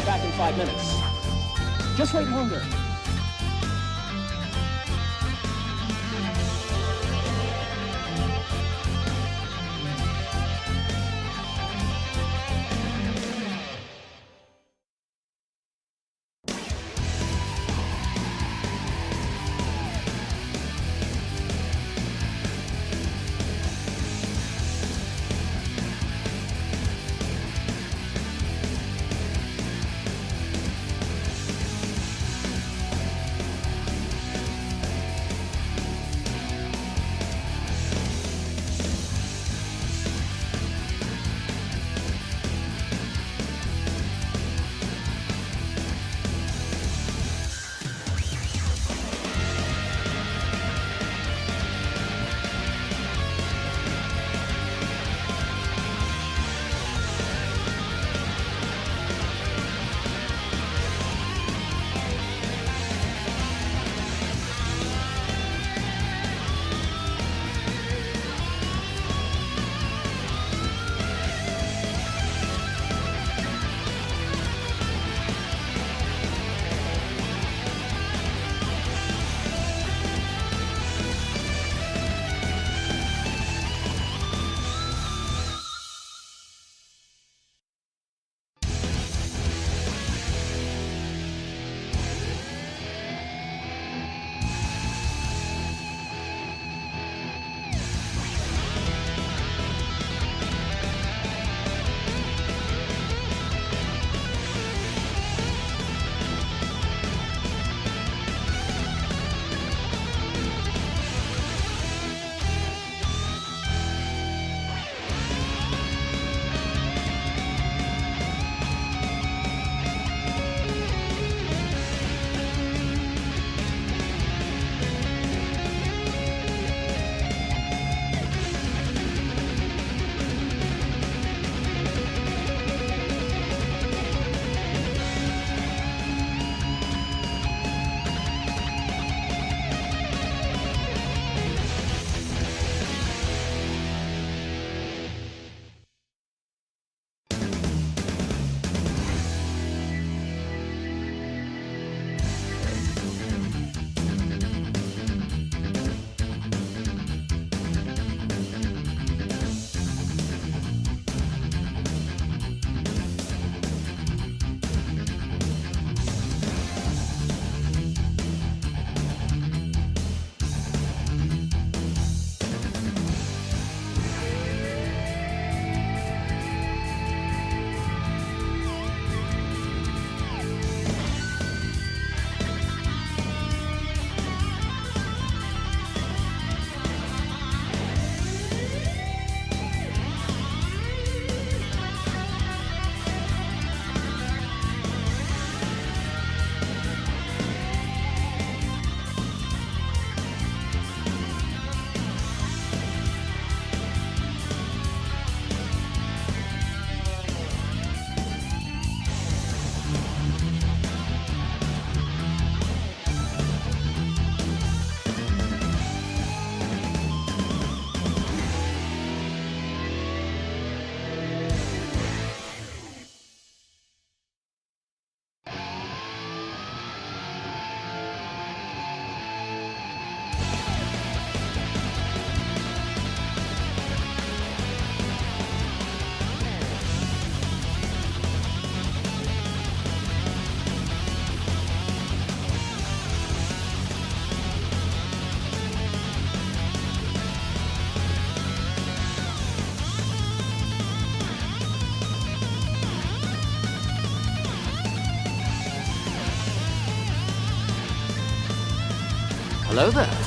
back in 5 minutes. Just wait longer. Hello there.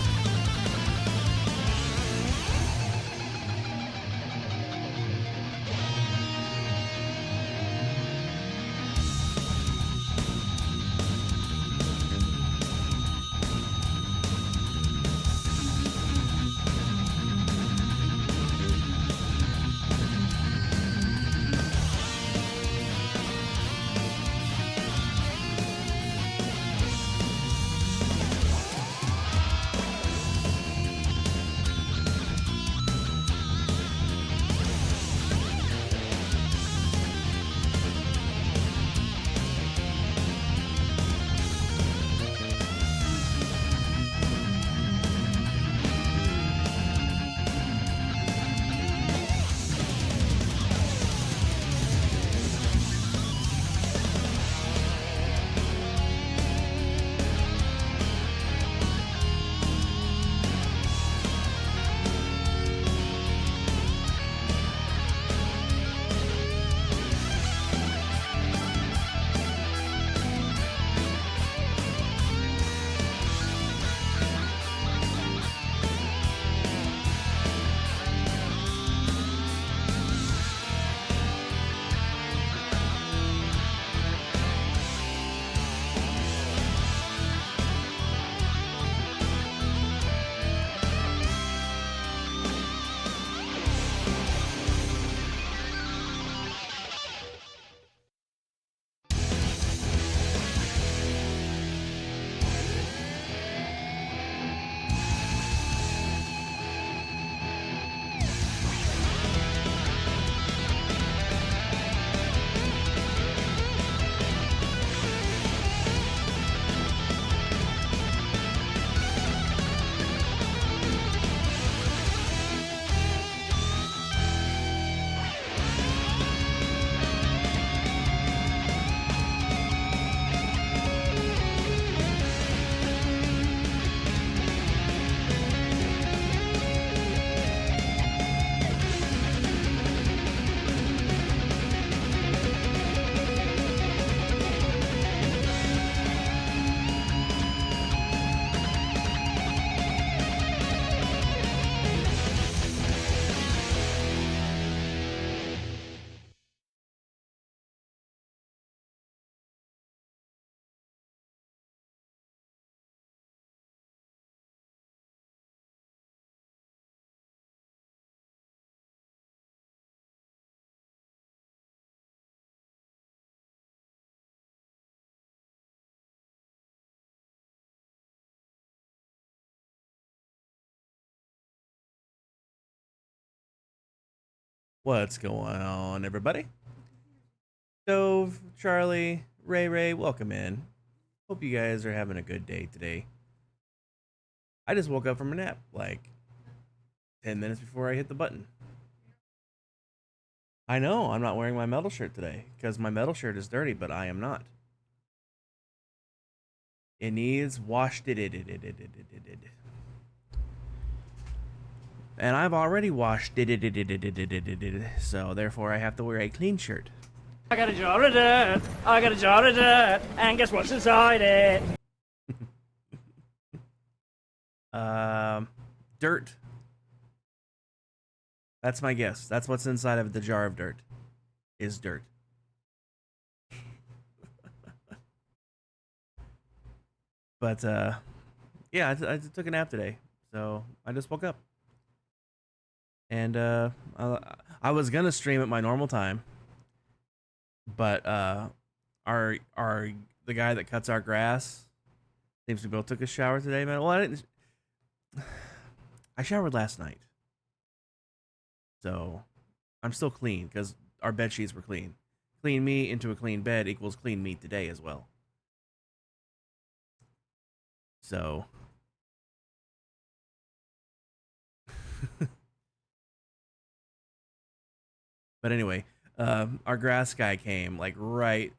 What's going on, everybody? Dove, Charlie, Ray, welcome in. Hope you guys are having a good day today. I just woke up from a nap like 10 minutes before I hit the button. I know I'm not wearing my metal shirt today because my metal shirt is dirty, but I am not. It needs washed. And I've already washed it, so therefore I have to wear a clean shirt. I got a jar of dirt, I got a jar of dirt, and guess what's inside it? Dirt. That's my guess. That's what's inside of the jar of dirt. Is dirt. But yeah, I took a nap today, so I just woke up. And I was gonna stream at my normal time, but the guy that cuts our grass seems to both took a shower today, man. Well, I didn't. I showered last night, so I'm still clean because our bed sheets were clean. Clean me into a clean bed equals clean meat today as well. So. But anyway, our grass guy came like right.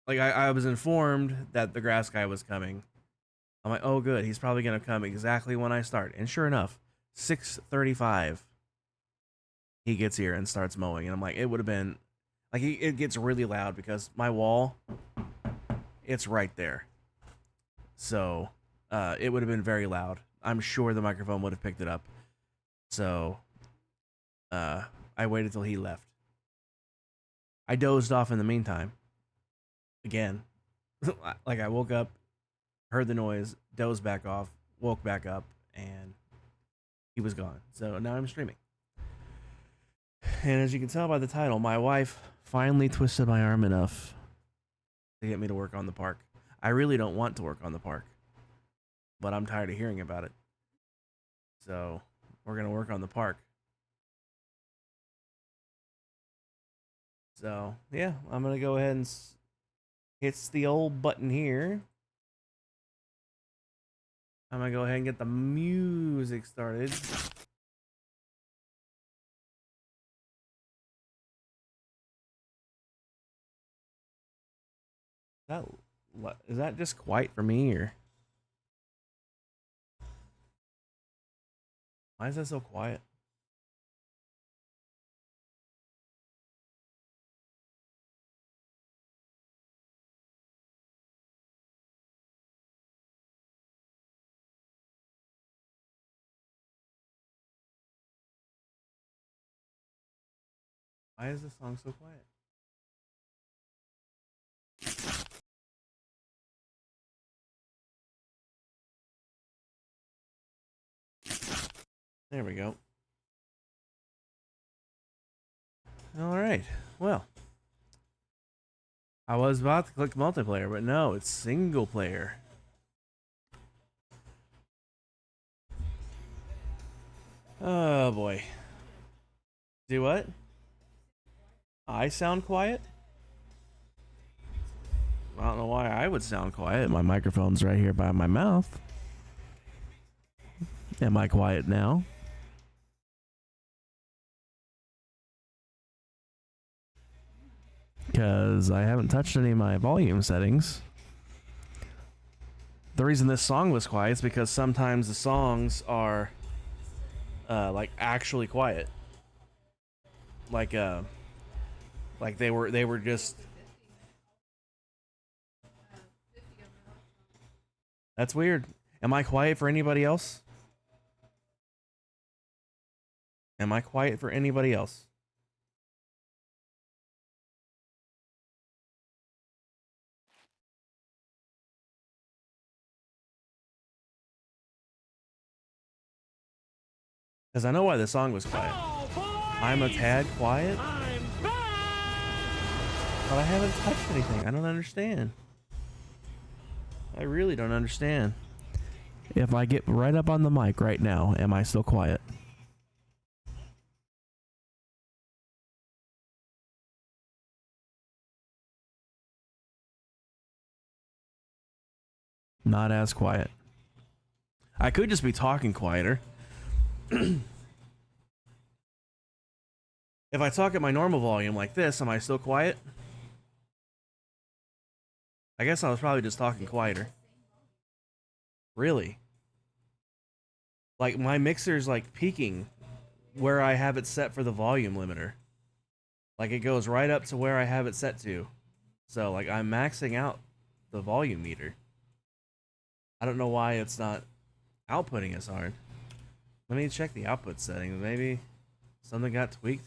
Like I was informed that the grass guy was coming. I'm like, oh good, he's probably gonna come exactly when I start. And sure enough, 6:35, he gets here and starts mowing. And I'm like, it would have been like it gets really loud because my wall, it's right there. So it would have been very loud. I'm sure the microphone would have picked it up. So I waited till he left. I dozed off in the meantime. Again, like I woke up, heard the noise, dozed back off, woke back up, and he was gone. So now I'm streaming. And as you can tell by the title, my wife finally twisted my arm enough to get me to work on the park. I really don't want to work on the park, but I'm tired of hearing about it. So we're going to work on the park. So, yeah, I'm going to go ahead and hit the old button here. I'm going to go ahead and get the music started. Is that just quiet for me, or why is that so quiet? Why is this song so quiet? There we go. All right. Well, I was about to click multiplayer, but no, it's single player. Oh boy. Do what? I sound quiet? I don't know why I would sound quiet. My microphone's right here by my mouth. Am I quiet now? Because I haven't touched any of my volume settings. The reason this song was quiet is because sometimes the songs are like actually quiet. Like they were just. That's weird. Am I quiet for anybody else? Am I quiet for anybody else? Because I know why the song was quiet. Oh, I'm a tad quiet. I'm back! But I haven't touched anything. I don't understand. I really don't understand. If I get right up on the mic right now, am I still quiet? Not as quiet. I could just be talking quieter. If I talk at my normal volume like this, am I still quiet? I guess I was probably just talking quieter. Really? Like my mixer's like peaking where I have it set for the volume limiter. Like it goes right up to where I have it set to. So like I'm maxing out the volume meter. I don't know why it's not outputting as hard. Let me check the output settings. Maybe something got tweaked.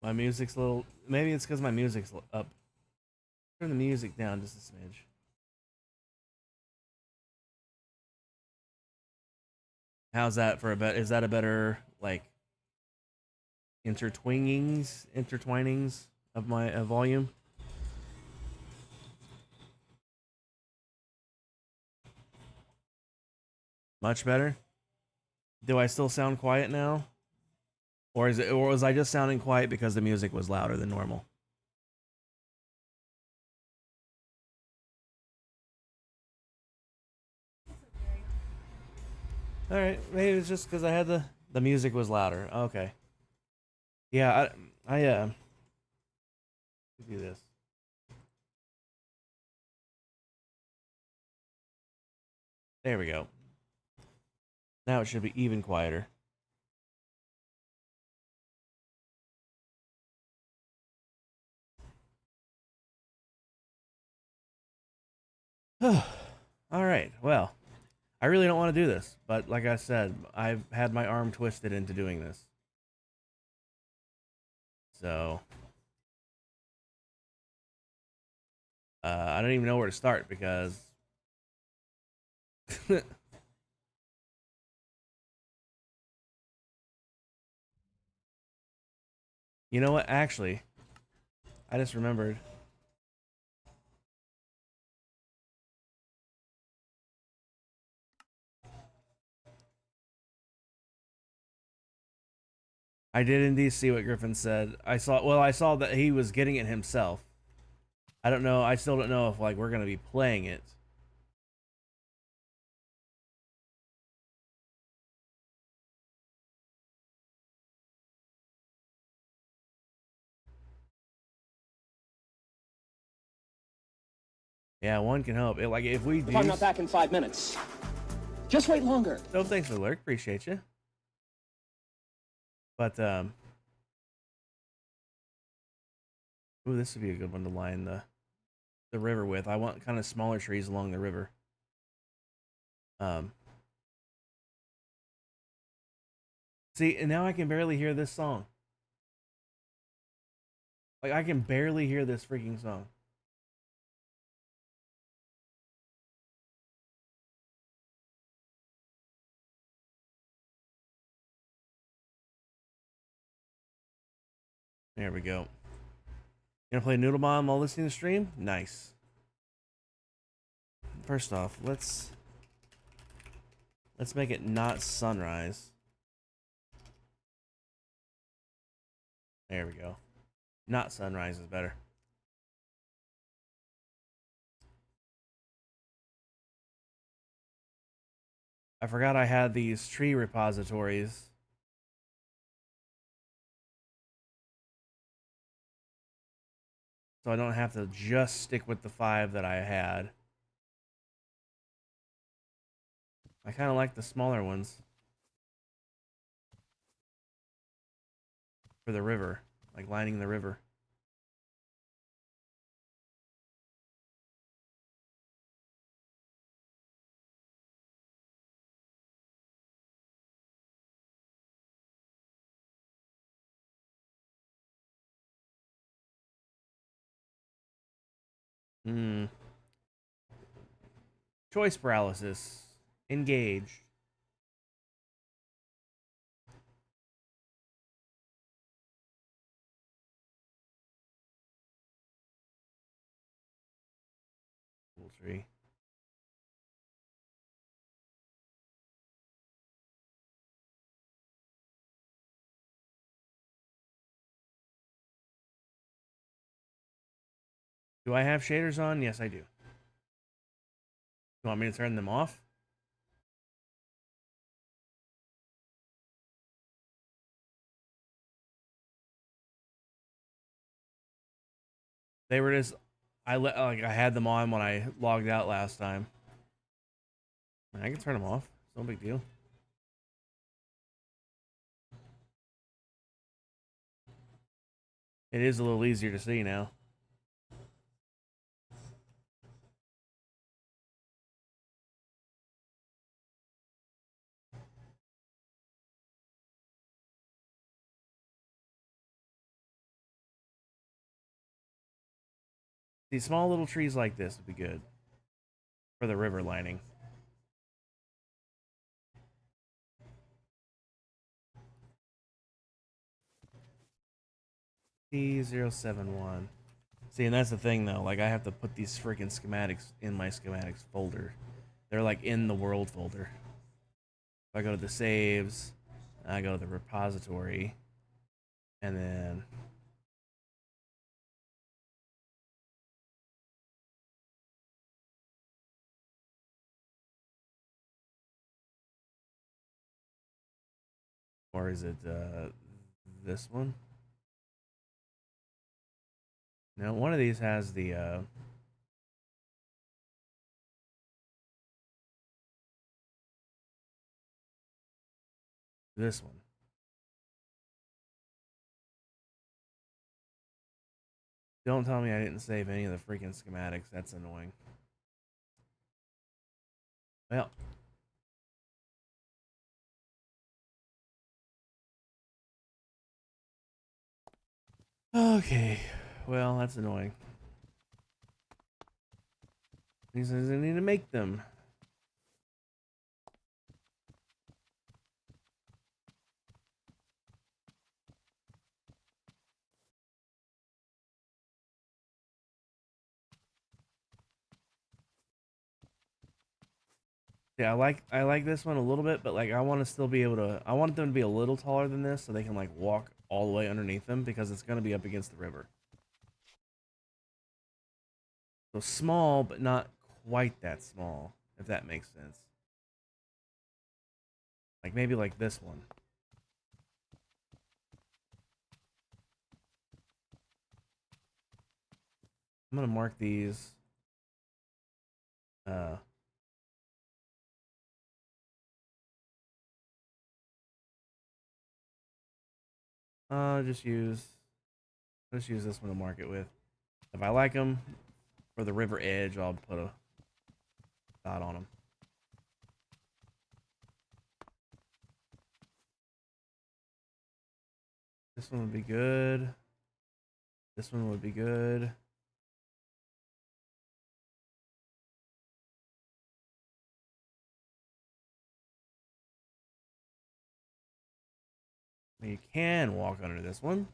My music's a little. Maybe it's because my music's up. Turn the music down just a smidge. How's that for a bet? Is that a better like intertwinings of my volume? Much better. Do I still sound quiet now? Or was I just sounding quiet because the music was louder than normal? All right, maybe it's just because I had the music was louder. Okay. Yeah, I do this. There we go. Now it should be even quieter. All right. Well, I really don't want to do this, but like I said, I've had my arm twisted into doing this. So, I don't even know where to start because you know what? Actually, I just remembered. I did indeed see what Griffin said. I saw that he was getting it himself. I don't know. I still don't know if like we're gonna be playing it. Yeah, one can hope. Like if we do. If I'm not back in 5 minutes, just wait longer. So thanks for the lurk. Appreciate you. But ooh, this would be a good one to line the river with. I want kind of smaller trees along the river. See, and now I can barely hear this song. Like I can barely hear this freaking song. There we go. Gonna play Noodle Bomb while listening to the stream? Nice. First off, let's make it not sunrise. There we go. Not sunrise is better. I forgot I had these tree repositories. So I don't have to just stick with the 5 that I had. I kind of like the smaller ones. For the river. Like lining the river. Hmm. Choice paralysis. Engage. tree. Do I have shaders on? Yes, I do. You want me to turn them off? They were just I had them on when I logged out last time. I can turn them off. It's no big deal. It is a little easier to see now. These small little trees like this would be good for the river lining. T071. See, and that's the thing though. Like I have to put these freaking schematics in my schematics folder. They're like in the world folder. If I go to the saves, I go to the repository, and then or is it this one? No, one of these has the this one. Don't tell me I didn't save any of the freaking schematics. That's annoying. Well, okay. Well, that's annoying. He says I need to make them. Yeah, I like this one a little bit, but like I want to still be able to. I want them to be a little taller than this, so they can like walk all the way underneath them because it's going to be up against the river. So small, but not quite that small, if that makes sense. Like maybe like this one. I'm gonna mark these. Just use. Let's use this one to mark it with. If I like them for the river edge, I'll put a dot on them. This one would be good. This one would be good. You can walk under this one.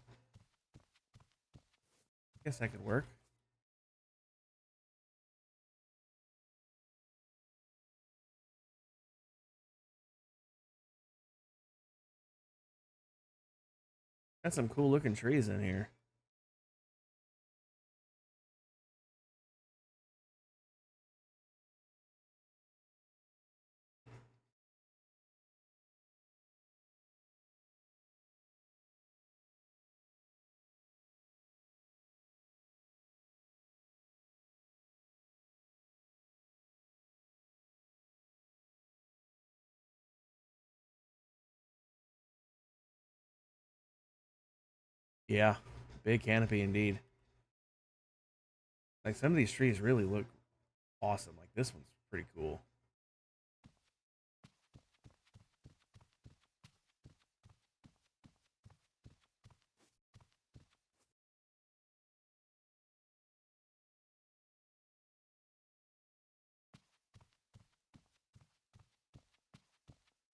Guess that could work. Got some cool looking trees in here. Yeah, big canopy indeed. Like some of these trees really look awesome. Like this one's pretty cool.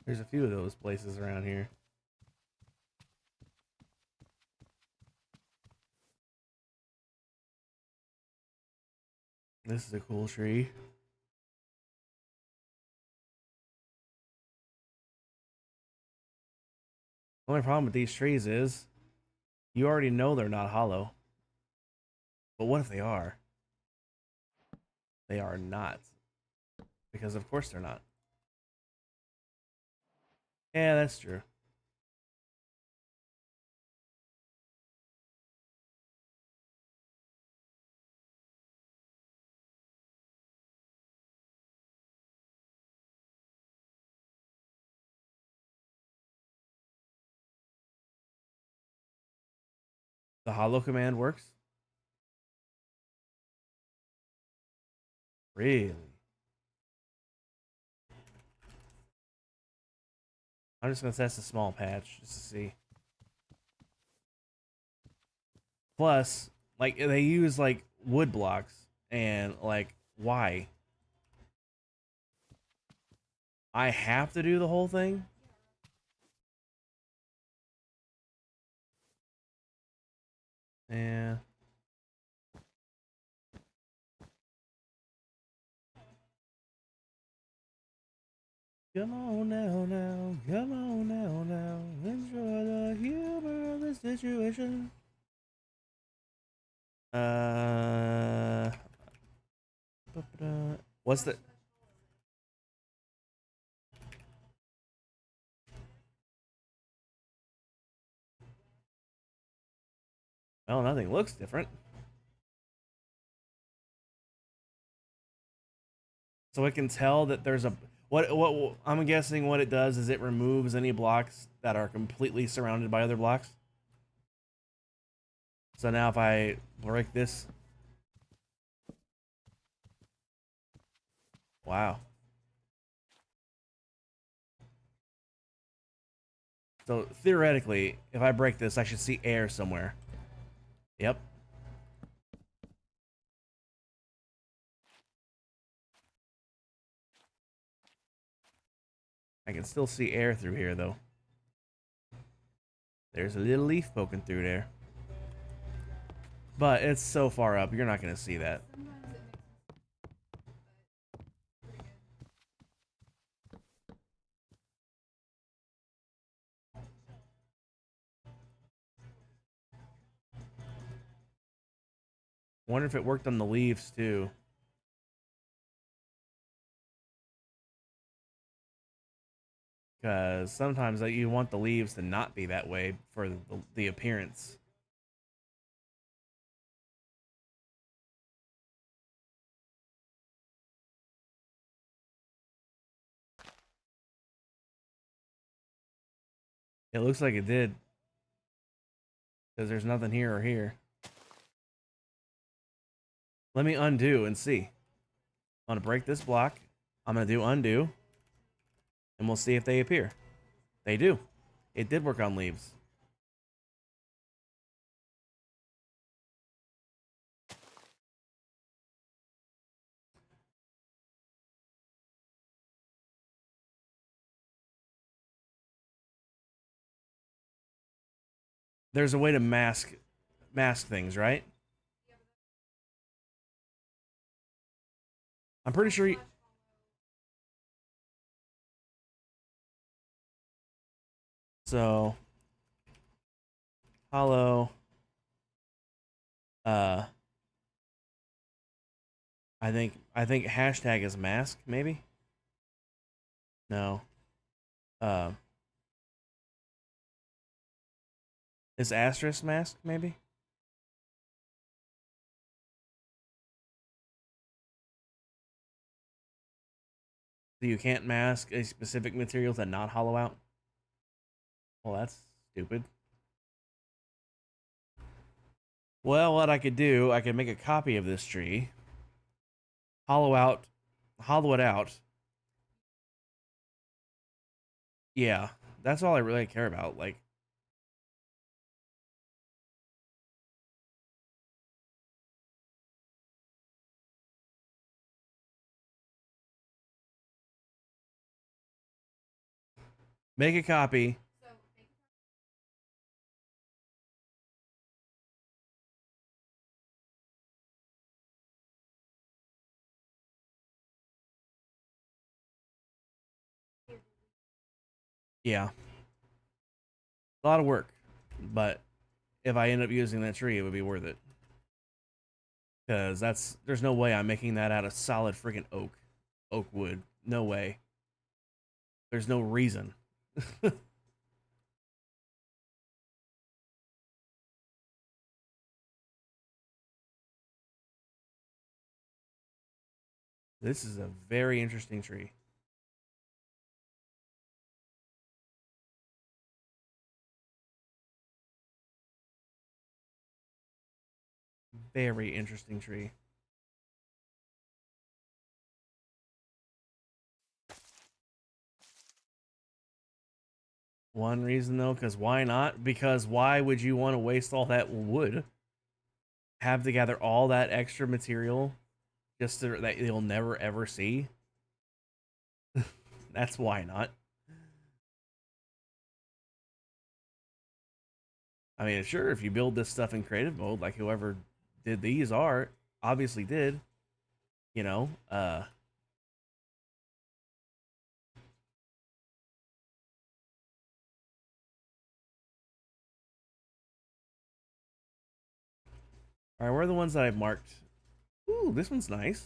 There's a few of those places around here. This is a cool tree. The only problem with these trees is you already know they're not hollow. But what if they are? They are not. Because of course they're not. Yeah, that's true. The hollow command works? Really? I'm just gonna test a small patch just to see. Plus, like they use like wood blocks and like why? I have to do the whole thing? Yeah. Come on now, come on now, enjoy the humor of the situation. Uh, what's the? Well, nothing looks different. So it can tell that there's a what I'm guessing what it does is it removes any blocks that are completely surrounded by other blocks. So now if I break this, wow. So theoretically, if I break this, I should see air somewhere. Yep. I can still see air through here though. There's a little leaf poking through there. But it's so far up, you're not going to see that. Wonder if it worked on the leaves too. Because sometimes you want the leaves to not be that way for the appearance. It looks like it did. Because there's nothing here or here. Let me undo and see. I'm going to break this block. I'm going to do undo. And we'll see if they appear. They do. It did work on leaves. There's a way to mask things, right? I'm pretty sure so hollow uh I think hashtag is mask maybe? No. Uh is asterisk mask maybe? So you can't mask a specific material to not hollow out? Well, that's stupid. Well, what I could do, I could make a copy of this tree, hollow it out. Yeah, that's all I really care about. Like, make a copy. Yeah, a lot of work, but if I end up using that tree, it would be worth it. Because there's no way I'm making that out of solid freaking oak wood. No way. There's no reason. This is a very interesting tree. Very interesting tree. One reason though, because why not? Because why would you want to waste all that wood? Have to gather all that extra material just that you'll never ever see? That's why not. I mean, sure, if you build this stuff in creative mode, like whoever did these art obviously did, you know, all right, where are the ones that I've marked? Ooh, this one's nice.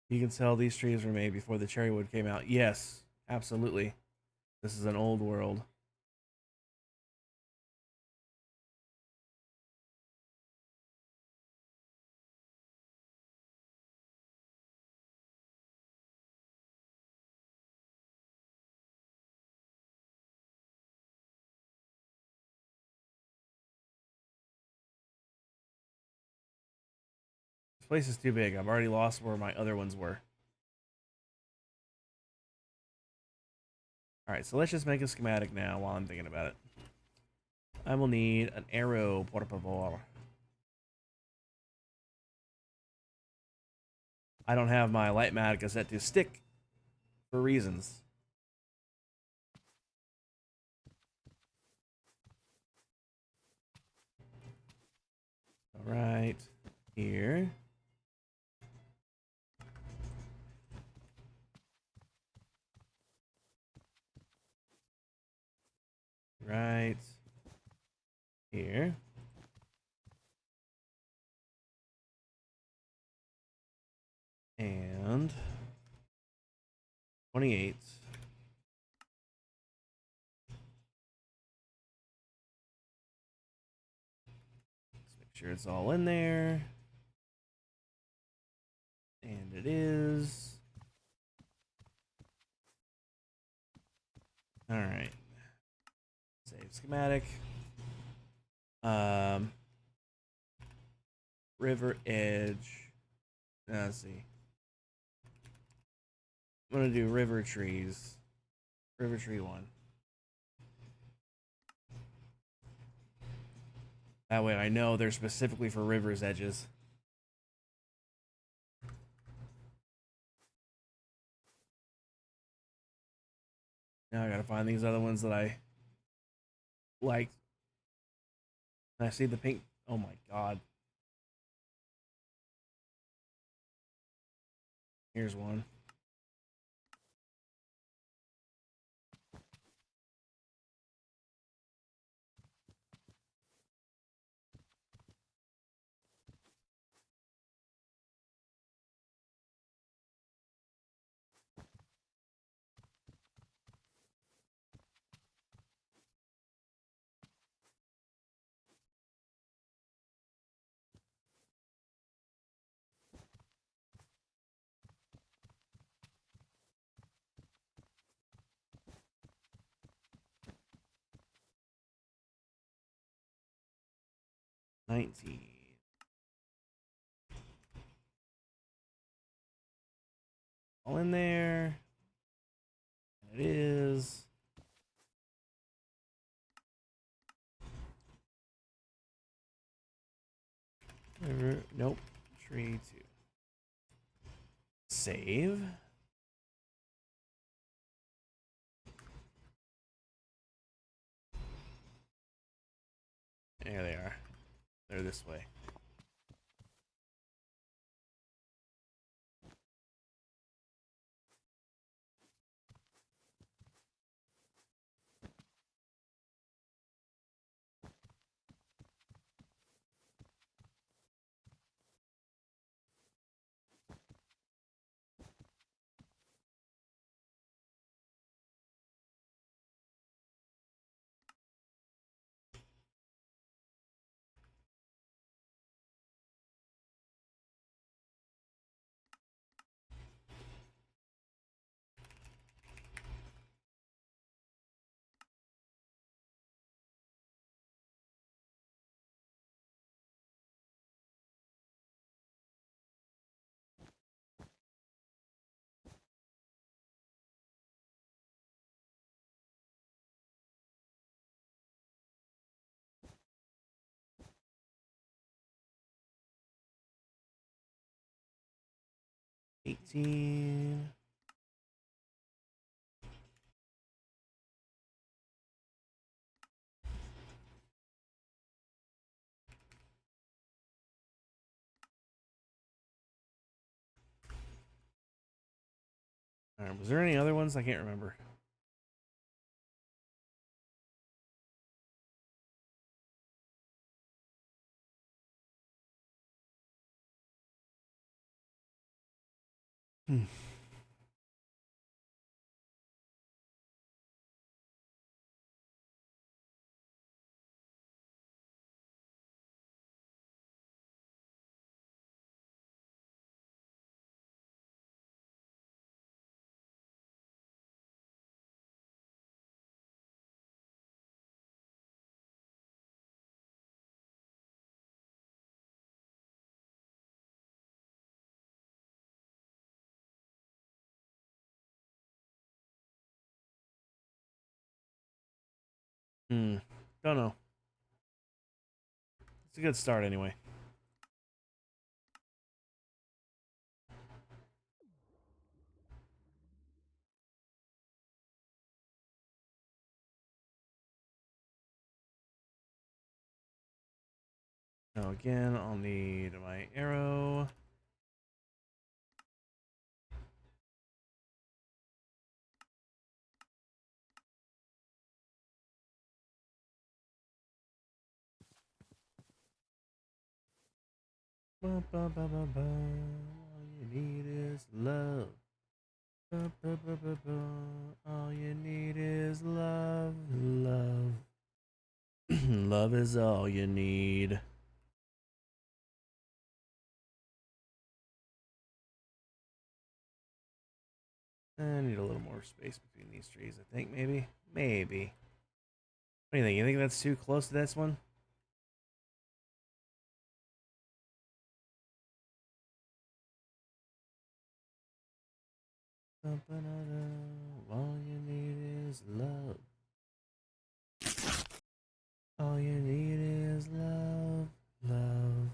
You can tell these trees were made before the cherry wood came out. Yes, absolutely. This is an old world. This place is too big. I've already lost where my other ones were. All right, so let's just make a schematic now while I'm thinking about it. I will need an arrow, por favor. I don't have my light matica set to stick for reasons. All right, here. Right here. And 28. Let's make sure it's all in there. And it is. All right. Save schematic. River edge. Let's see. I'm gonna do river trees. River tree 1. That way I know they're specifically for rivers edges. Now I gotta find these other ones that I like. And I see the pink. Oh my god. Here's one. $19. All in there. It is. Nope. Tree 2. Save. There they are. They're this way. 18. All right, was there any other ones? I can't remember. Hmm. Hmm. Don't know. It's a good start anyway. Now again, I'll need my arrow. Ba, ba, ba, ba, ba. All you need is love. Ba, ba, ba, ba, ba. All you need is love, love. Love is all you need. I need a little more space between these trees, I think, maybe. Maybe. What do you think? You think that's too close to this one? All you need is love. All you need is love, love.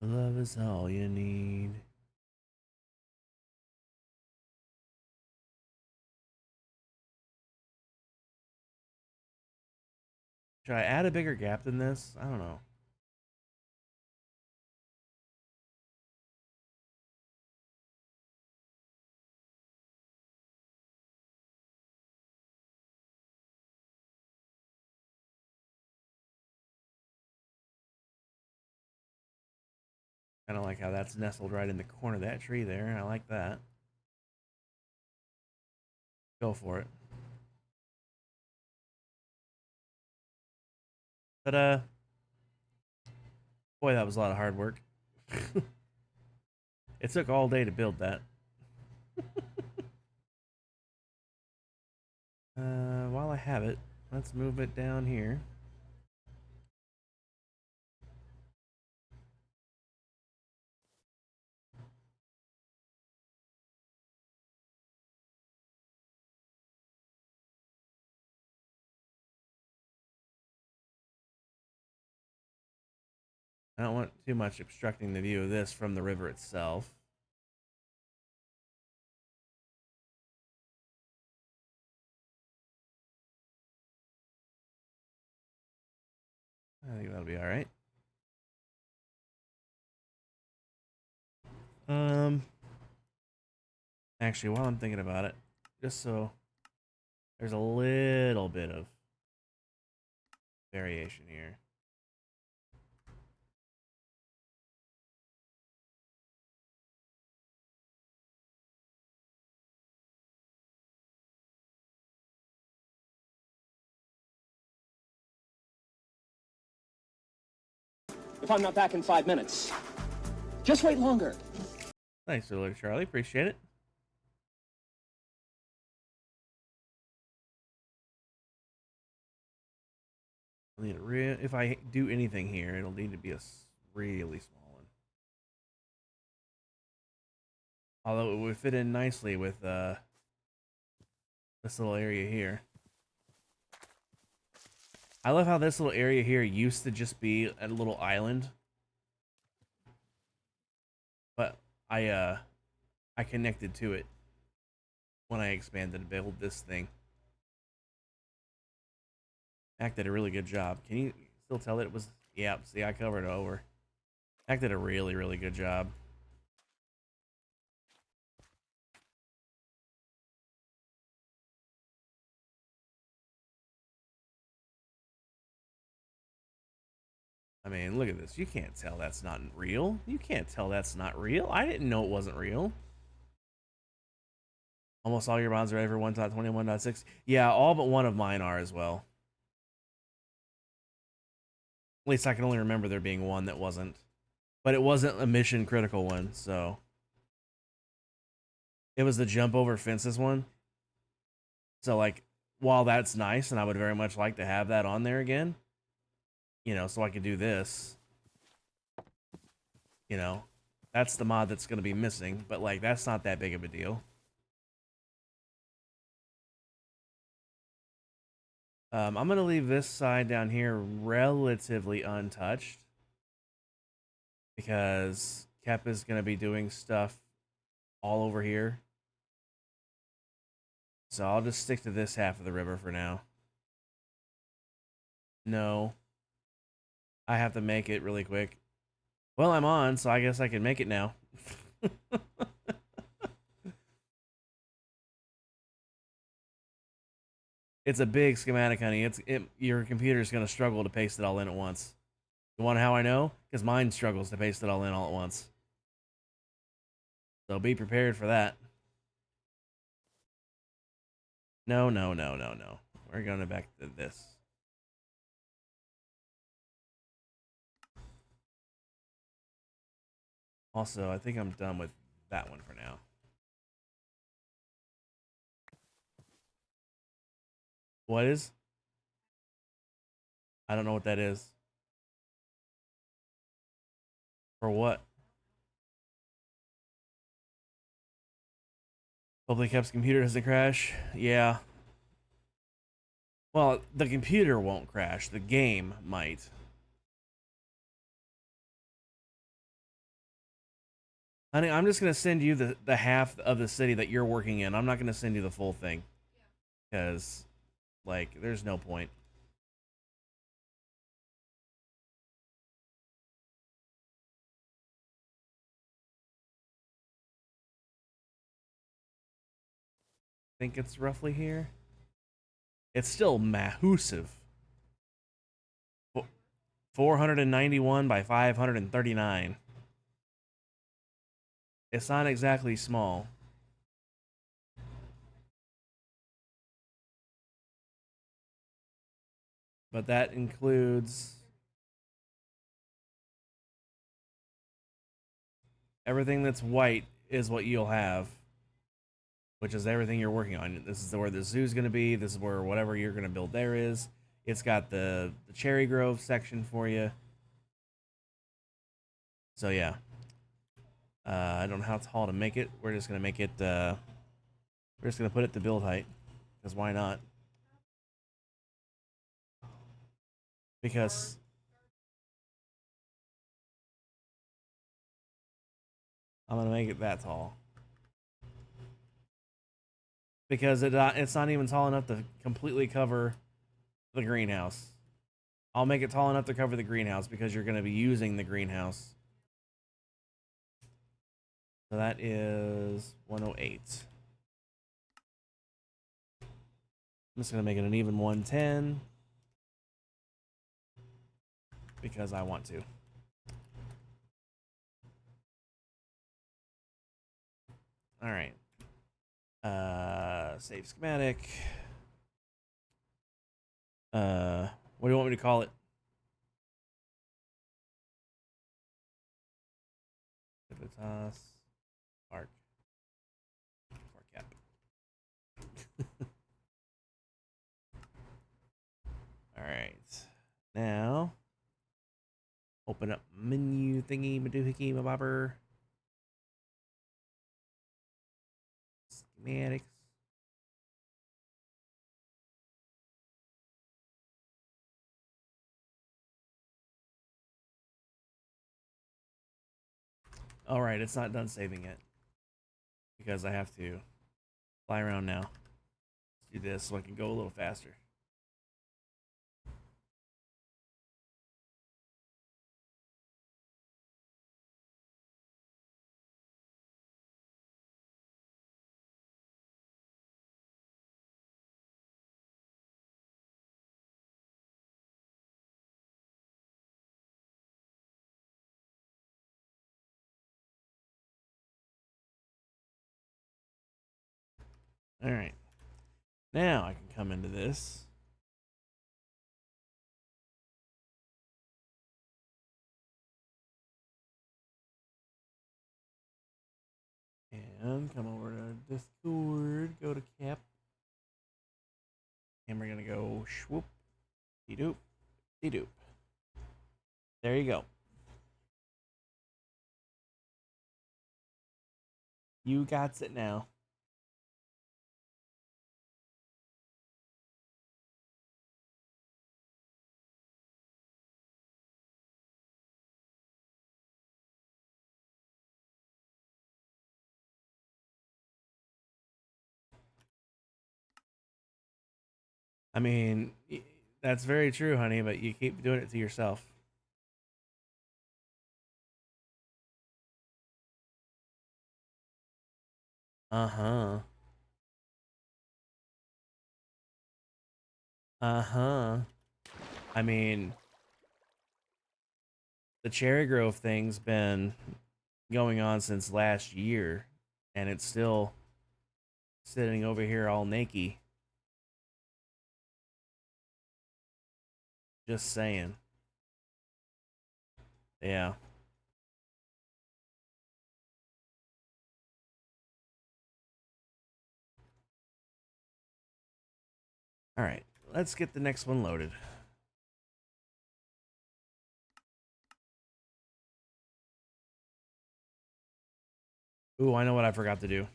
Love is all you need. Should I add a bigger gap than this? I don't know. Kind of like how that's nestled right in the corner of that tree there. I like that. Go for it. But boy, that was a lot of hard work. It took all day to build that. While I have it, let's move it down here. I don't want too much obstructing the view of this from the river itself. I think that'll be all right. Um, Actually, while I'm thinking about it, just so there's a little bit of variation here. If I'm not back in 5 minutes, just wait longer. Thanks, earlier, Charlie. Appreciate it. I need a real. If I do anything here, it'll need to be a really small one. Although it would fit in nicely with this little area here. I love how this little area here used to just be a little island. But I I connected to it when I expanded to build this thing. Mac did a really good job. Can you still tell that it was? Yeah, see, I covered it over. Mac did a really, really good job. I mean, look at this. You can't tell that's not real. You can't tell that's not real. I didn't know it wasn't real. Almost all your bonds are ready for 1.21.6. Yeah, all but one of mine are as well. At least I can only remember there being one that wasn't. But it wasn't a mission critical one, so. It was the jump over fences one. So, like, while that's nice, and I would very much like to have that on there again, you know, so I could do this, you know, that's the mod that's going to be missing, but, like, that's not that big of a deal. I'm going to leave this side down here relatively untouched because Kep is going to be doing stuff all over here. So I'll just stick to this half of the river for now. No. I have to make it really quick. Well, I'm on, so I guess I can make it now. It's a big schematic, honey. Your computer's going to struggle to paste it all in at once. You want to know how I know? Because mine struggles to paste it all in all at once. So be prepared for that. No, no, no, no, no. We're going back to this. Also, I think I'm done with that one for now. What is? I don't know what that is. For what? Hopefully Kep's computer doesn't crash. Yeah. Well, the computer won't crash. The game might. Honey, I'm just going to send you the half of the city that you're working in. I'm not going to send you the full thing. Because, like, there's no point. I think it's roughly here. It's still massive. 491 by 539. It's not exactly small. But that includes everything that's white is what you'll have, which is everything you're working on. This is where the zoo's going to be. This is where whatever you're going to build there is. It's got the Cherry Grove section for you. So yeah, I don't know how tall to make it. We're just gonna make it. We're just gonna put it to build height, because why not? Because I'm gonna make it that tall. Because it's not even tall enough to completely cover the greenhouse. I'll make it tall enough to cover the greenhouse because you're gonna be using the greenhouse. So that is 108. I'm just gonna make it an even 110 because I want to. All right. Save schematic. What do you want me to call it? Civitas Park. Park app. All right. Now, open up menu thingy, madoohickey, mabobber. Schematics. All right, it's not done saving yet. because I have to fly around now. Let's do this so I can go a little faster. All right. Now I can come into this. And come over to Discord, go to Cap. And we're going to go swoop, de-doop, de-doop. There you go. You got it now. I mean, that's very true, honey, but you keep doing it to yourself. Uh-huh. Uh-huh. I mean, the Cherry Grove thing's been going on since last year, and it's still sitting over here all naked. Just saying. Yeah. All right. Let's get the next one loaded. Ooh, I know what I forgot to do.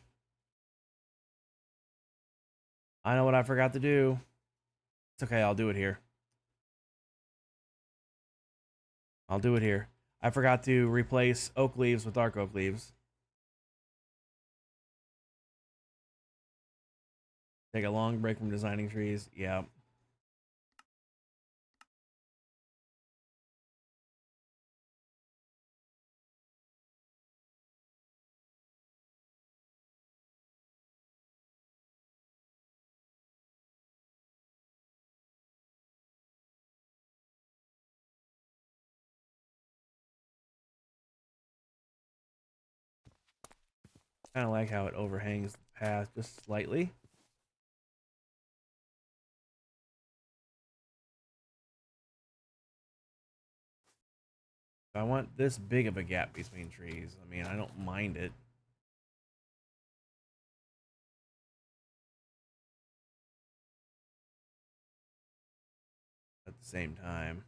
I know what I forgot to do. It's okay, I'll do it here. I'll do it here. I forgot to replace oak leaves with dark oak leaves. Take a long break from designing trees. Yeah. Kind of like how it overhangs the path just slightly. I want this big of a gap between trees. I mean, I don't mind it. At the same time.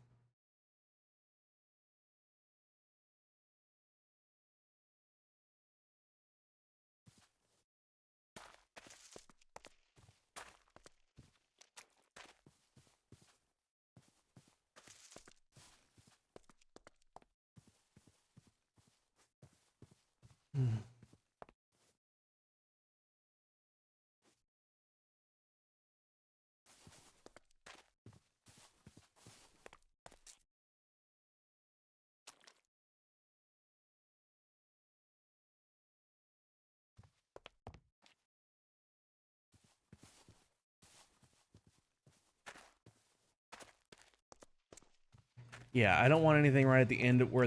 Yeah, I don't want anything right at the end where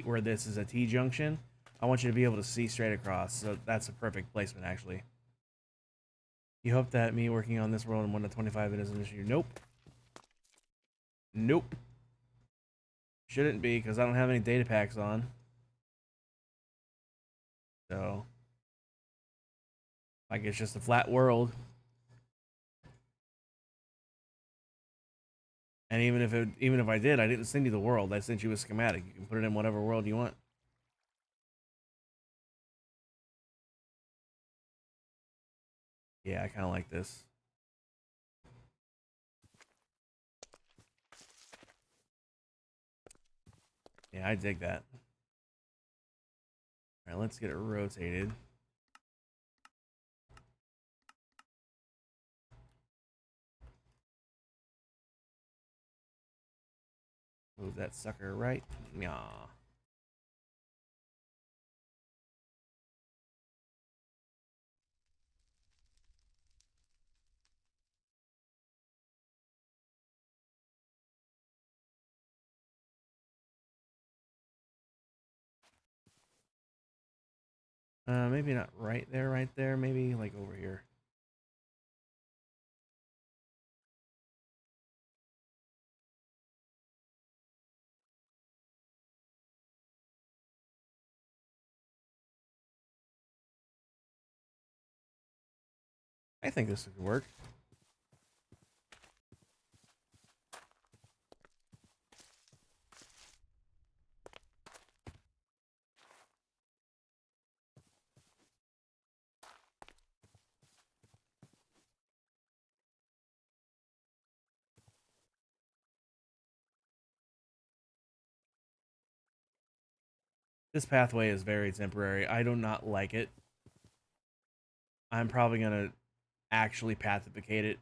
where this is a T junction. I want you to be able to see straight across. So that's a perfect placement, actually. You hope that me working on this world in 1 to 25 is an issue? Nope. Nope. Shouldn't be, because I don't have any data packs on. So, like, it's just a flat world. And even if I did, I didn't send you the world. I sent you a schematic. You can put it in whatever world you want. Yeah, I kind of like this. Yeah, I dig that. All right, let's get it rotated. Move that sucker right. Yeah. Maybe not right there, right there. Maybe like over here. I think this would work. This pathway is very temporary. I do not like it. I'm probably gonna actually pathificate it.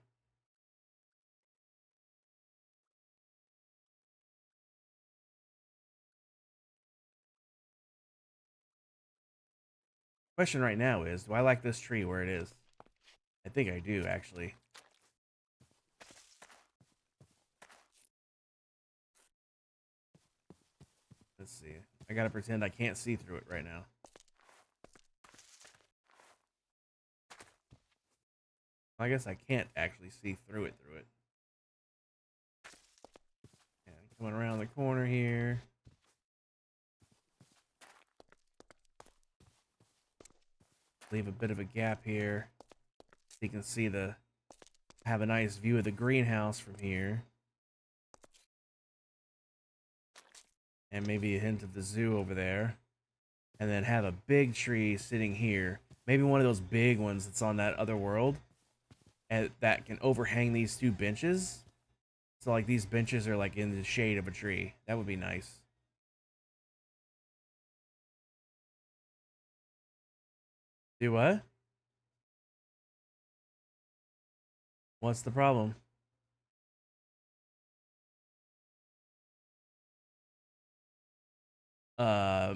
Question right now is, do I like this tree where it is? I think I do, actually. Let's see. I gotta pretend I can't see through it right now. I guess I can't actually see through it. Yeah, coming around the corner here. Leave a bit of a gap here. So you can see have a nice view of the greenhouse from here. And maybe a hint of the zoo over there. And then have a big tree sitting here. Maybe one of those big ones that's on that other world. And that can overhang these two benches. So like these benches are like in the shade of a tree. That would be nice. Do what? What's the problem? Uh,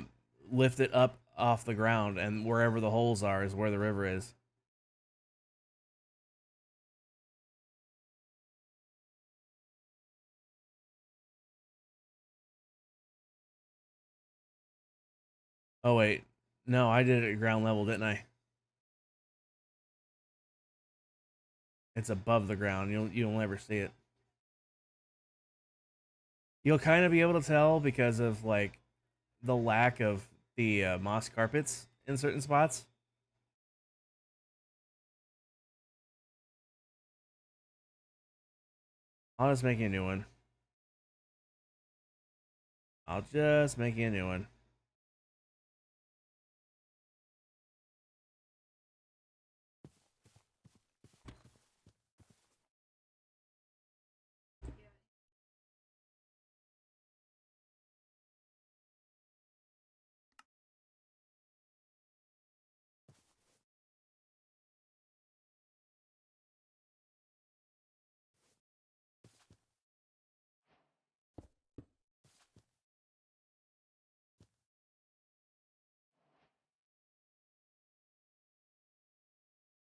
lift it up off the ground, and wherever the holes are is where the river is. Oh wait, no, I did it at ground level, didn't I? It's above the ground. You'll never see it. You'll kind of be able to tell because of like the lack of the moss carpets in certain spots. I'll just make you a new one. I'll just make you a new one.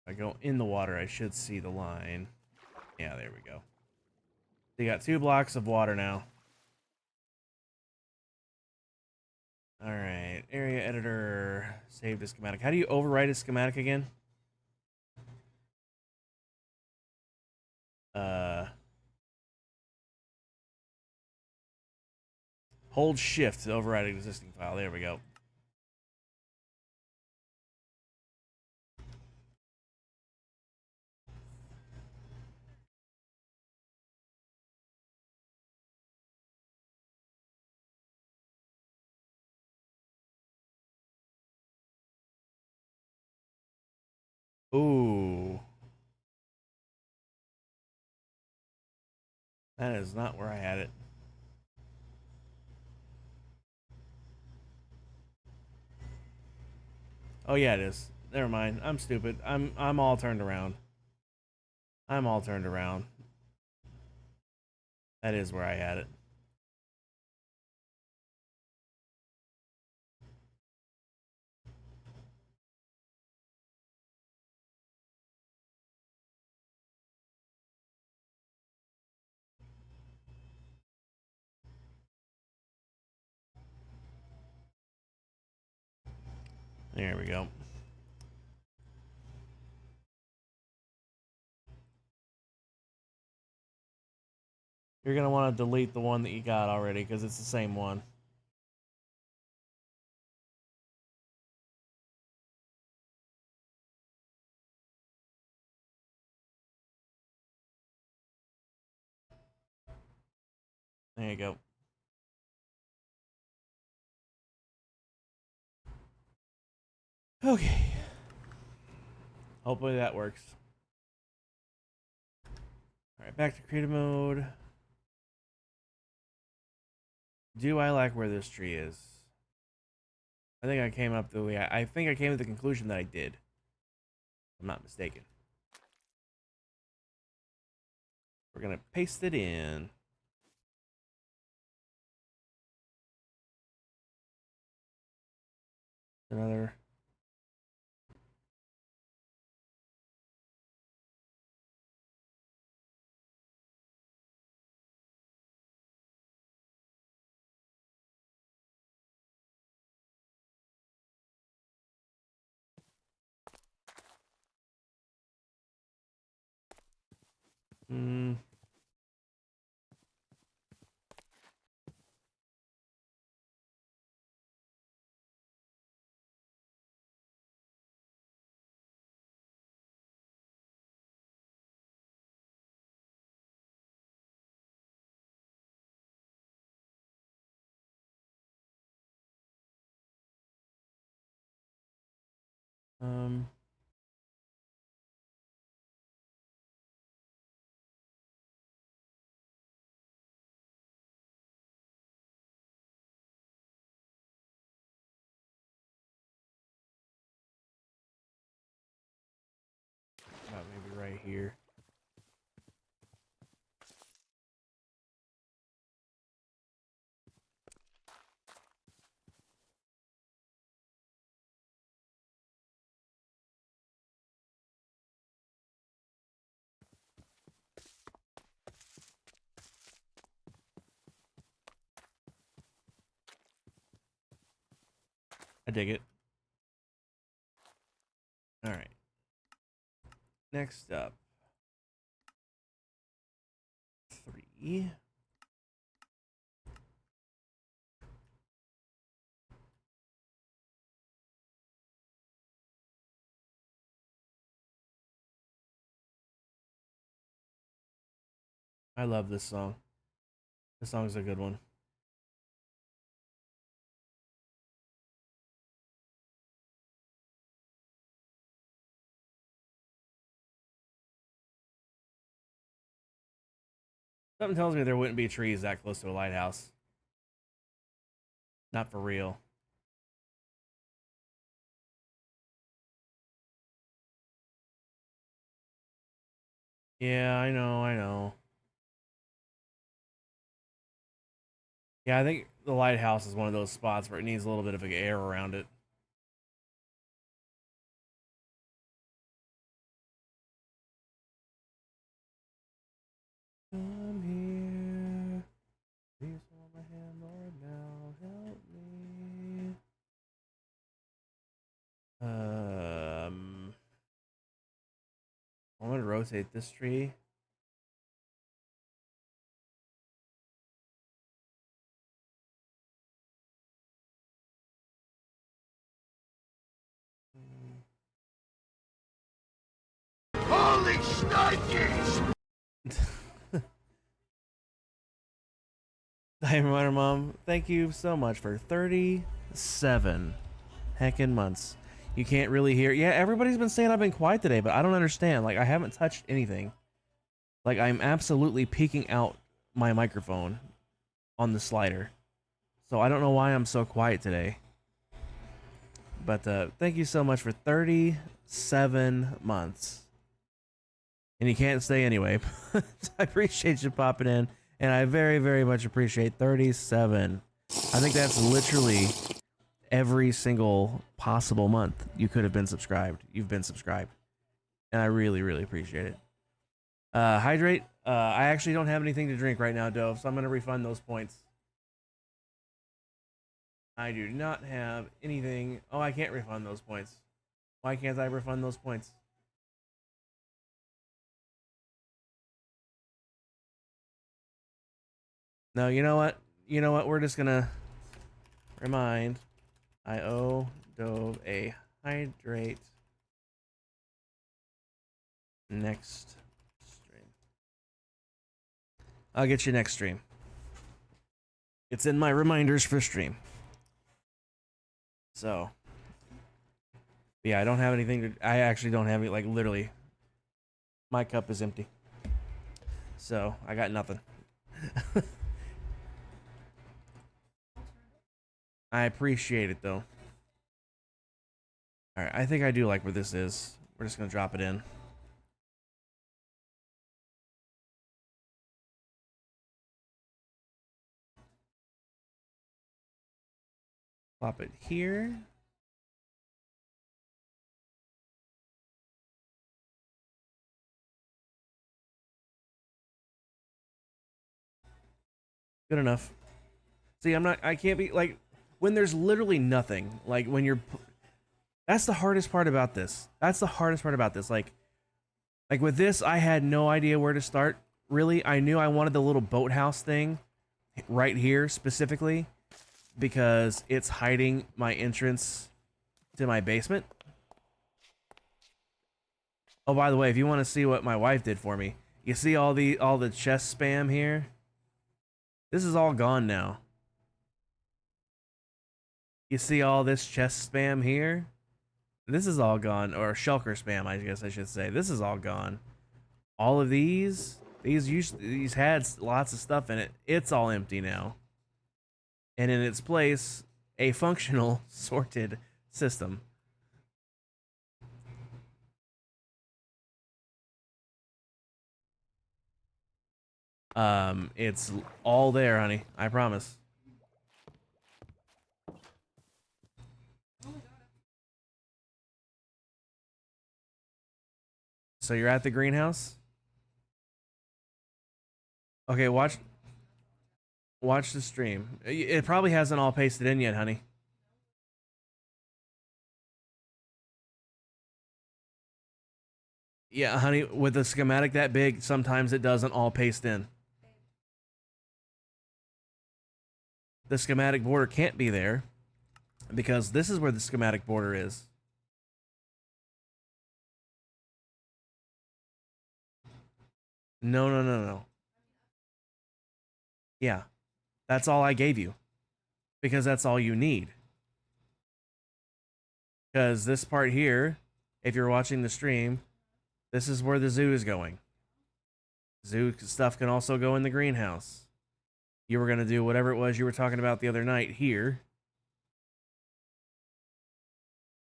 If I go in the water, I should see the line. Yeah, there we go. So you got 2 blocks of water now. All right, area editor, save the schematic. How do you overwrite a schematic again? Uh, hold shift to overwrite an existing file. There we go. Ooh. That is not where I had it. Oh yeah, it is. Never mind. I'm stupid. I'm all turned around. I'm all turned around. That is where I had it. There we go. You're going to want to delete the one that you got already because it's the same one. There you go. Okay. Hopefully that works. All right, back to creative mode. Do I like where this tree is? I think I came up the way I think I came to the conclusion that I did. If I'm not mistaken. We're gonna paste it in. Another. Hmm. Um. Maybe right here. I dig it. All right. Next up. 3. I love this song. This song's a good one. Something tells me there wouldn't be trees that close to a lighthouse. Not for real. Yeah, I know, I know. Yeah, I think the lighthouse is one of those spots where it needs a little bit of air around it. Come here. Please hold my hand, Lord, now. Help me. I'm gonna rotate this tree. Holy shnikes! Diamond Runner Mom, thank you so much for 37 heckin' months. You can't really hear. Yeah, everybody's been saying I've been quiet today, but I don't understand. Like, I haven't touched anything. Like, I'm absolutely peeking out my microphone on the slider. So I don't know why I'm so quiet today. But thank you so much for 37 months. And you can't stay anyway. I appreciate you popping in. And I very, very much appreciate 37. I think that's literally every single possible month you could have been subscribed. You've been subscribed. And I really, really appreciate it. Hydrate. I actually don't have anything to drink right now, Dove, so I'm going to refund those points. I do not have anything. Oh, I can't refund those points. Why can't I refund those points? No, you know what? You know what? We're just gonna remind I owe Dove a hydrate next stream. I'll get you next stream. It's in my reminders for stream. So, yeah, I don't have anything to. I actually don't have it. Like literally, my cup is empty. So I got nothing. I appreciate it though. All right, I think I do like where this is. We're just gonna drop it in. Plop it here. Good enough. See, I can't be like, when there's literally nothing, like when you're, that's the hardest part about this. That's the hardest part about this. Like with this, I had no idea where to start. Really, I knew I wanted the little boathouse thing right here specifically because it's hiding my entrance to my basement. Oh, by the way, if you want to see what my wife did for me, you see all the chest spam here? This is all gone now. You see all this chest spam here? This is all gone, or shulker spam, I guess I should say. This is all gone. All of these had lots of stuff in it. It's all empty now. And in its place, a functional sorted system. It's all there, honey. I promise. So you're at the greenhouse? Okay, watch the stream. It probably hasn't all pasted in yet, honey. Yeah, honey, with a schematic that big, sometimes it doesn't all paste in. The schematic border can't be there because this is where the schematic border is. No. Yeah, that's all I gave you because that's all you need. Because this part here, if you're watching the stream, this is where the zoo is going. Zoo stuff can also go in the greenhouse. You were going to do whatever it was you were talking about the other night here.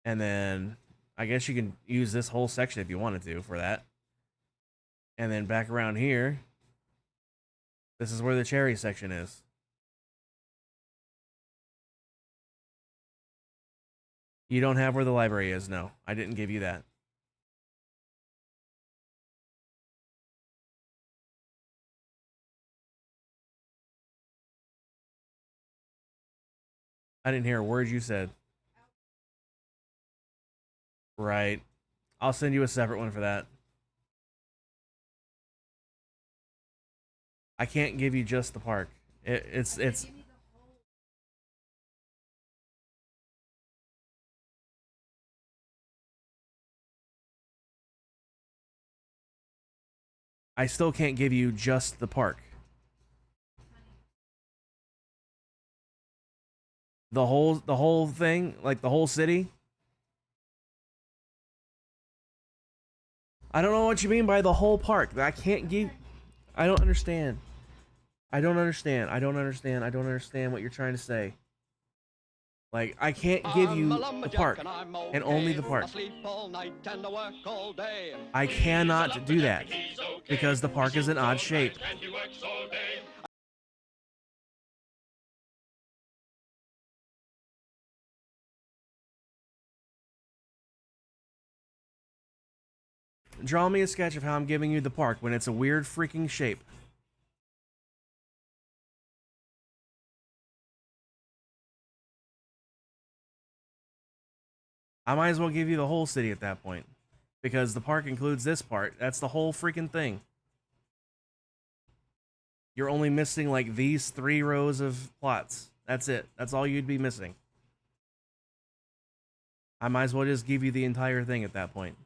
And then I guess you can use this whole section if you wanted to for that. And then back around here, this is where the cherry section is. You don't have where the library is, no. I didn't give you that. I didn't hear a word you said. Right. I'll send you a separate one for that. I can't give you just the park. It's I still can't give you just the park. The whole thing, like the whole city. I don't know what you mean by the whole park. I can't give. I don't understand. I don't understand. I don't understand. I don't understand what you're trying to say. Like, I can't give you the park and only the park. I cannot do that because the park is an odd shape. Draw me a sketch of how I'm giving you the park when it's a weird freaking shape. I might as well give you the whole city at that point. Because the park includes this part. That's the whole freaking thing. You're only missing like these 3 rows of plots. That's it. That's all you'd be missing. I might as well just give you the entire thing at that point.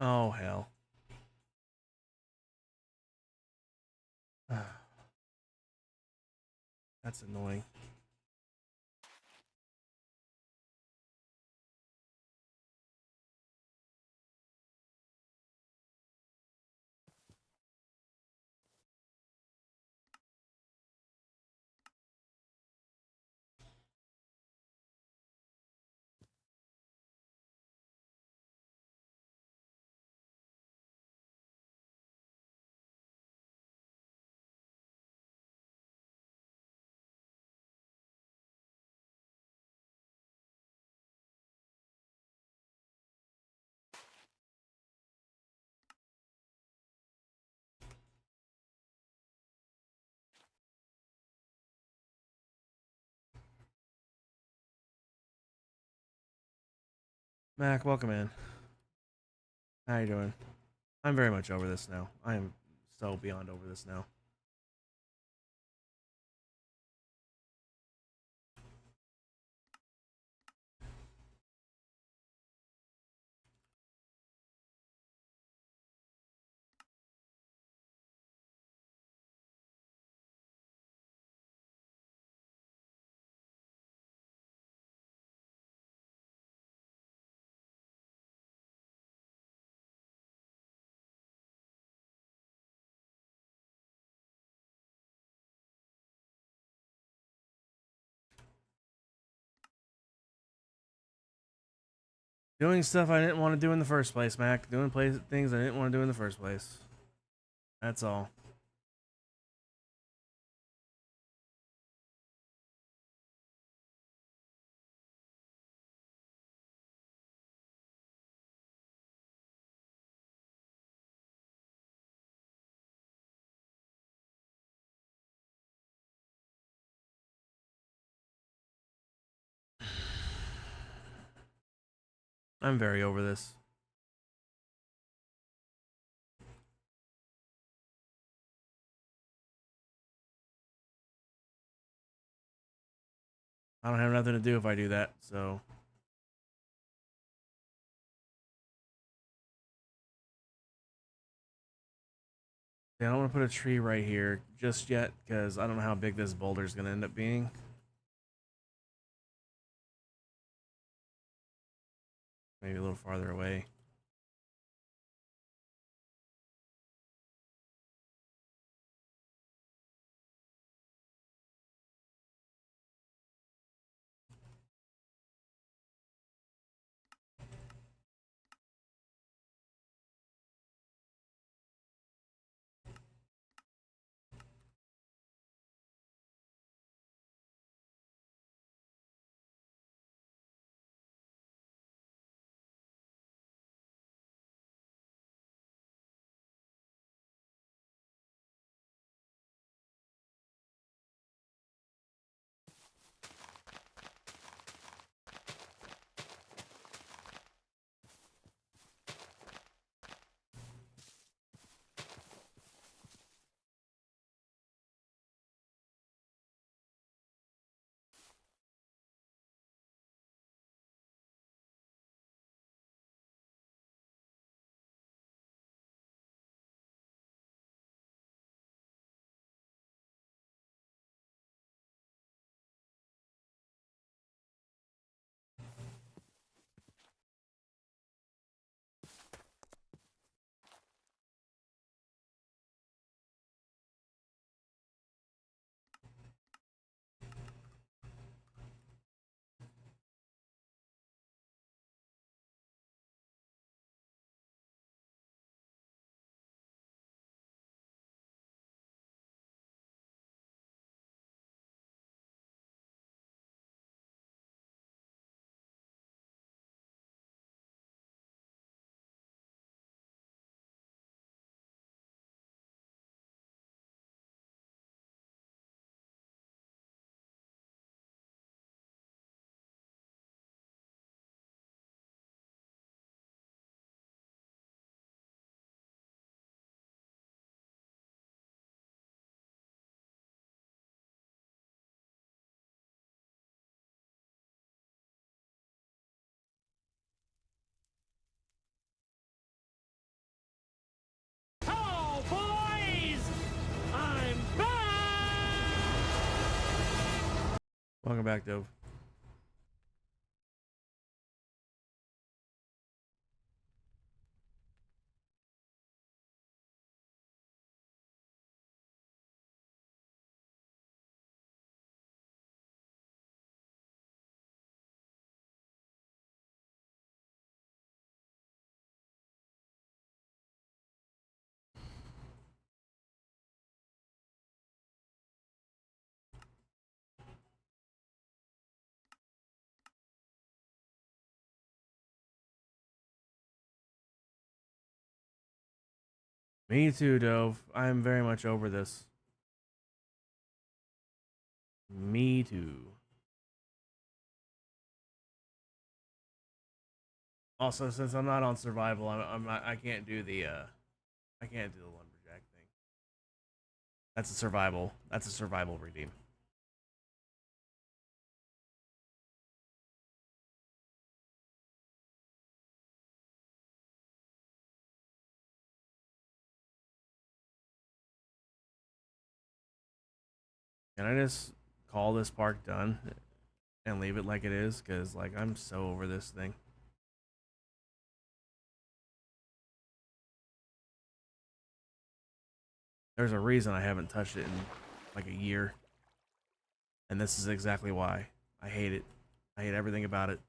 Oh, hell. That's annoying. Mac, welcome in. How you doing? I'm very much over this now. I am so beyond over this now. Doing stuff I didn't want to do in the first place, Mac. Doing things I didn't want to do in the first place. That's all. I'm very over this. I don't have nothing to do if I do that, so. Yeah, I don't want to put a tree right here just yet, because I don't know how big this boulder is going to end up being. Maybe a little farther away. Welcome back, Dove. Me too, Dove. I'm very much over this. Me too. Also, since I'm not on survival, I can't do the I can't do the lumberjack thing. That's a survival. That's a survival redeem. Can I just call this park done and leave it like it is? Cause like I'm so over this thing. There's a reason I haven't touched it in like a year. And this is exactly why. I hate it. I hate everything about it.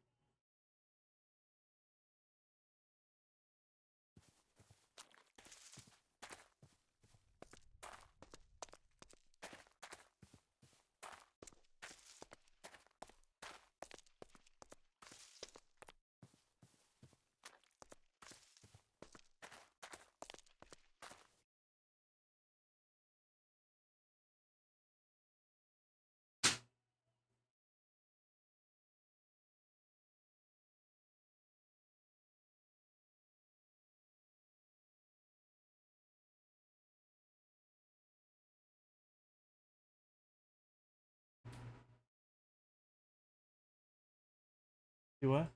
Do what?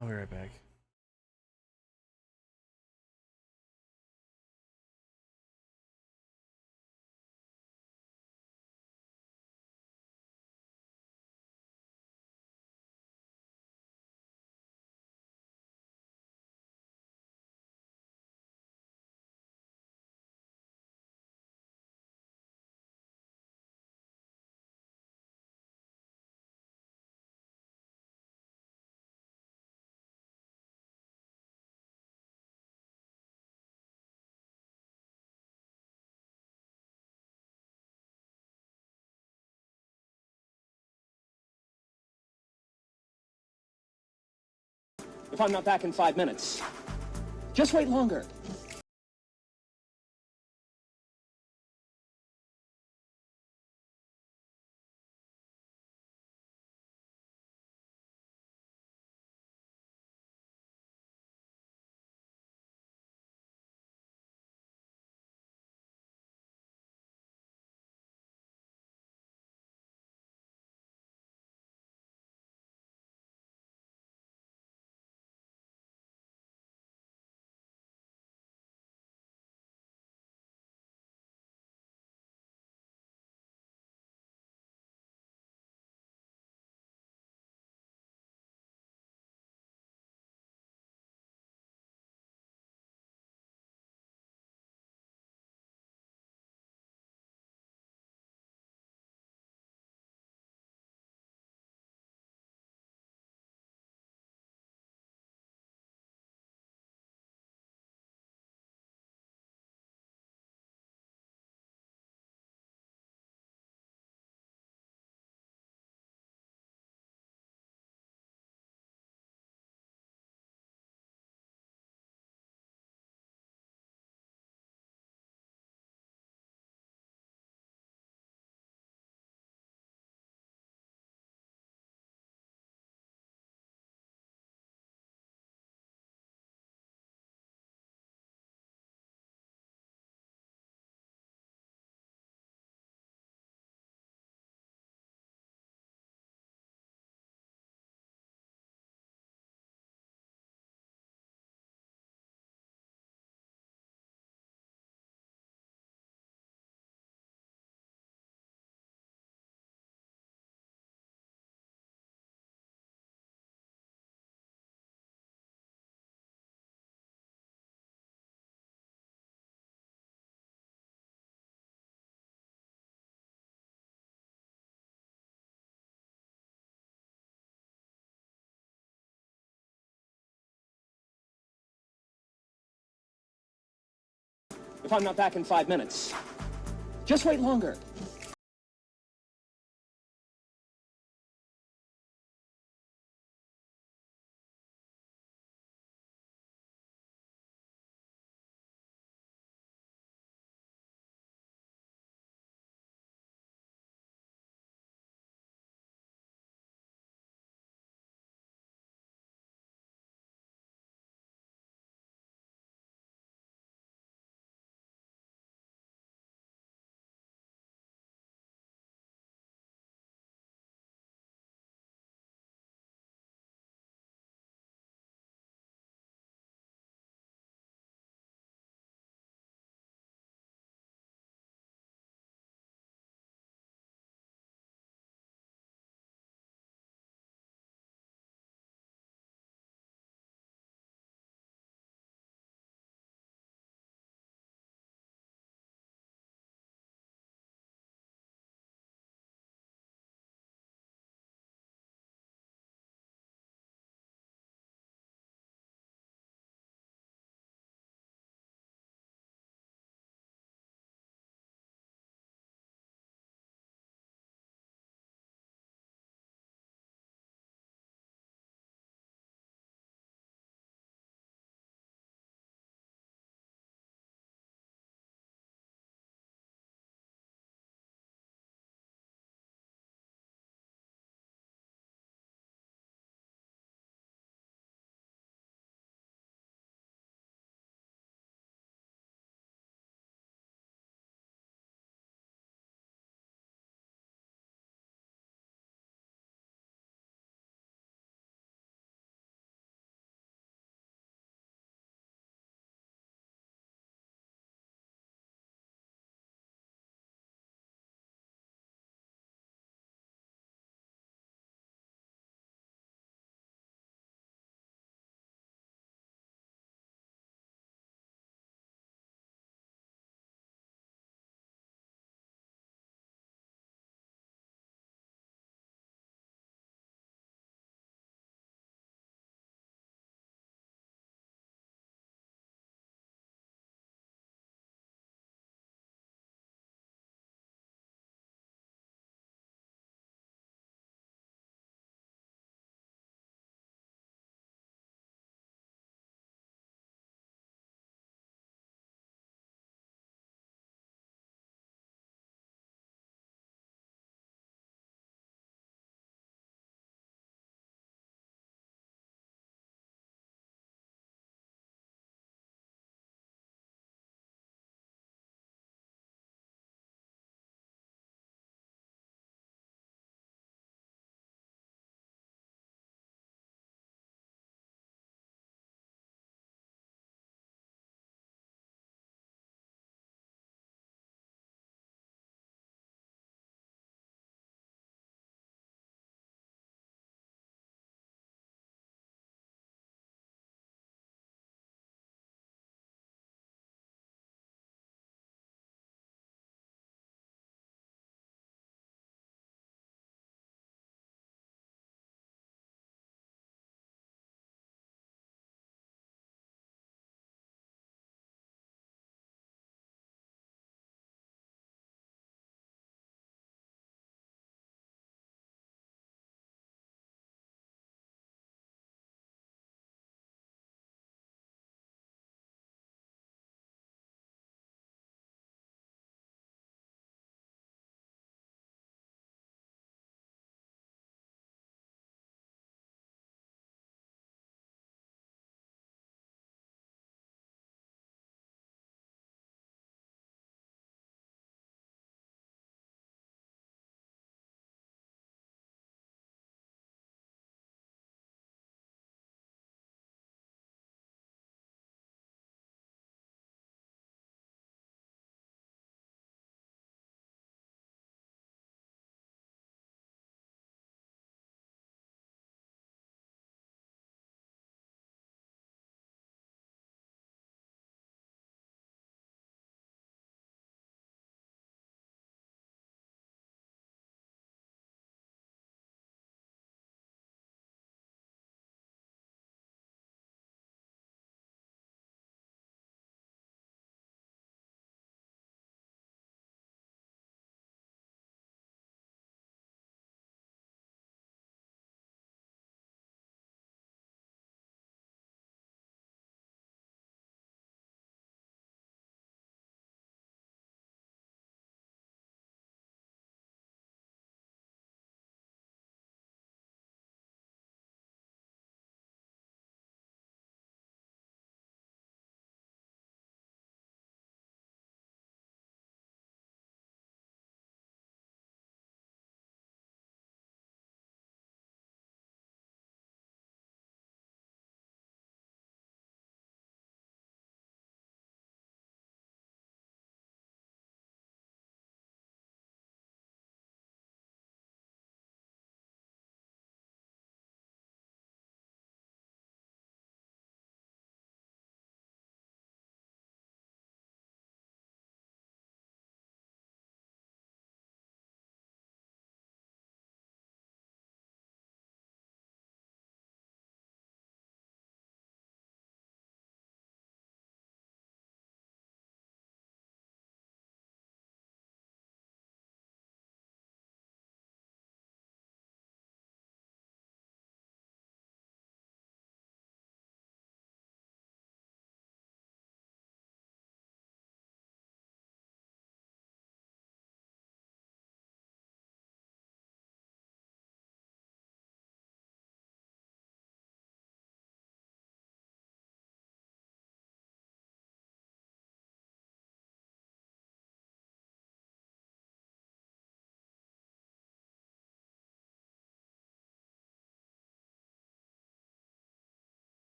I'll be right back. If I'm not back in 5 minutes, just wait longer. if I'm not back in 5 minutes. Just wait longer.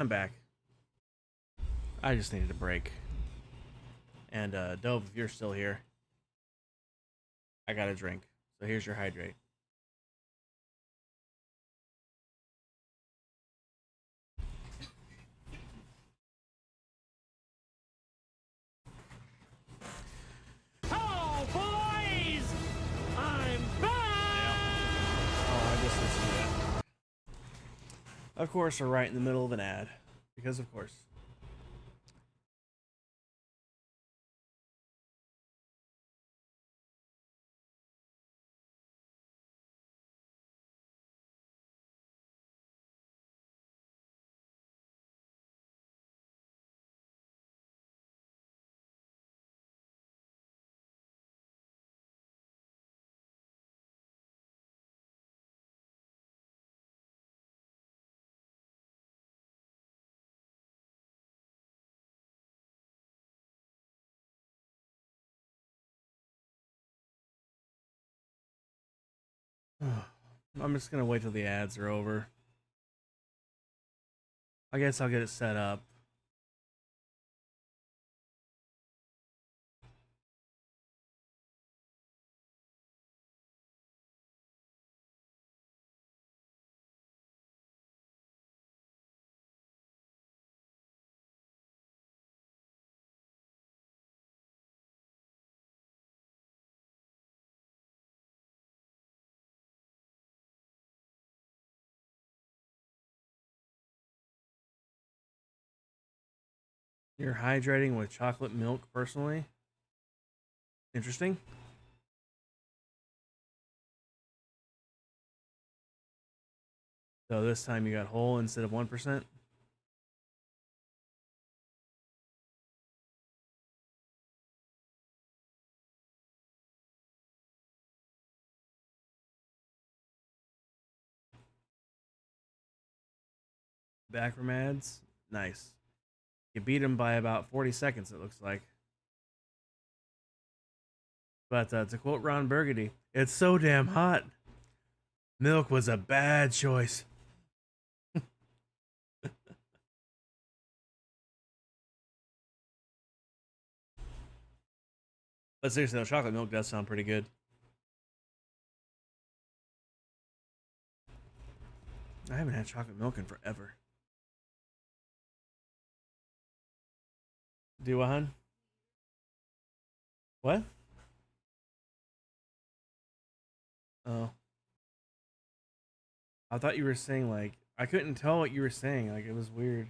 I'm back. I just needed a break. And Dove, if you're still here, I got a drink. So here's your hydrate. Hello, boys! I'm back! Oh, I just listened to that. Of course, we're right in the middle of an ad. Because of course. I'm just gonna wait till the ads are over. I guess I'll get it set up. You're hydrating with chocolate milk personally? Interesting. So this time you got whole instead of 1%. Back from ads. Nice. You beat him by about 40 seconds, it looks like. But to quote Ron Burgundy, it's so damn hot. Milk was a bad choice. But seriously, though, chocolate milk does sound pretty good. I haven't had chocolate milk in forever. Do I, hun? What? Oh. I thought you were saying, like, I couldn't tell what you were saying. Like, it was weird.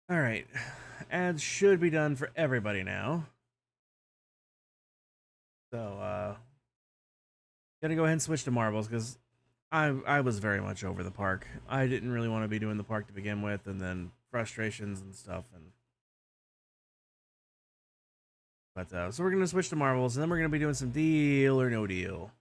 All right. Ads should be done for everybody now. So, gotta go ahead and switch to marbles because I was very much over the park. I didn't really want to be doing the park to begin with, and then frustrations and stuff. But so we're gonna switch to marbles, and then we're gonna be doing some deal or no deal.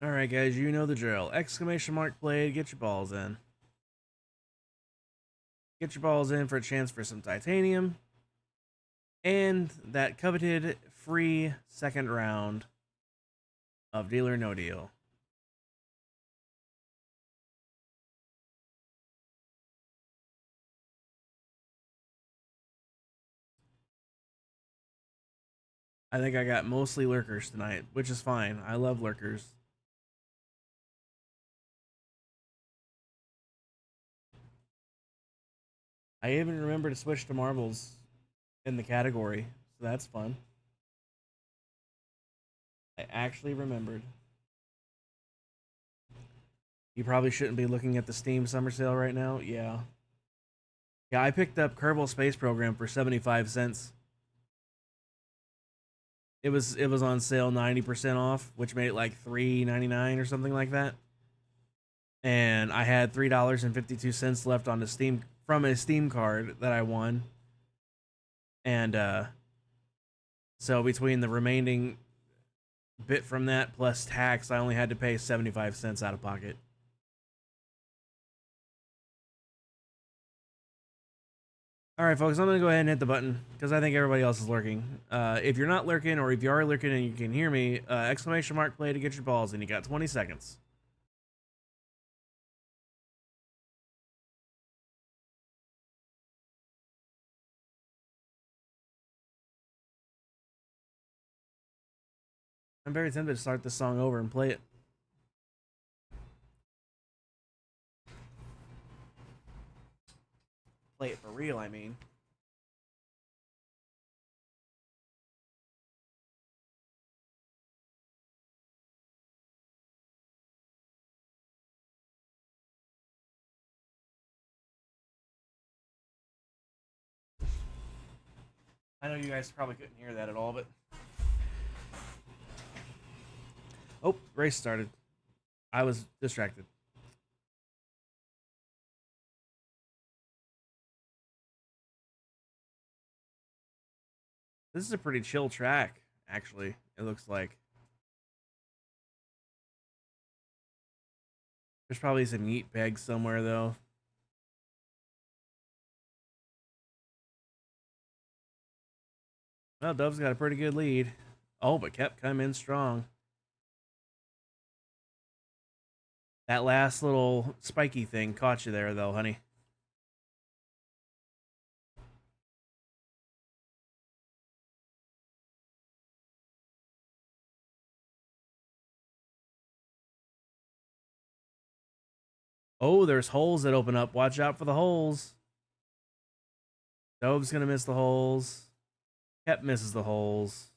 All right, guys, you know the drill. Exclamation mark played. Get your balls in. Get your balls in for a chance for some titanium and that coveted free second round of Deal or No Deal. I think I got mostly lurkers tonight, which is fine. I love lurkers. I even remember to switch to marbles in the category, so that's fun. I actually remembered. You probably shouldn't be looking at the Steam summer sale right now. Yeah. Yeah, I picked up Kerbal Space Program for 75 cents. It was on sale 90% off, which made it like $3.99 or something like that. And I had $3.52 left on the Steam from a Steam card that I won. And so between the remaining bit from that plus tax, I only had to pay 75 cents out of pocket. All right, folks, I'm going to go ahead and hit the button because I think everybody else is lurking. If you're not lurking, or if you are lurking and you can hear me, exclamation mark play to get your balls in. You got 20 seconds. I'm very tempted to start this song over and play it. Play it for real, I mean. I know you guys probably couldn't hear that at all, but... Oh, race started. I was distracted. This is a pretty chill track, actually, it looks like. There's probably some meat pegs somewhere, though. Well, Dove's got a pretty good lead. Oh, but kept coming strong. That last little spiky thing caught you there, though, honey. Oh, there's holes that open up. Watch out for the holes. Dove's going to miss the holes. Kep misses the holes.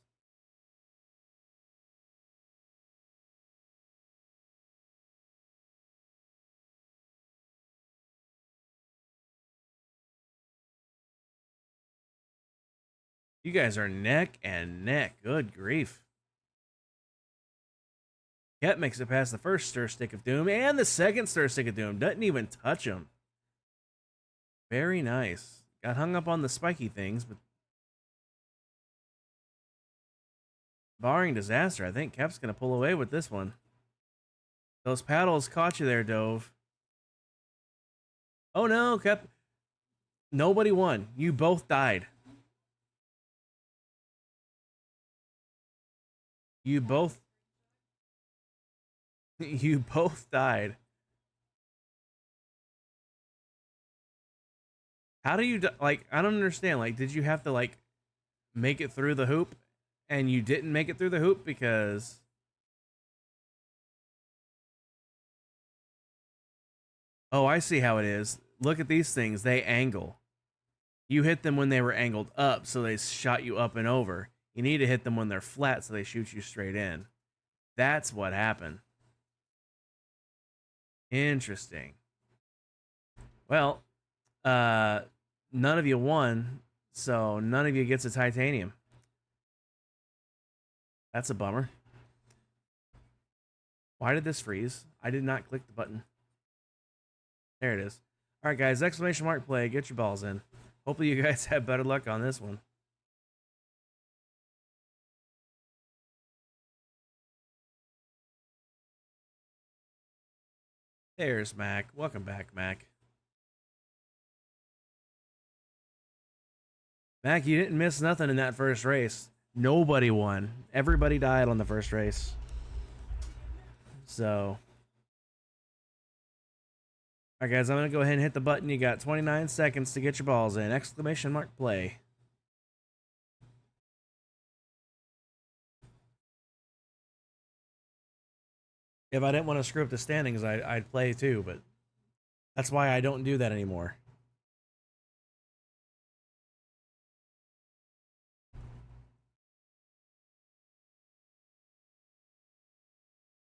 You guys are neck and neck. Good grief. Kep makes it past the first stir stick of doom and the second stir stick of doom. Doesn't even touch him. Very nice. Got hung up on the spiky things, but barring disaster, I think Kep's going to pull away with this one. Those paddles caught you there, Dove. Oh no, Kep. Nobody won. You both died. You both died. How do you like? I don't understand. Like, did you have to like make it through the hoop, and you didn't make it through the hoop because? Oh, I see how it is. Look at these things. They angle. You hit them when they were angled up, so they shot you up and over. You need to hit them when they're flat, so they shoot you straight in. That's what happened. Interesting. Well, none of you won, so none of you gets a titanium. That's a bummer. Why did this freeze? I did not click the button. There it is. All right, guys, exclamation mark play. Get your balls in. Hopefully you guys have better luck on this one. There's Mac. Welcome back, Mac. Mac, you didn't miss nothing in that first race. Nobody won. Everybody died on the first race. So, all right, guys, I'm going to go ahead and hit the button. You got 29 seconds to get your balls in. Exclamation mark play. If I didn't want to screw up the standings, I'd play too, but that's why I don't do that anymore.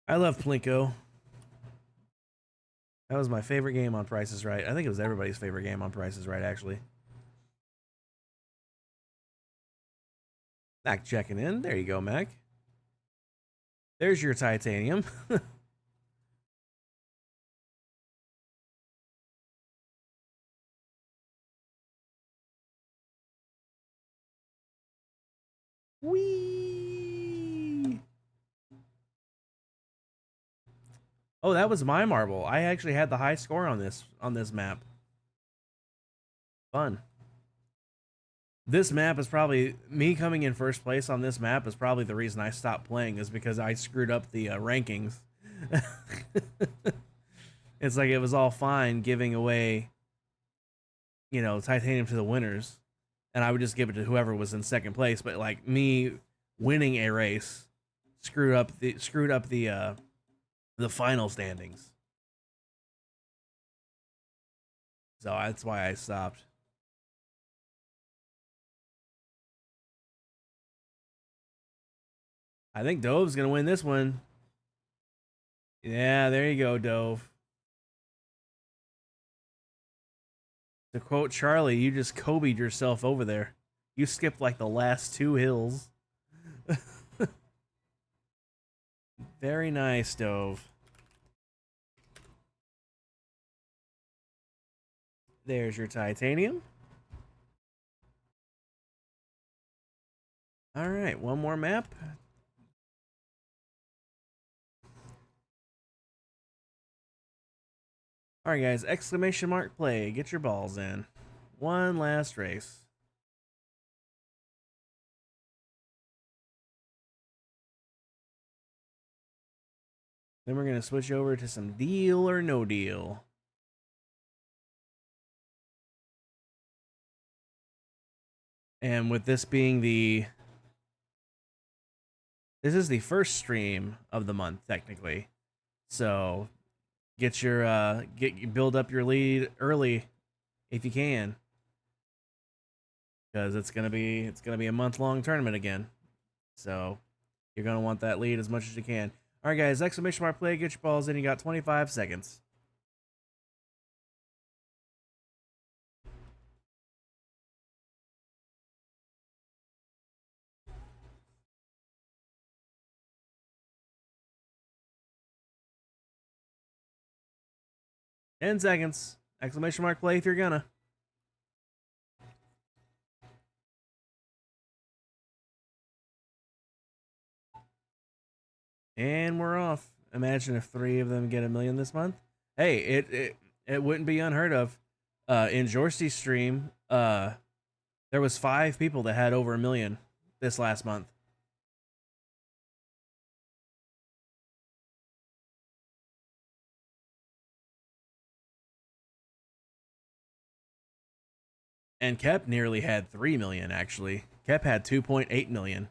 I love Plinko. That was my favorite game on Price is Right. I think it was everybody's favorite game on Price is Right, actually. Mac checking in. There you go, Mac. There's your titanium. Whee! Oh, that was my marble. I actually had the high score on this map. Fun. This map is probably me coming in first place on this map is probably the reason I stopped playing, is because I screwed up the rankings. It's like it was all fine giving away, you know, titanium to the winners, and I would just give it to whoever was in second place. But like me winning a race screwed up the final standings. So that's why I stopped. I think Dove's gonna win this one. Yeah, there you go, Dove. To quote Charlie, you just Kobe'd yourself over there. You skipped like the last 2 hills. Very nice, Dove. There's your titanium. All right, one more map. All right, guys, exclamation mark play. Get your balls in. One last race. Then we're going to switch over to some deal or no deal. And with this being this is the first stream of the month, technically. So get your build up your lead early if you can, because it's gonna be a month-long tournament again. So you're gonna want that lead as much as you can. All right, guys, exclamation mark play. Get your balls in. You got 25 seconds. Ten seconds. Exclamation mark play if you're gonna. And we're off. Imagine if 3 of them get $1 million this month. Hey, it wouldn't be unheard of. In Jorsty's stream, there was 5 people that had over $1 million this last month. And Kep nearly had 3 million, actually. Kep had 2.8 million.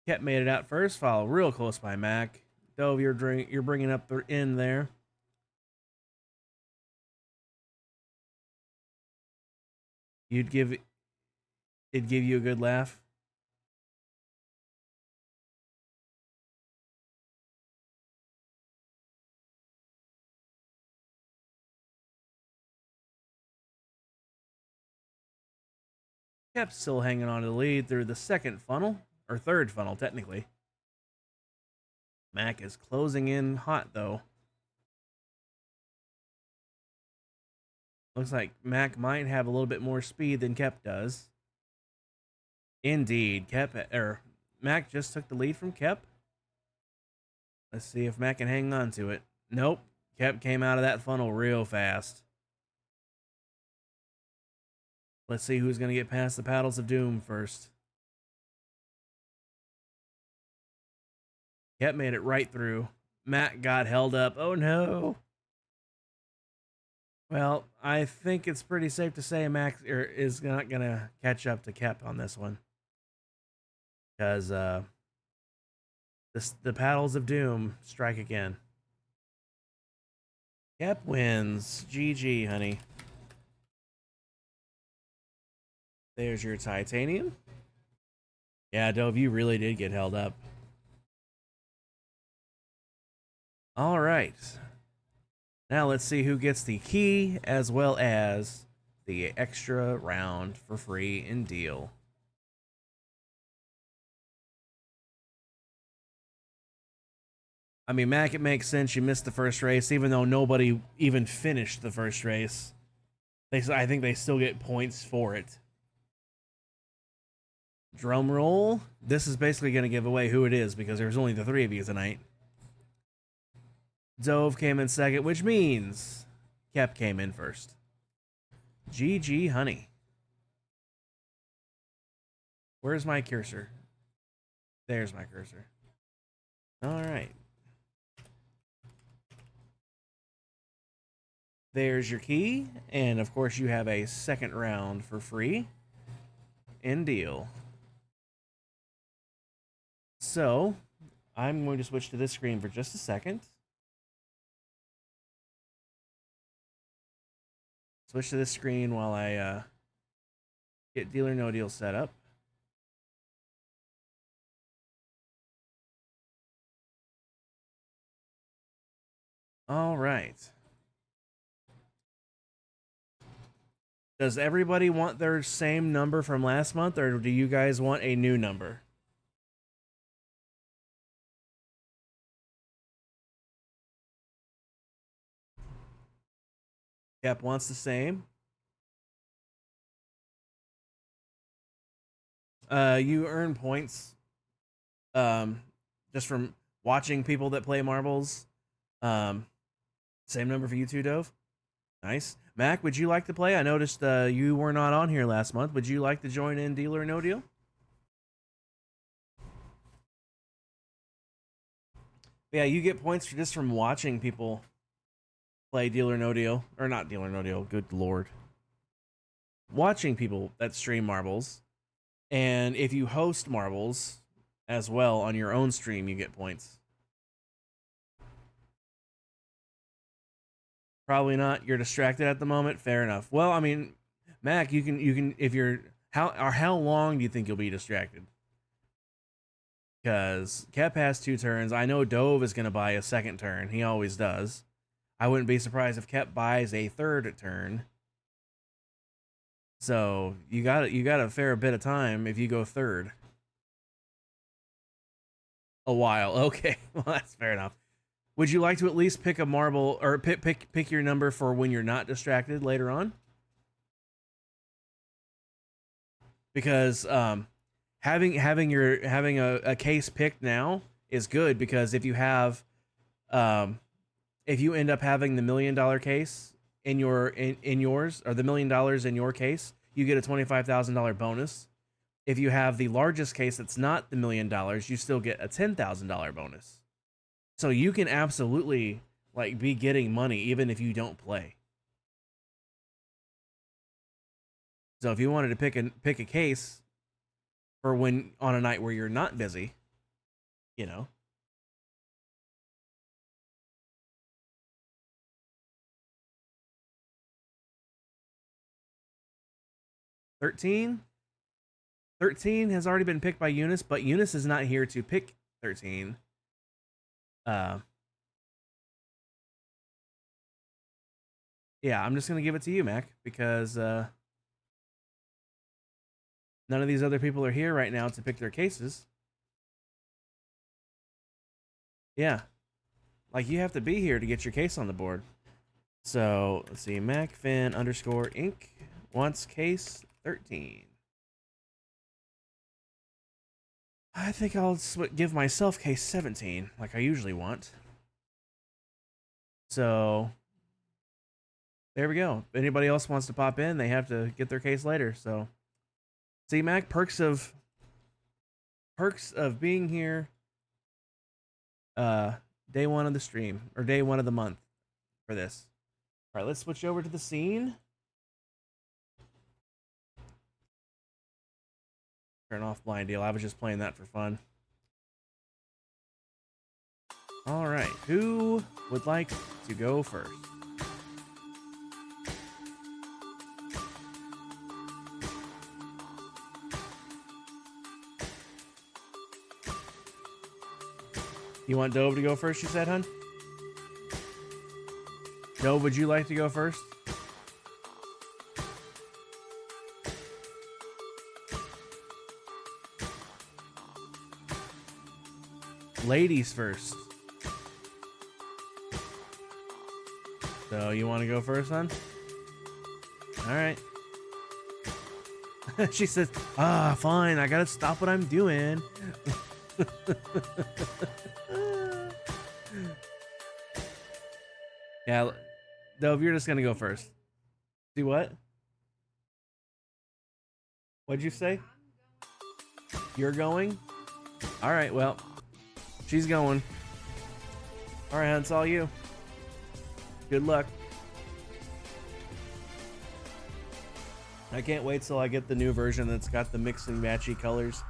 Kep made it out first, followed real close by Mac. Dove, you're bringing up the in there. It'd give you a good laugh. Kept still hanging on to the lead through the second funnel, or third funnel, technically. Mac is closing in hot, though. Looks like Mac might have a little bit more speed than Kep does. Indeed, Mac just took the lead from Kep. Let's see if Mac can hang on to it. Nope, Kep came out of that funnel real fast. Let's see who's going to get past the paddles of doom first. Kep made it right through. Mac got held up. Oh no. Well, I think it's pretty safe to say Mac is not going to catch up to Kep on this one. Because the paddles of doom strike again. Kep wins. GG, honey. There's your titanium. Yeah, Dove, you really did get held up. All right. Now let's see who gets the key as well as the extra round for free in deal. I mean, Mac, it makes sense you missed the first race, even though nobody even finished the first race. I think they still get points for it. Drum roll. This is basically going to give away who it is because there's only the 3 of you tonight. Dove came in second, which means Kep came in first. GG, honey. Where's my cursor? There's my cursor. All right. There's your key, and of course you have a second round for free in deal. So, I'm going to switch to this screen for just a second. Switch to this screen while I get Deal or No Deal set up. All right. Does everybody want their same number from last month, or do you guys want a new number? Cap wants the same. You earn points just from watching people that play marbles. Same number for you too, Dove. Nice. Mac, would you like to play? I noticed you were not on here last month. Would you like to join in Deal or No Deal? Yeah, you get points just from watching people play Deal or No Deal. Or not Deal or No Deal, good lord. Watching people that stream marbles. And if you host marbles as well on your own stream, you get points. Probably not. You're distracted at the moment. Fair enough. Well, I mean, Mac, you can if you're how long do you think you'll be distracted? Because Kep has 2 turns. I know Dove is gonna buy a second turn. He always does. I wouldn't be surprised if Kep buys a third turn. So you got a fair bit of time if you go third. A while. Okay. Well, that's fair enough. Would you like to at least pick a marble or pick your number for when you're not distracted later on? Because having a case picked now is good, because if you have if you end up having the $1 million case in yours, or the $1 million in your case, you get a $25,000 bonus. If you have the largest case that's not the $1 million, you still get a $10,000 bonus. So you can absolutely like be getting money even if you don't play. So if you wanted to pick a case for when on a night where you're not busy, you know. $13 has already been picked by Eunice, but Eunice is not here to pick 13. Yeah, I'm just gonna give it to you, Mac, because none of these other people are here right now to pick their cases. Yeah, like you have to be here to get your case on the board. So let's see, MacFin_Inc. wants case 13. I think I'll give myself case 17, like I usually want. So there we go. If anybody else wants to pop in, they have to get their case later. So see, Mac, perks of being here day 1 of the stream, or day 1 of the month for this. All right, let's switch over to the scene. Turn off Blind Deal. I was just playing that for fun. All right, who would like to go first? You want Dove to go first, you said, hun? Dove, would you like to go first? Ladies first. So you want to go first, son? All right. She says, fine. I gotta stop what I'm doing. Yeah, Dove, you're just gonna go first. See what? What'd you say? You're going? All right, well, she's going. All right, it's all you. Good luck. I can't wait till I get the new version that's got the mix and matchy colors.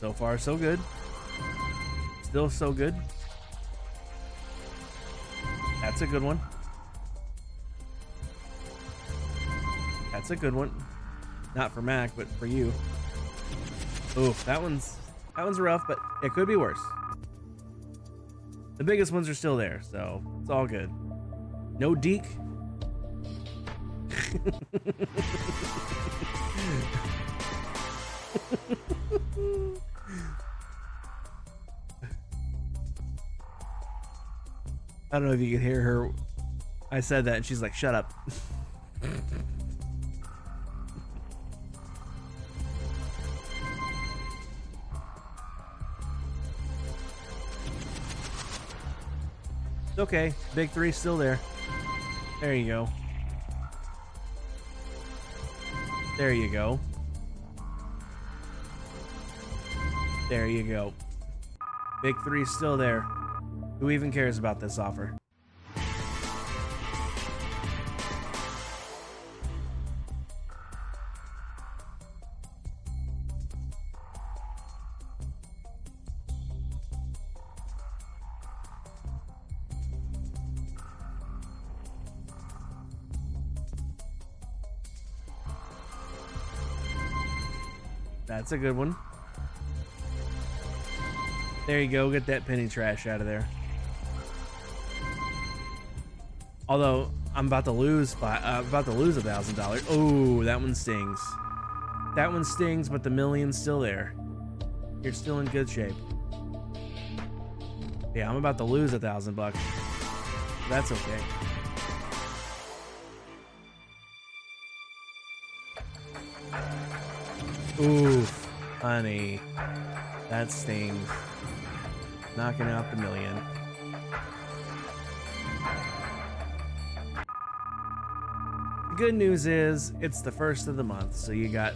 So far, so good. Still so good. That's a good one. That's a good one. Not for Mac, but for you. Oof, that one's rough, but it could be worse. The biggest ones are still there, so it's all good. No Deke. I don't know if you could hear her. I said that and she's like, shut up. It's okay. Big three's still there. There you go. There you go. There you go. Big three's still there. Who even cares about this offer? That's a good one. There you go. Get that penny trash out of there. Although I'm about to lose $1,000. Oh, that one stings. That one stings, but the million's still there. You're still in good shape. Yeah, I'm about to lose $1,000. That's okay. Oof, honey. That stings. Knocking out the million. The good news is it's the first of the month, so you got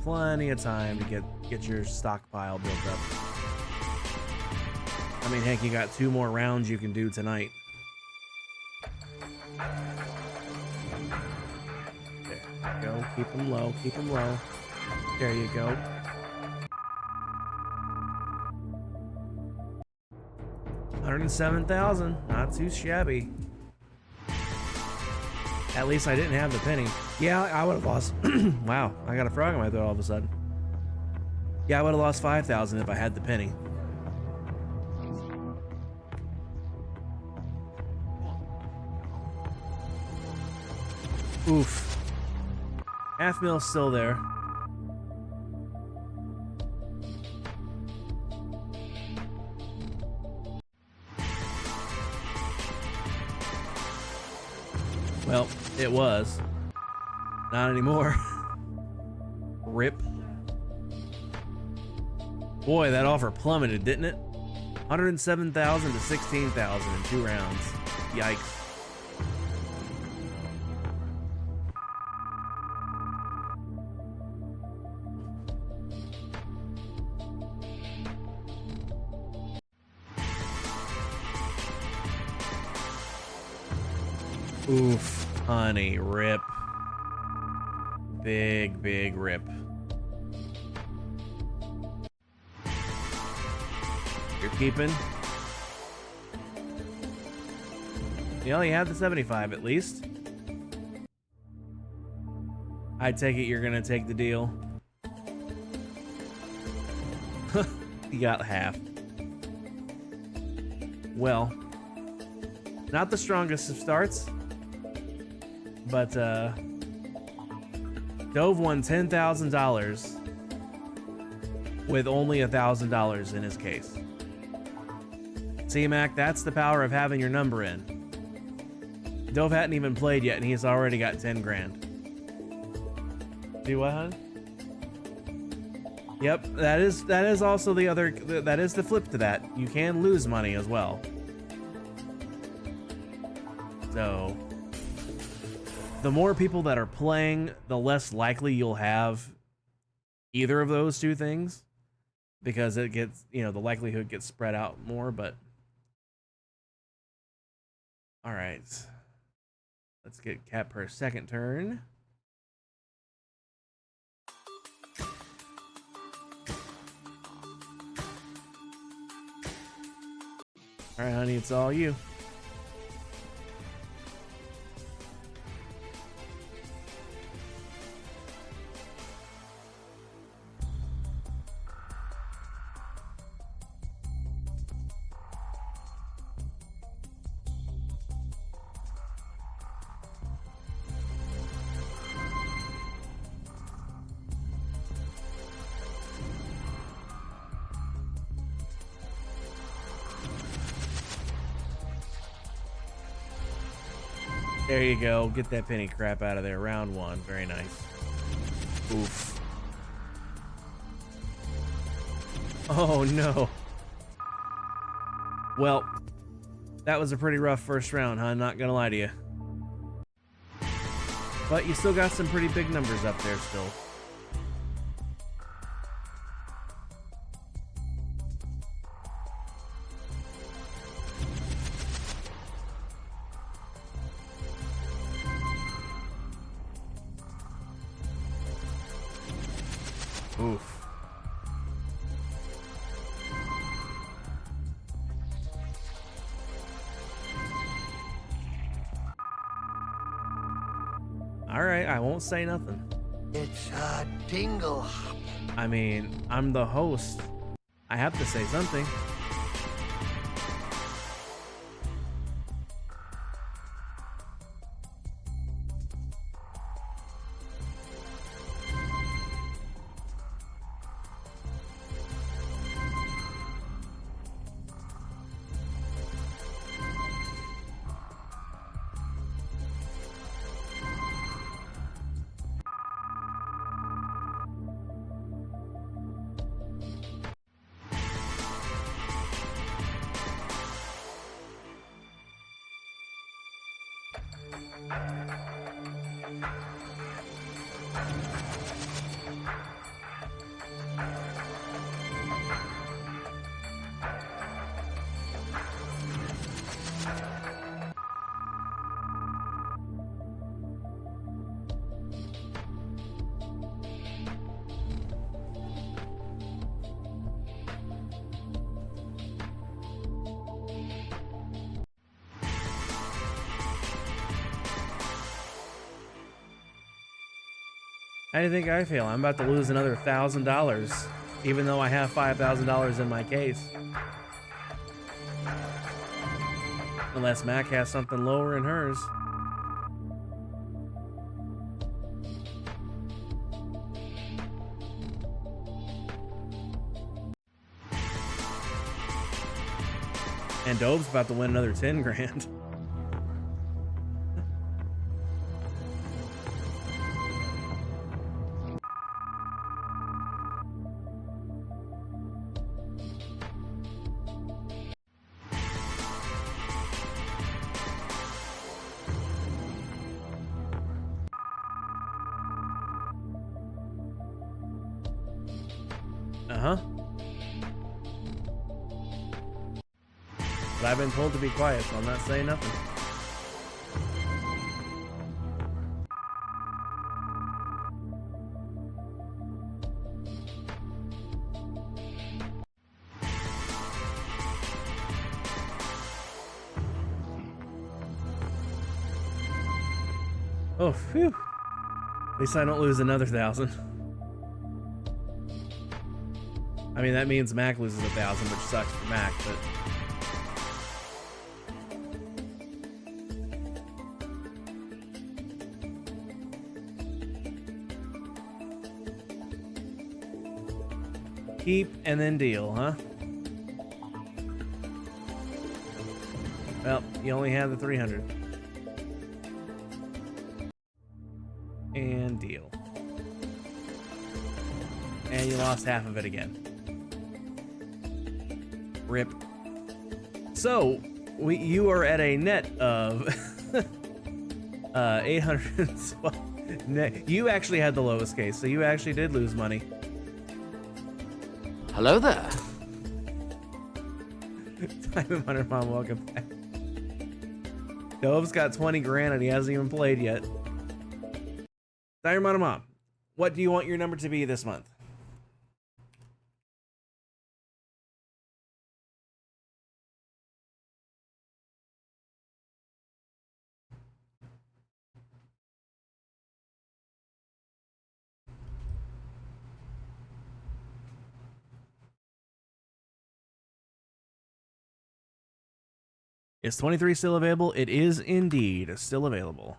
plenty of time to get your stockpile built up. I mean, heck, you got 2 more rounds you can do tonight. There you go. Keep them low. Keep them low. There you go. $107,000. Not too shabby. At least I didn't have the penny. Yeah, I would have lost. Wow, I got a frog in my throat all of a sudden. Yeah, I would have lost $5,000 if I had the penny. Oof. Half mil's still there. Well, it was. Not anymore. Rip. Boy, that offer plummeted, didn't it? 107,000 to 16,000 in 2 rounds. Yikes. Oof, honey, rip. Big, big rip. You're keeping? Yeah, you have the 75 at least. I take it you're gonna take the deal. You got half. Well, not the strongest of starts. But Dove won $10,000 with only $1,000 in his case. See, Mac, that's the power of having your number in. Dove hadn't even played yet, and he's already got 10 grand. Do what, hon? Yep, that is also the other, that is the flip to that. You can lose money as well. So, the more people that are playing, the less likely you'll have either of those two things, because it gets, you know, the likelihood gets spread out more. But all right, let's get Cat per second turn. All right, honey, it's all you. There you go. Get that penny crap out of there. Round one. Very nice. Oof. Oh, no. Well, that was a pretty rough first round, huh? Not gonna lie to you. But you still got some pretty big numbers up there still. Oof. All right, I won't say nothing. It's a dingle. I mean, I'm the host. I have to say something. How do you think I feel? I'm about to lose another $1,000, even though I have $5,000 in my case. Unless Mac has something lower in hers. And Dove's about to win another 10 grand. Uh-huh. But I've been told to be quiet, so I'm not saying nothing. Oh, phew. At least I don't lose another 1,000. I mean, that means Mac loses 1,000, which sucks for Mac, but... Keep and then deal, huh? Well, you only have the 300. And deal. And you lost half of it again. Rip. So, you are at a net of 812. Net. You actually had the lowest case, so you actually did lose money. Hello there. Diamond Hunter Mom, welcome back. Dove's got 20 grand and he hasn't even played yet. Diamond Hunter Mom, what do you want your number to be this month? Is 23 still available? It is indeed still available.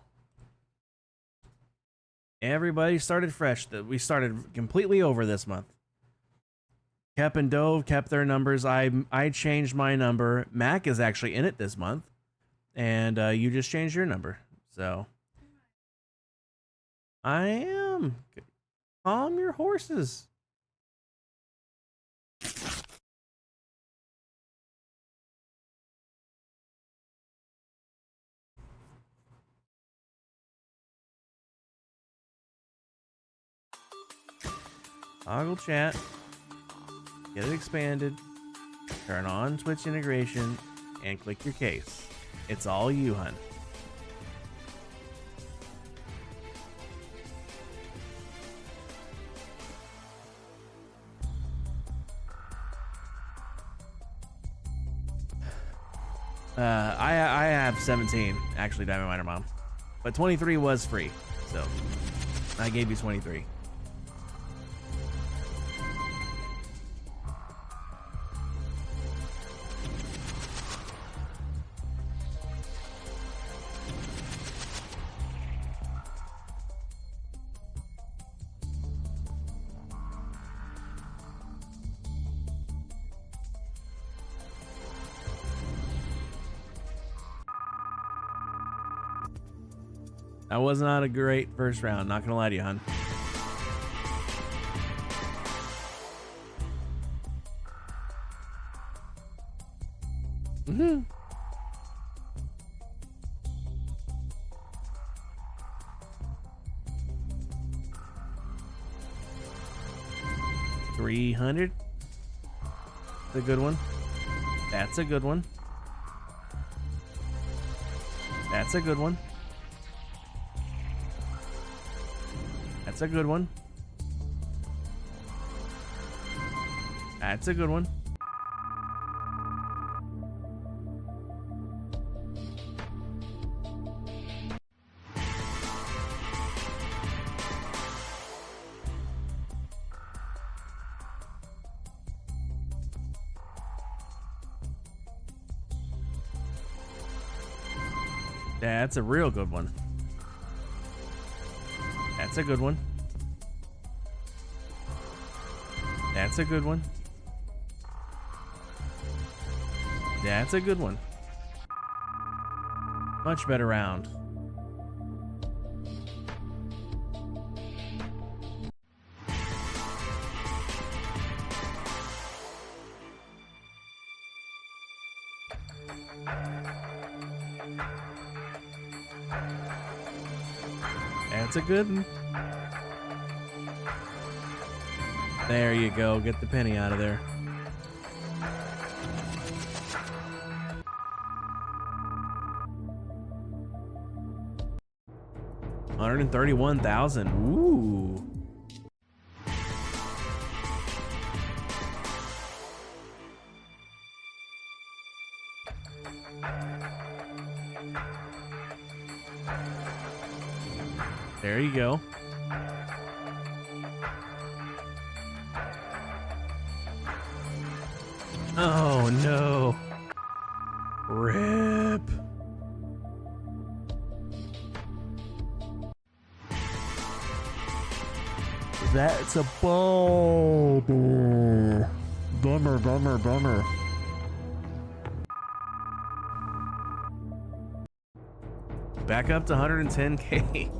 Everybody started fresh. We started completely over this month. Kep and Dove kept their numbers. I changed my number. Mac is actually in it this month. And you just changed your number. So I am. Calm your horses. Toggle chat, get it expanded, turn on Twitch integration, and click your case. It's all you, hun. I have 17, actually, Diamond Miner Mom. But 23 was free, so I gave you 23. That was not a great first round, not gonna lie to you, hun. Mm-hmm. $300. That's a good one. That's a good one. That's a good one. That's a good one. That's a good one. That's a real good one. That's a good one. That's a good one. That's a good one. Much better round. That's a good one. There you go. Get the penny out of there. $131,000. Ooh. There you go. Oh no. Rip. That's a bummer. Bummer, bummer, bummer. Back up to 110K.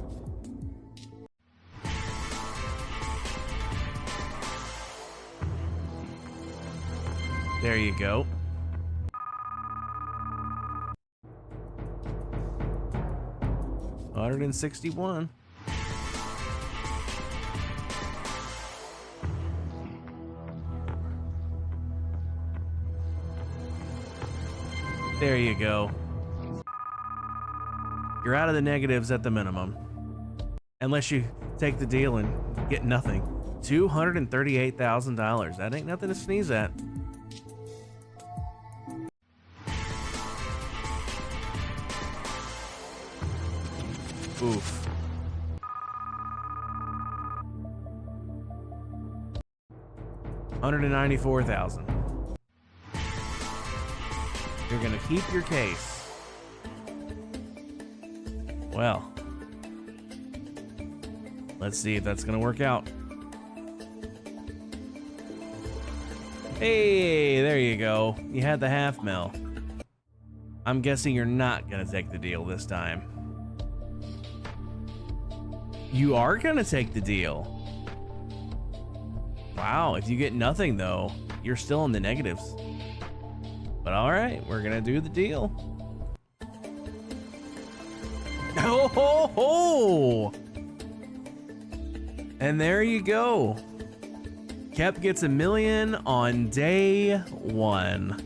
There you go. $161. There you go. You're out of the negatives at the minimum. Unless you take the deal and get nothing. $238,000. That ain't nothing to sneeze at. Oof. $194,000. You're gonna keep your case. Well, let's see if that's gonna work out. Hey, there you go. You had the half mil. I'm guessing you're not gonna take the deal this time. You are gonna take the deal. Wow, if you get nothing though, you're still in the negatives. But all right, we're gonna do the deal. Oh, ho, ho. And there you go. Kep gets $1 million on day one.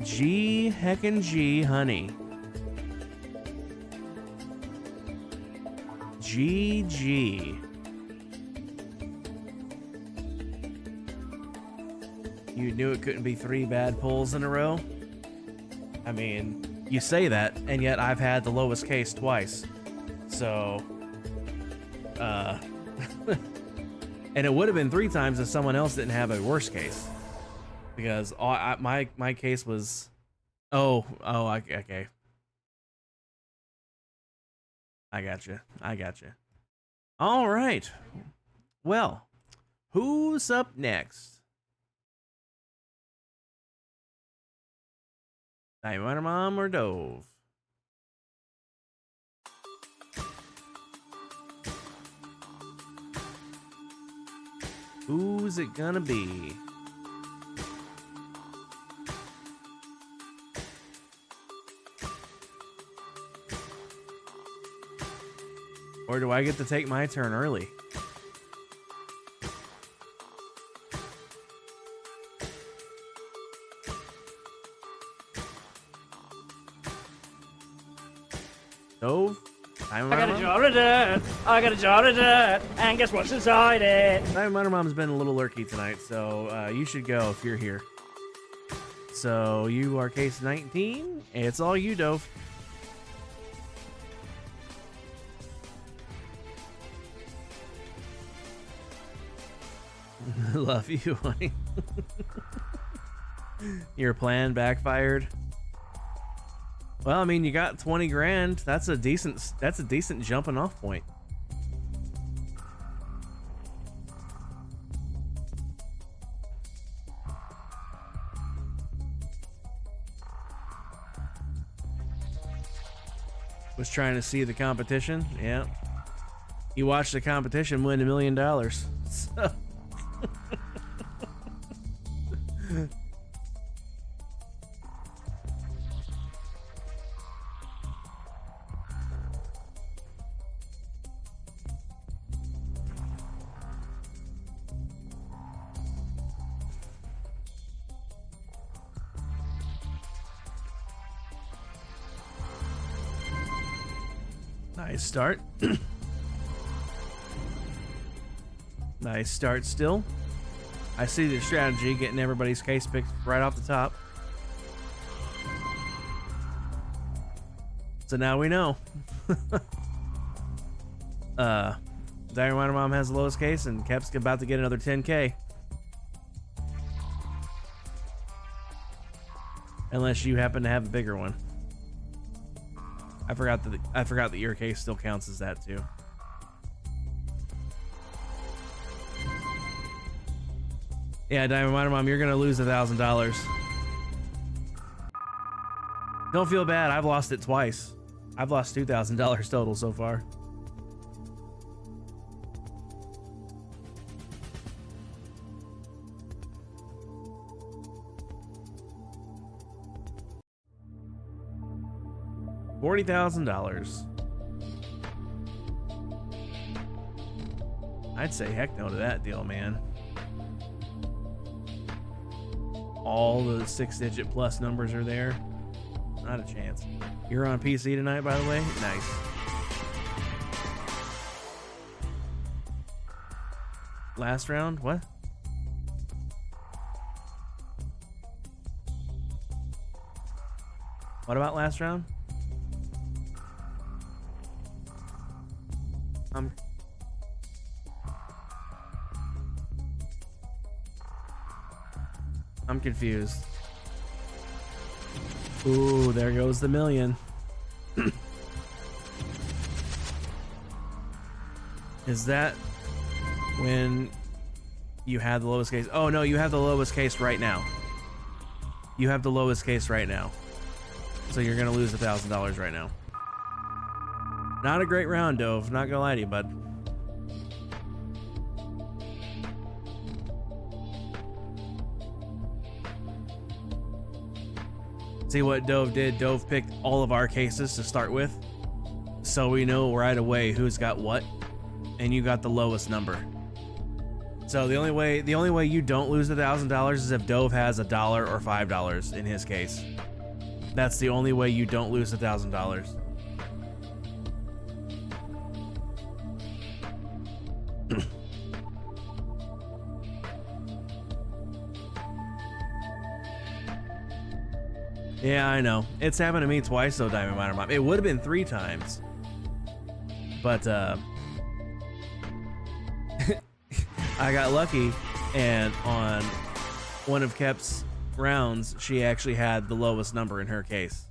G heckin' G, honey. GG. You knew it couldn't be 3 bad pulls in a row? I mean, you say that, and yet I've had the lowest case twice. So, and it would have been 3 times if someone else didn't have a worse case. Because my case was, okay. I gotcha. All right. Well, who's up next? Diamond Mom or Dove? Who's it gonna be? Or do I get to take my turn early? Dove? I got a jar of dirt. I got a jar of dirt. And guess what's inside it? Diamond Mom's been a little lurky tonight, so you should go if you're here. So you are case 19. It's all you, Dove. Love you, honey. Your plan backfired. Well, I mean, you got 20 grand. That's a decent jumping off point. Was trying to see the competition. Yeah. You watched the competition win $1 million. So. Nice start. Nice start still. I see the strategy, getting everybody's case picked right off the top. So now we know. Diamond Mom has the lowest case, and Kep's about to get another 10K. Unless you happen to have a bigger one. I forgot that your case still counts as that too. Yeah, Diamond Mom, you're gonna lose $1,000. Don't feel bad. I've lost it twice. I've lost $2,000 total so far. $40,000. I'd say heck no to that deal, man. All the 6-digit plus numbers are there. Not a chance. You're on PC tonight, by the way? Nice. Last round? What? What about last round? I'm confused. Ooh, there goes the million. Is that when you had the lowest case? Oh no, you have the lowest case right now. You have the lowest case right now. So you're gonna lose $1,000 right now. Not a great round, Dove. Not gonna lie to you, bud. See what Dove did? Dove picked all of our cases to start with, so we know right away who's got what, and you got the lowest number. So the only way you don't lose $1,000 is if Dove has $1 or $5 in his case. That's the only way you don't lose $1,000. Yeah, I know. It's happened to me twice though, Diamond Miner Mom. It would have been 3 times. But I got lucky, and on one of Kep's rounds, she actually had the lowest number in her case.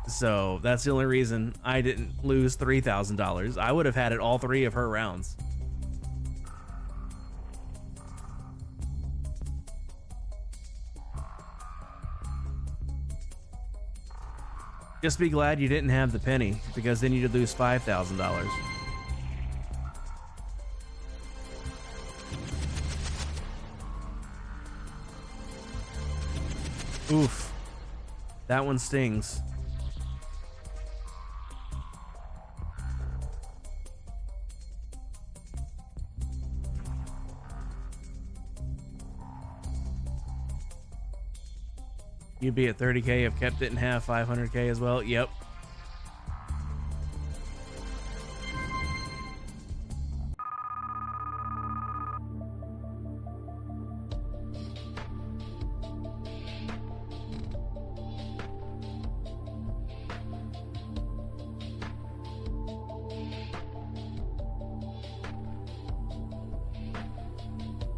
So that's the only reason I didn't lose $3,000. I would have had it all 3 of her rounds. Just be glad you didn't have the penny, because then you'd lose $5,000. Oof. That one stings. You'd be at 30K if Kep didn't have 500K as well. Yep.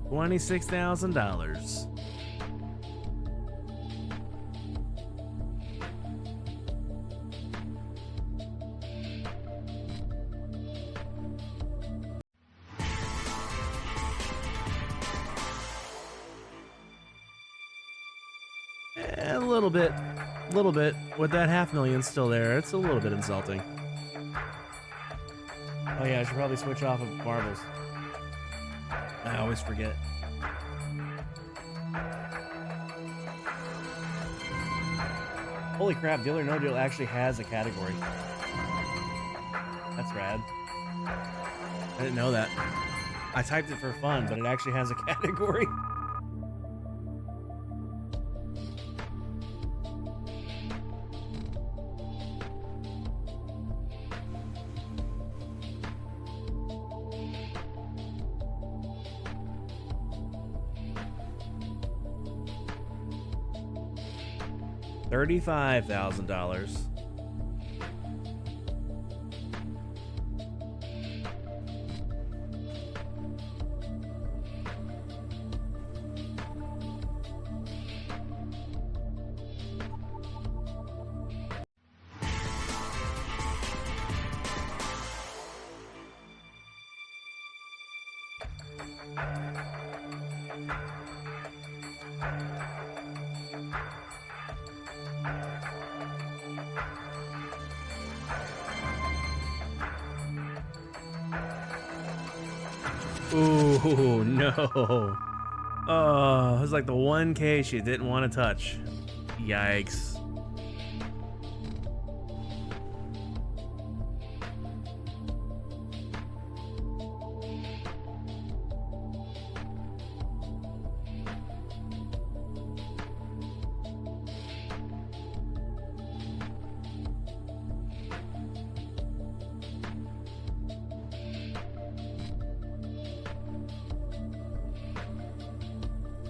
$26,000. A little bit. With that $500,000 still there, it's a little bit insulting. Oh yeah, I should probably switch off of marbles. I always forget. Holy crap, Deal or No Deal actually has a category. That's rad. I didn't know that. I typed it for fun, but it actually has a category. $35,000. Ooh, no. Oh, it was like the one case you didn't want to touch. Yikes.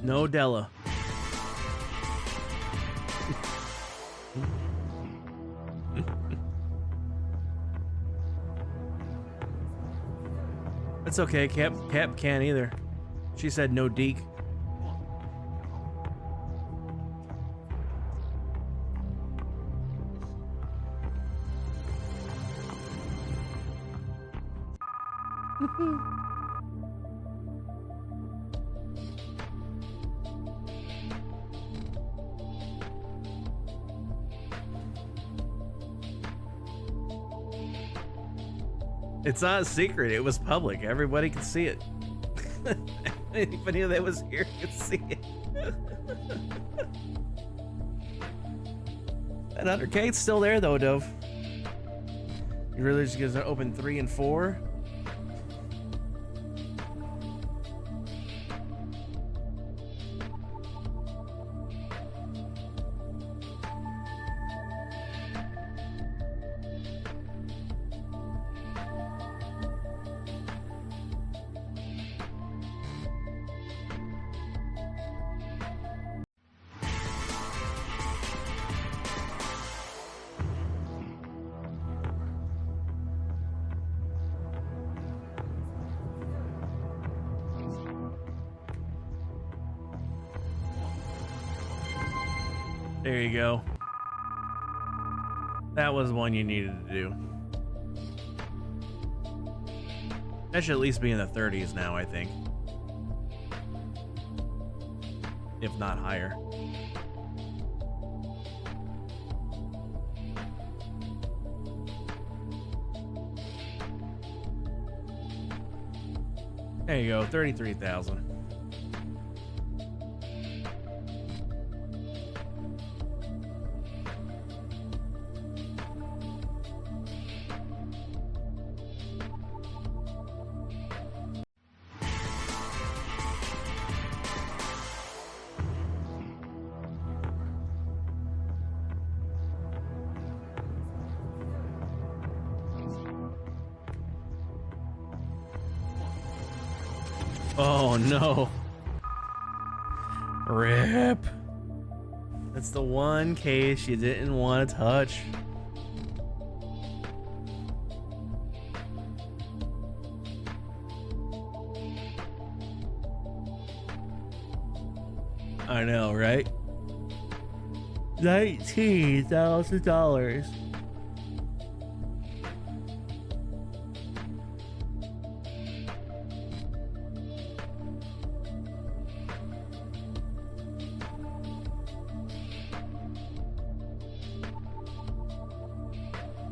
No Della. It's okay. Cap can't either. She said no Deke. It's not a secret. It was public. Everybody could see it. Anybody that was here could see it. That 100K's still there though, Dove. You really just gonna open 3 and 4? There you go. That was one you needed to do. That should at least be in the 30s now, I think. If not higher. There you go, 33,000. Oh no. Rip. That's the one case you didn't want to touch. I know, right? $19,000.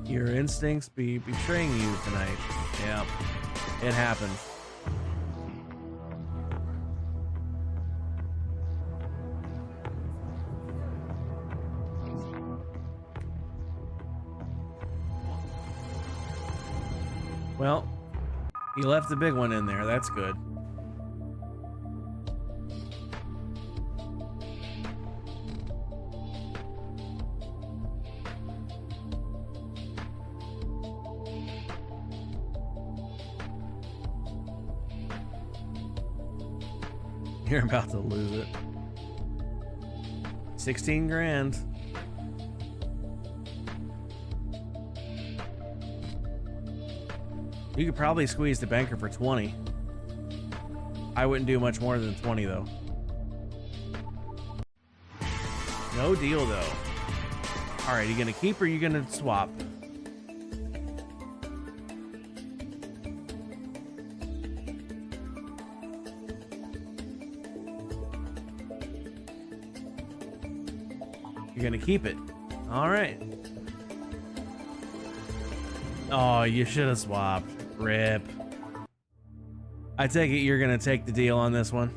Your instincts be betraying you tonight. Yeah, it happens. Well, he left the big one in there. That's good. You're about to lose it. 16 grand. You could probably squeeze the banker for 20. I wouldn't do much more than 20 though. No deal though. All right, you gonna keep or you gonna swap? You're gonna keep it. All right. Oh, you should have swapped. Rip. I take it you're gonna take the deal on this one.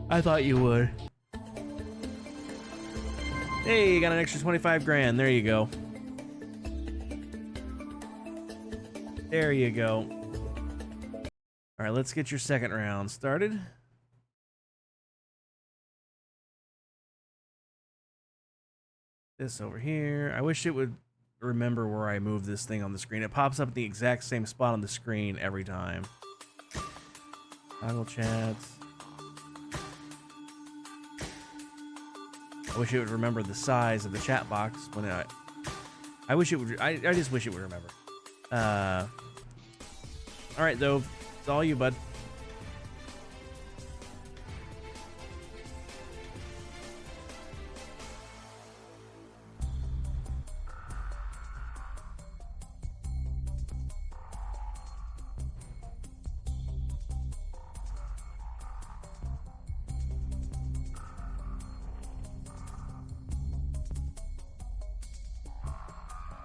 I thought you would. Hey, you got an extra 25 grand. There you go. There you go. All right, let's get your second round started. this over here. I wish it would remember where I move this thing on the screen. It pops up at the exact same spot on the screen every time. Toggle chats. I wish it would remember the size of the chat box when I wish it would. I just wish it would remember. All right, though. It's all you, bud.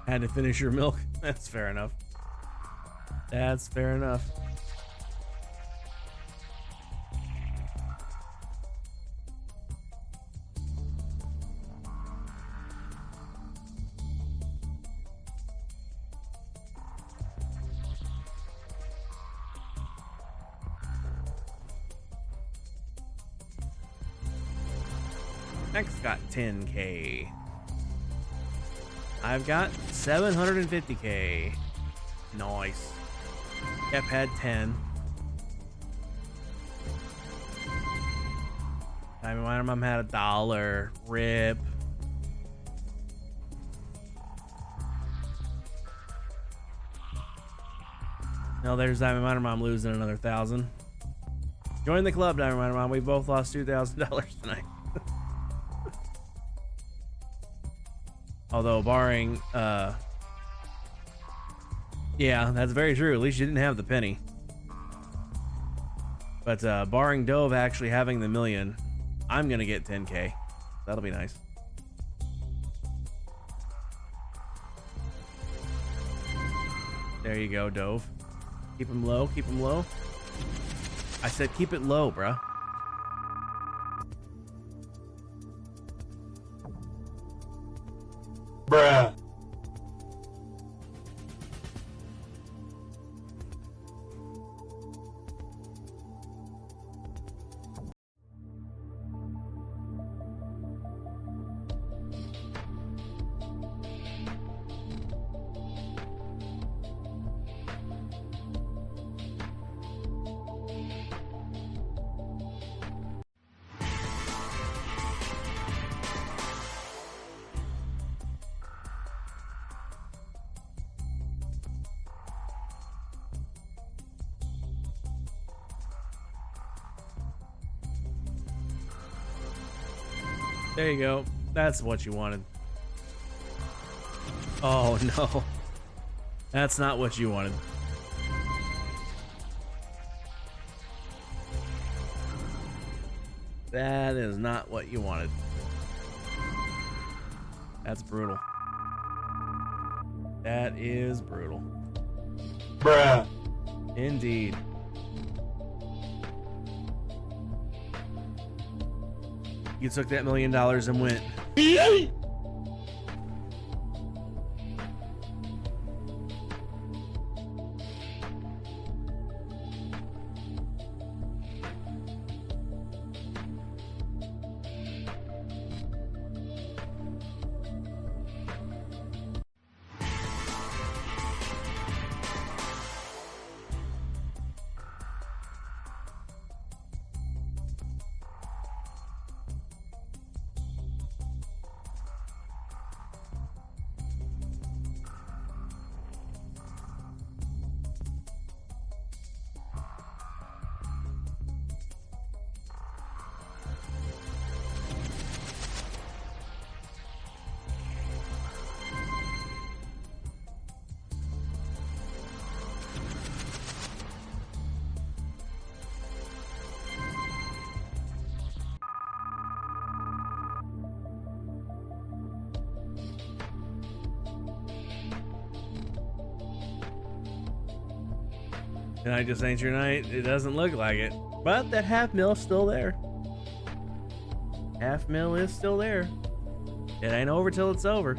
Had to finish your milk. That's fair enough. That's fair enough. Next got 10K. I've got 750K. Nice. Yep, had 10. Diamond Miner Mom had $1. Rip. No, there's Diamond Miner Mom losing another 1,000. Join the club, Diamond Miner Mom. We both lost $2,000 tonight. Although barring, yeah, that's very true. At least you didn't have the penny. But barring Dove actually having the million, I'm gonna get 10K. That'll be nice. There you go, Dove. Keep him low, keep him low. I said keep it low, bruh. Bruh. There you go. That's what you wanted. Oh no. That's not what you wanted. That is not what you wanted. That's brutal. That is brutal. Bruh. Indeed. You took that $1 million and went. Tonight just ain't your night. It doesn't look like it. But that half mill's still there. Half mil is still there. It ain't over till it's over.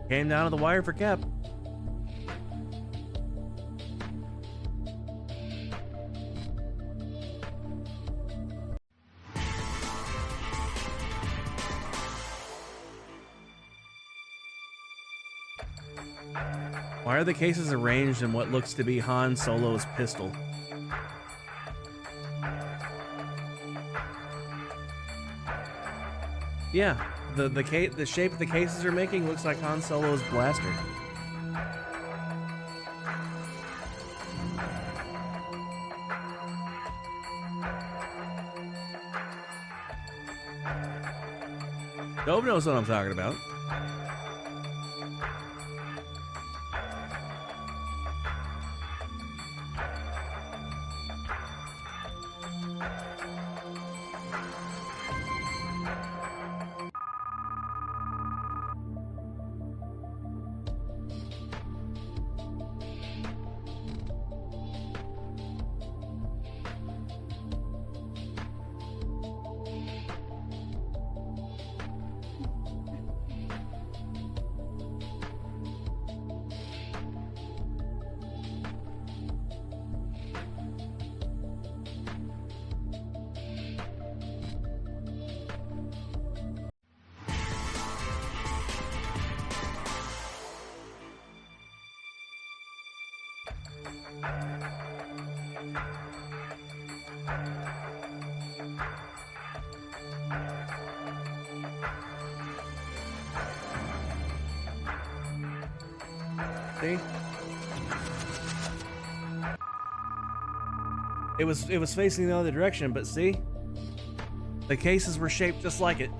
Came down to the wire for Cap. Why are the cases arranged in what looks to be Han Solo's pistol? Yeah, the shape the cases are making looks like Han Solo's blaster. Dove knows what I'm talking about. See? It was facing the other direction, but see? The cases were shaped just like it.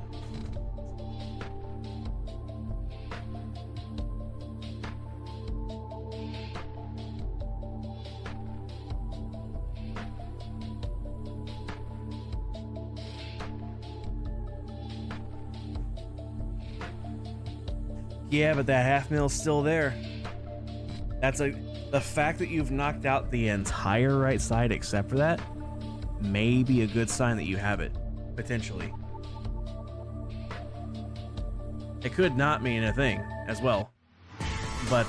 Yeah, but that $500,000's still there. The fact that you've knocked out the entire right side except for that may be a good sign that you have it, potentially. It could not mean a thing as well. But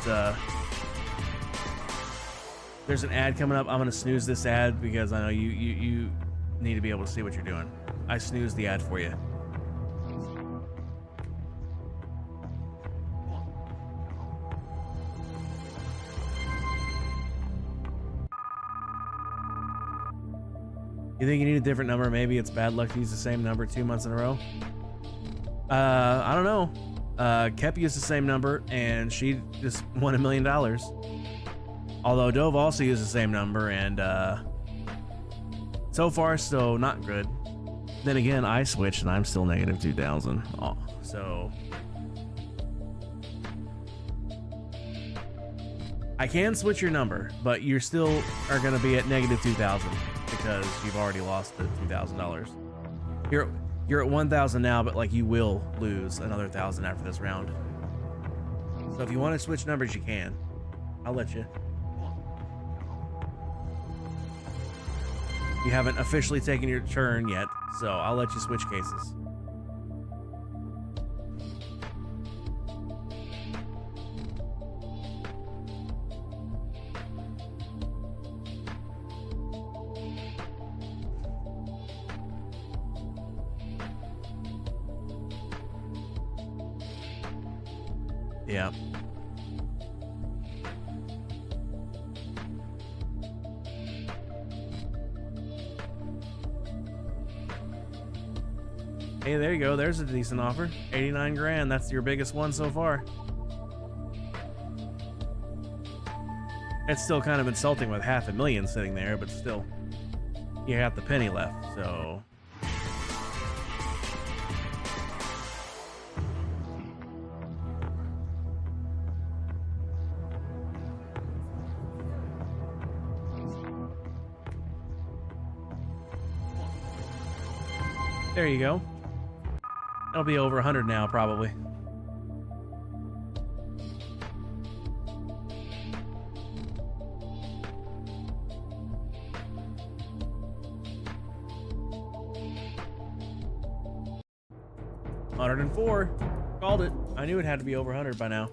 there's an ad coming up. I'm gonna snooze this ad because I know you need to be able to see what you're doing. I snoozed the ad for you. You think you need a different number? Maybe it's bad luck to use the same number 2 months in a row. I don't know. Kep used the same number and she just won $1 million. Although Dove also used the same number and so far so not good. Then again, I switched and I'm still negative 2,000. Oh, so I can switch your number, but you still are going to be at negative 2,000 because you've already lost the $2,000. You're at 1,000 now, but like you will lose another 1,000 after this round. So if you want to switch numbers, you can. I'll let you. You haven't officially taken your turn yet, so I'll let you switch cases. Yeah. Hey, there you go. There's a decent offer. 89 grand. That's your biggest one so far. It's still kind of insulting with $500,000 sitting there, but still. You got the penny left, so. There you go. It'll be over 100 now, probably. $104. Called it. I knew it had to be over 100 by now.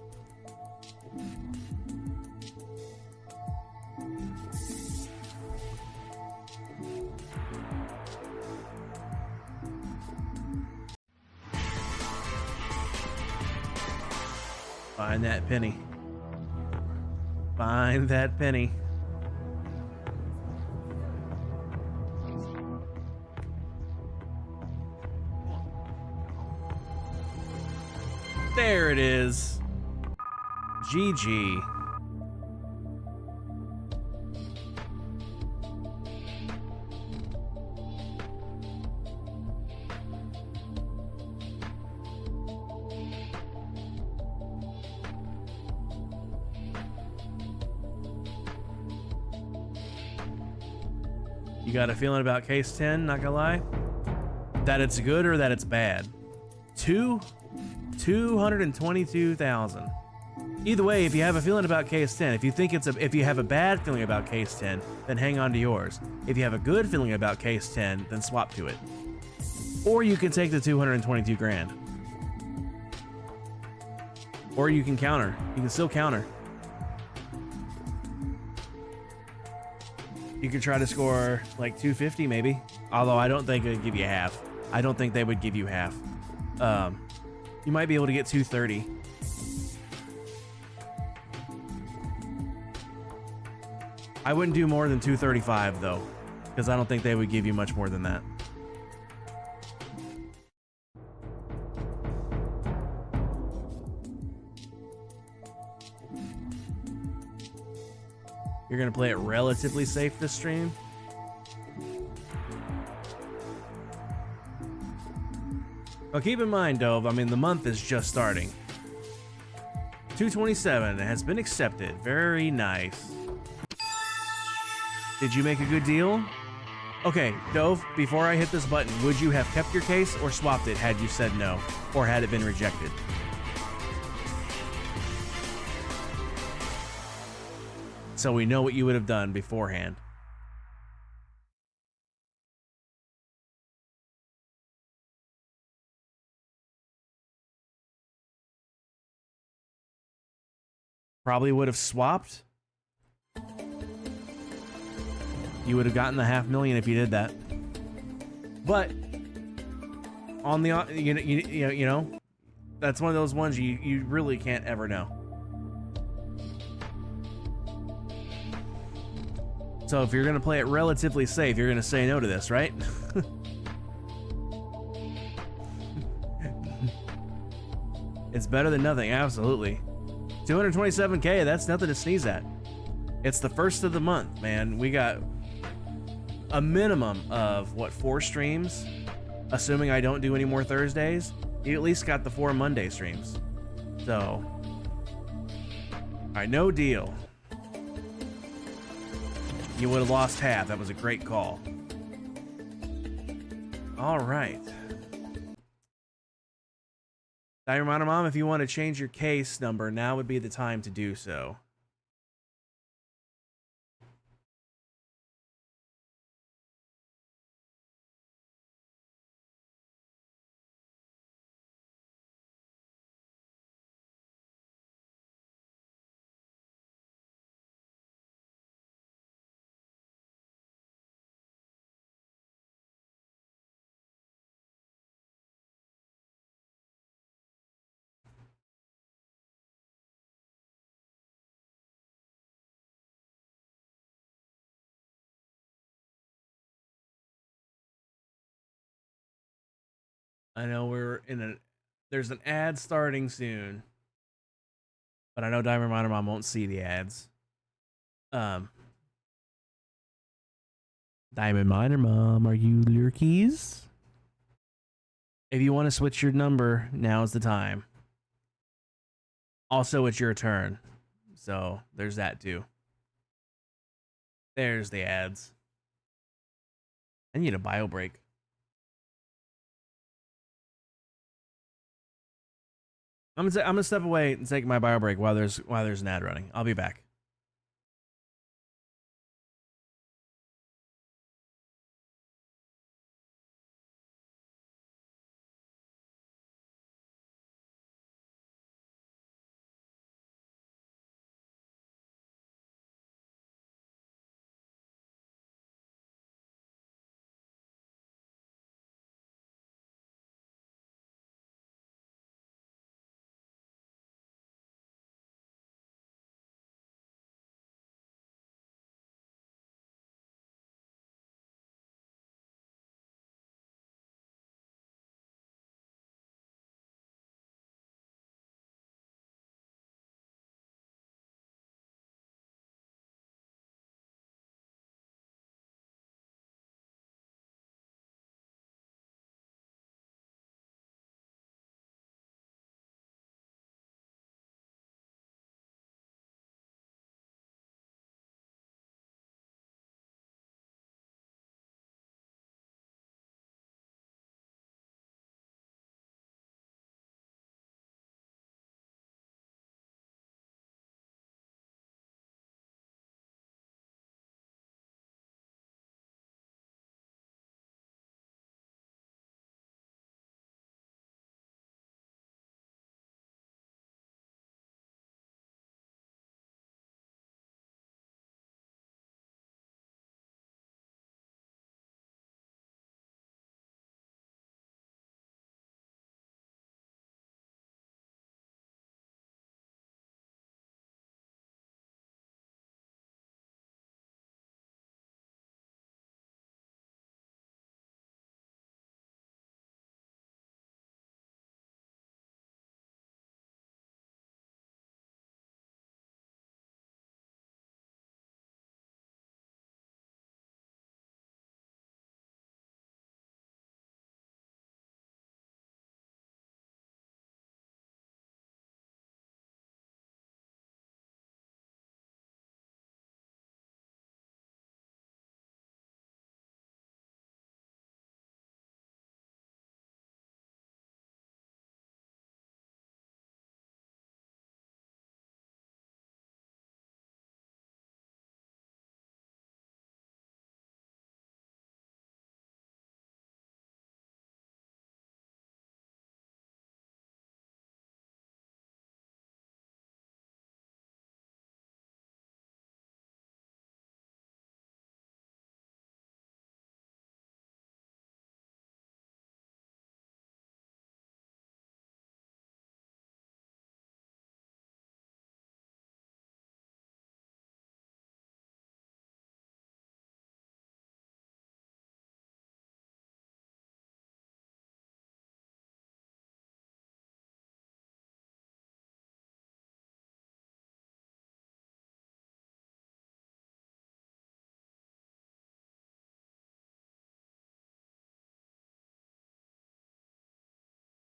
Find that penny. Find that penny. There it is. GG. You got a feeling about case 10, not gonna lie? That it's good or that it's bad? 222,000. Either way, if you have a feeling about case 10, if you think if you have a bad feeling about case 10, then hang on to yours. If you have a good feeling about case 10, then swap to it. Or you can take the 222 grand. Or you can counter. You can still counter. You could try to score like 250 maybe. Although I don't think it'd give you half. I don't think they would give you half. You might be able to get 230. I wouldn't do more than 235 though, because I don't think they would give you much more than that. You're gonna play it relatively safe this stream? Well, keep in mind, Dove, I mean, the month is just starting. 227 has been accepted. Very nice. Did you make a good deal? Okay, Dove, before I hit this button, would you have kept your case or swapped it had you said no? Or had it been rejected? So we know what you would have done beforehand. Probably would have swapped. You would have gotten the $500,000 if you did that. But on the you know, that's one of those ones you really can't ever know. So if you're gonna play it relatively safe, you're gonna say no to this, right? It's better than nothing, absolutely. 227K, that's nothing to sneeze at. It's the first of the month, man. We got a minimum of, what, 4 streams? Assuming I don't do any more Thursdays. You at least got the 4 Monday streams. So, alright, no deal. You would have lost half. That was a great call. Alright. Reminder, Mom, if you want to change your case number, now would be the time to do so. I know there's an ad starting soon. But I know Diamond Miner Mom won't see the ads. Diamond Miner Mom, are you lurkies? If you want to switch your number, now's the time. Also, it's your turn. So, there's that too. There's the ads. I need a bio break. I'm gonna step away and take my bio break while there's an ad running. I'll be back.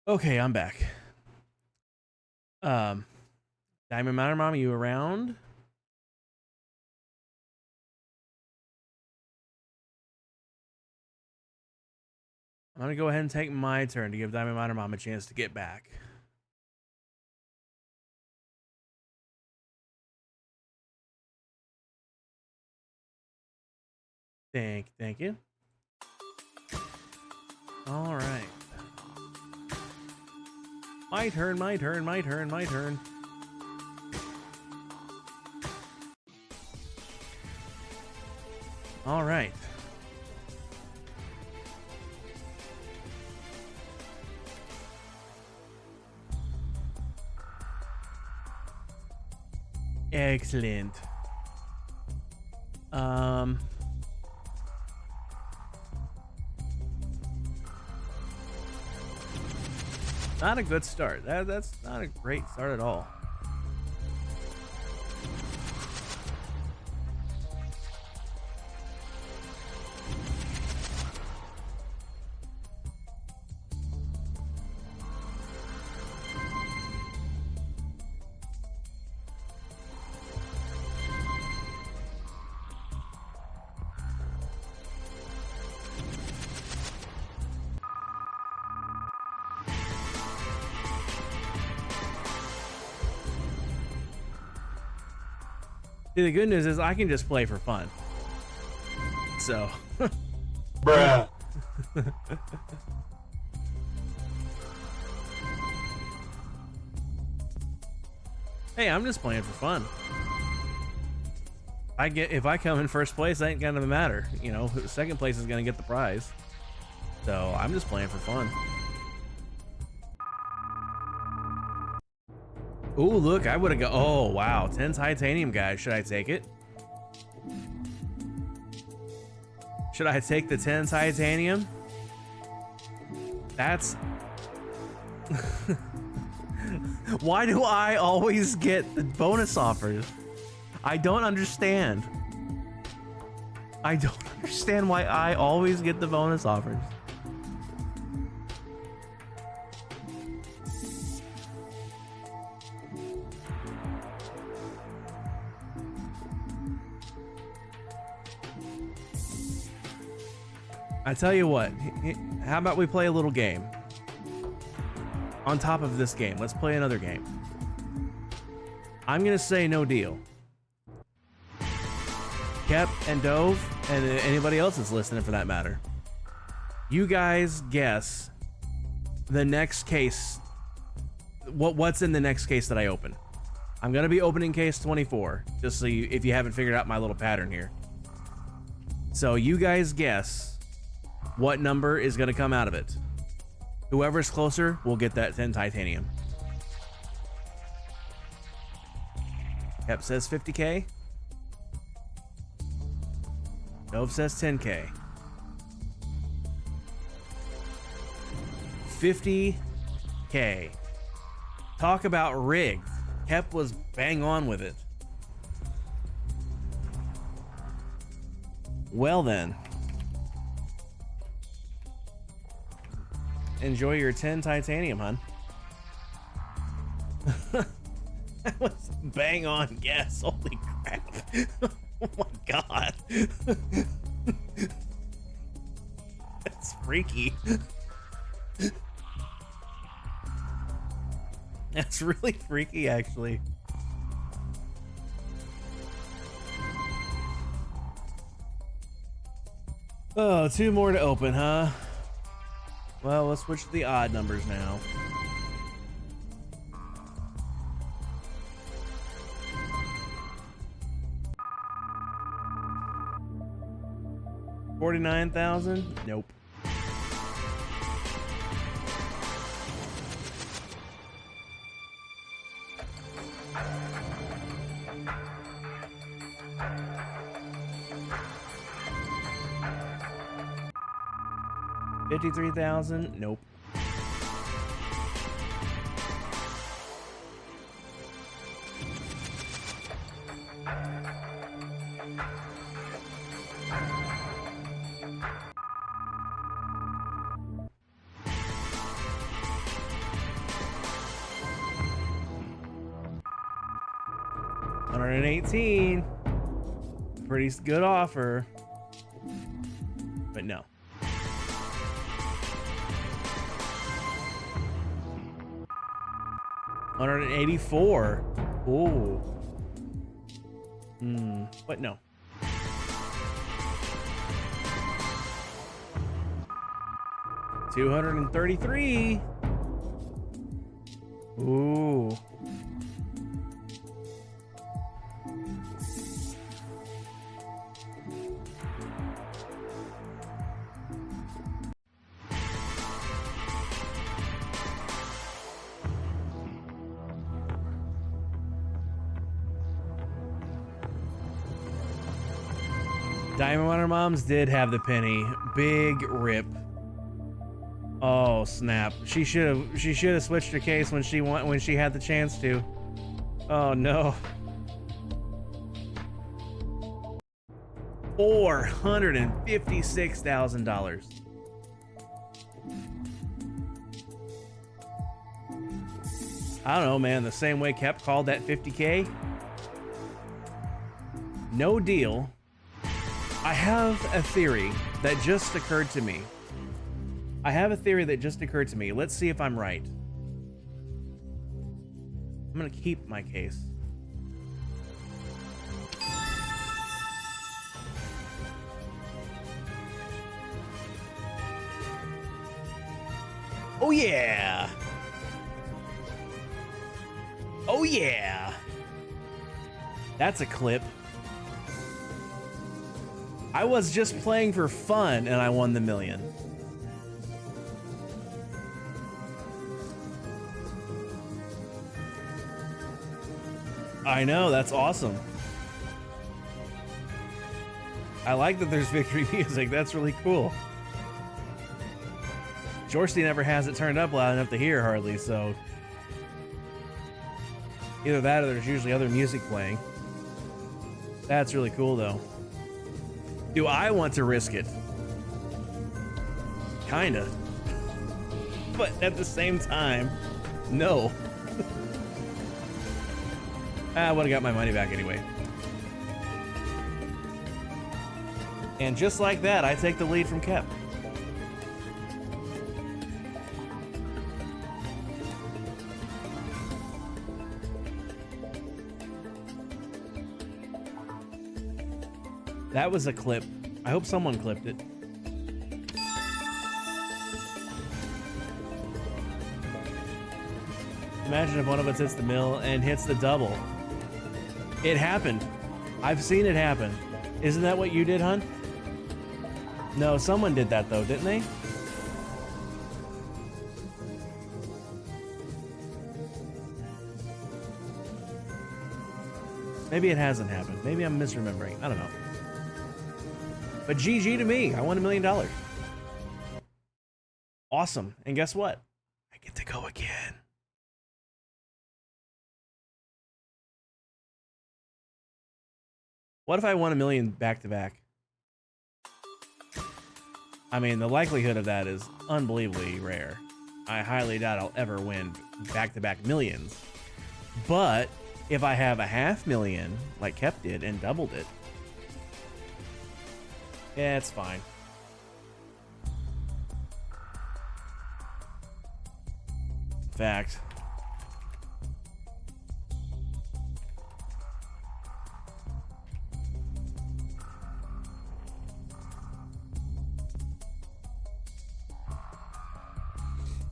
Okay, I'm back. Diamond Miner Mom, are you around? I'm gonna go ahead and take my turn to give Diamond Miner Mom a chance to get back. Thank you. All right. My turn. All right. Excellent. Not a good start. That's not a great start at all. See, the good news is I can just play for fun. So. Bruh. Hey, I'm just playing for fun. If I come in first place, that ain't gonna matter. You know, second place is gonna get the prize. So I'm just playing for fun. Ooh, look, I would have oh wow, 10 titanium, guys. Should I take it? Should I take the 10 titanium? That's why do I always get the bonus offers? I don't understand. I don't understand why I always get the bonus offers. I tell you what, how about we play a little game? On top of this game, let's play another game. I'm gonna say no deal. Kep and Dove, and anybody else that's listening for that matter. You guys guess the next case. What's in the next case that I open? I'm gonna be opening case 24, just so if you haven't figured out my little pattern here. So you guys guess what number is gonna come out of it. Whoever's closer will get that 10 titanium. Kep says 50K. Dove says 10K. 50K. Talk about rigged. Kep was bang on with it. Well then. Enjoy your 10 titanium, hun. That was bang on guess. Holy crap. Oh my god. That's freaky. That's really freaky, actually. Oh, 2 more to open, huh? Well, let's switch to the odd numbers now. $49,000? Nope. $53,000? Nope. 118. Pretty good offer. But no. $184. Ooh. But no. $233. Ooh. Diamond Water Moms did have the penny. Big rip. Oh snap! She should have switched her case when she had the chance to. Oh no. $456,000. I don't know, man. The same way Kep called that 50K. No deal. I have a theory that just occurred to me. Let's see if I'm right. I'm gonna keep my case. Oh yeah! Oh yeah! That's a clip. I was just playing for fun and I won the million. I know, that's awesome. I like that there's victory music. That's really cool. Jorsty never has it turned up loud enough to hear hardly, so either that or there's usually other music playing. That's really cool though. Do I want to risk it? Kinda. But at the same time, no. I would have got my money back anyway. And just like that, I take the lead from Kep. That was a clip. I hope someone clipped it. Imagine if one of us hits the mill and hits the double. It happened. I've seen it happen. Isn't that what you did, hun? No, someone did that though, didn't they? Maybe it hasn't happened. Maybe I'm misremembering. I don't know. But GG to me. I won $1 million. Awesome. And guess what? I get to go again. What if I won $1 million back to back? I mean, the likelihood of that is unbelievably rare. I highly doubt I'll ever win back to back millions. But if I have $500,000 like Kep did and doubled it, yeah, it's fine. Fact.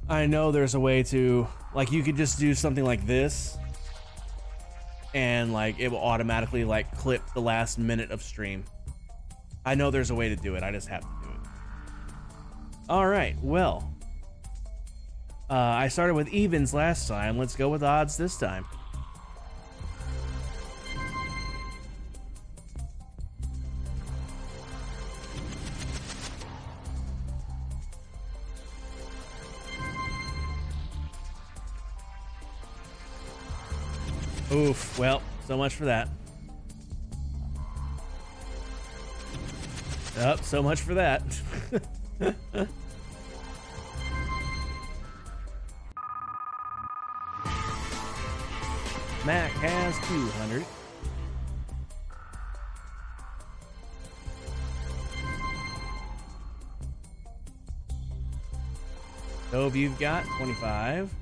I know there's a way to, like, you could just do something like this and like it will automatically like clip the last minute of stream. I know there's a way to do it. I just have to do it. All right, well, I started with evens last time. Let's go with odds this time. Oof, well, so much for that. Oh, so much for that. Mac has 200. Dove, you've got 25.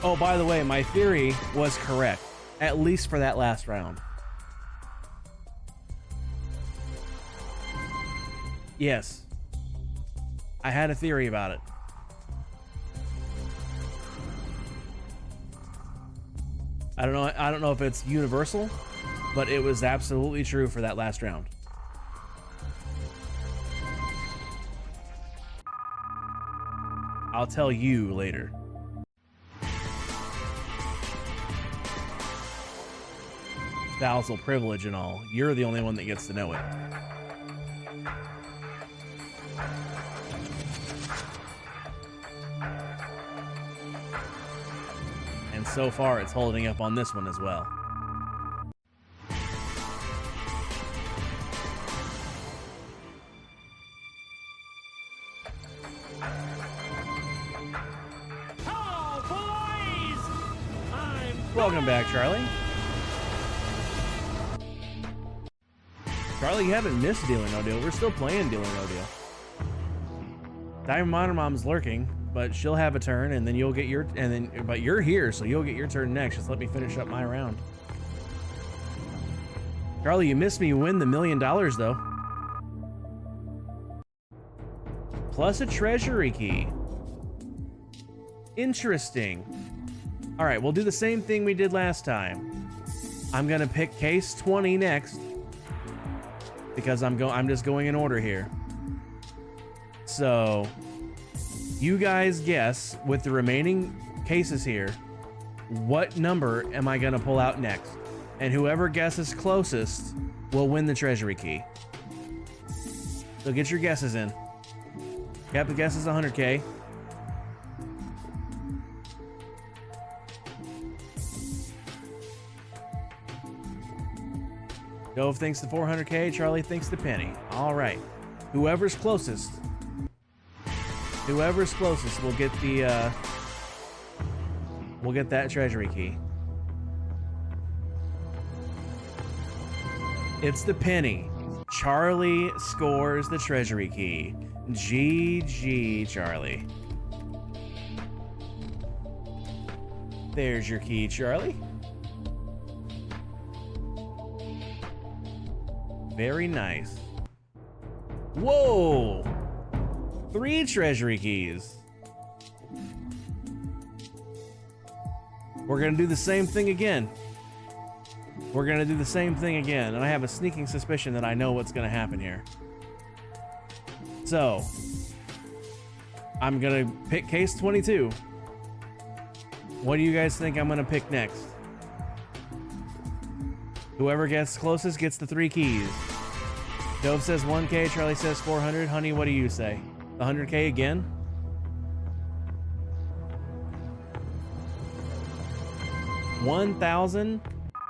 Oh, by the way, my theory was correct, at least for that last round. Yes. I had a theory about it. I don't know if it's universal, but it was absolutely true for that last round. I'll tell you later. Spousal privilege and all. You're the only one that gets to know it. And so far, it's holding up on this one as well. Hello, boys! Welcome back, Charlie. Charlie, you haven't missed Deal or No Deal. We're still playing Deal or No Deal. Diamond Miner Mom's lurking, but she'll have a turn, and then you'll get your, but you're here, so you'll get your turn next. Just let me finish up my round. Charlie, you missed me. You win the $1 million, though. Plus a treasury key. Interesting. All right, we'll do the same thing we did last time. I'm gonna pick case 20 next, because I'm just going in order here. So, you guys guess with the remaining cases here, what number am I gonna pull out next? And whoever guesses closest will win the treasury key. So get your guesses in. Yep, the guess is 100K. Dove thinks the 400K, Charlie thinks the penny. All right. Whoever's closest will get the will get that treasury key. It's the penny. Charlie scores the treasury key. GG, Charlie. There's your key, Charlie. Very nice. Whoa! 3 treasury keys. We're gonna do the same thing again. And I have a sneaking suspicion that I know what's gonna happen here. So, I'm gonna pick case 22. What do you guys think I'm gonna pick next? Whoever gets closest gets the 3 keys. Dove says 1K, Charlie says 400. Honey, what do you say? The 100K again? $1,000.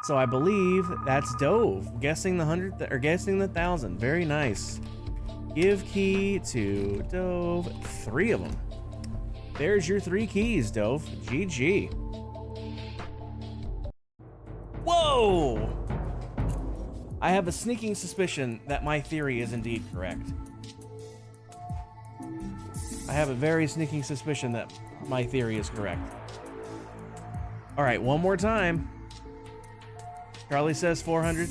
So I believe that's Dove guessing the 100 or guessing the 1,000. Very nice. Give key to Dove. 3 of them. There's your 3 keys, Dove. GG. Whoa! I have a sneaking suspicion that my theory is indeed correct. I have a very sneaking suspicion that my theory is correct. All right, one more time. Charlie says 400.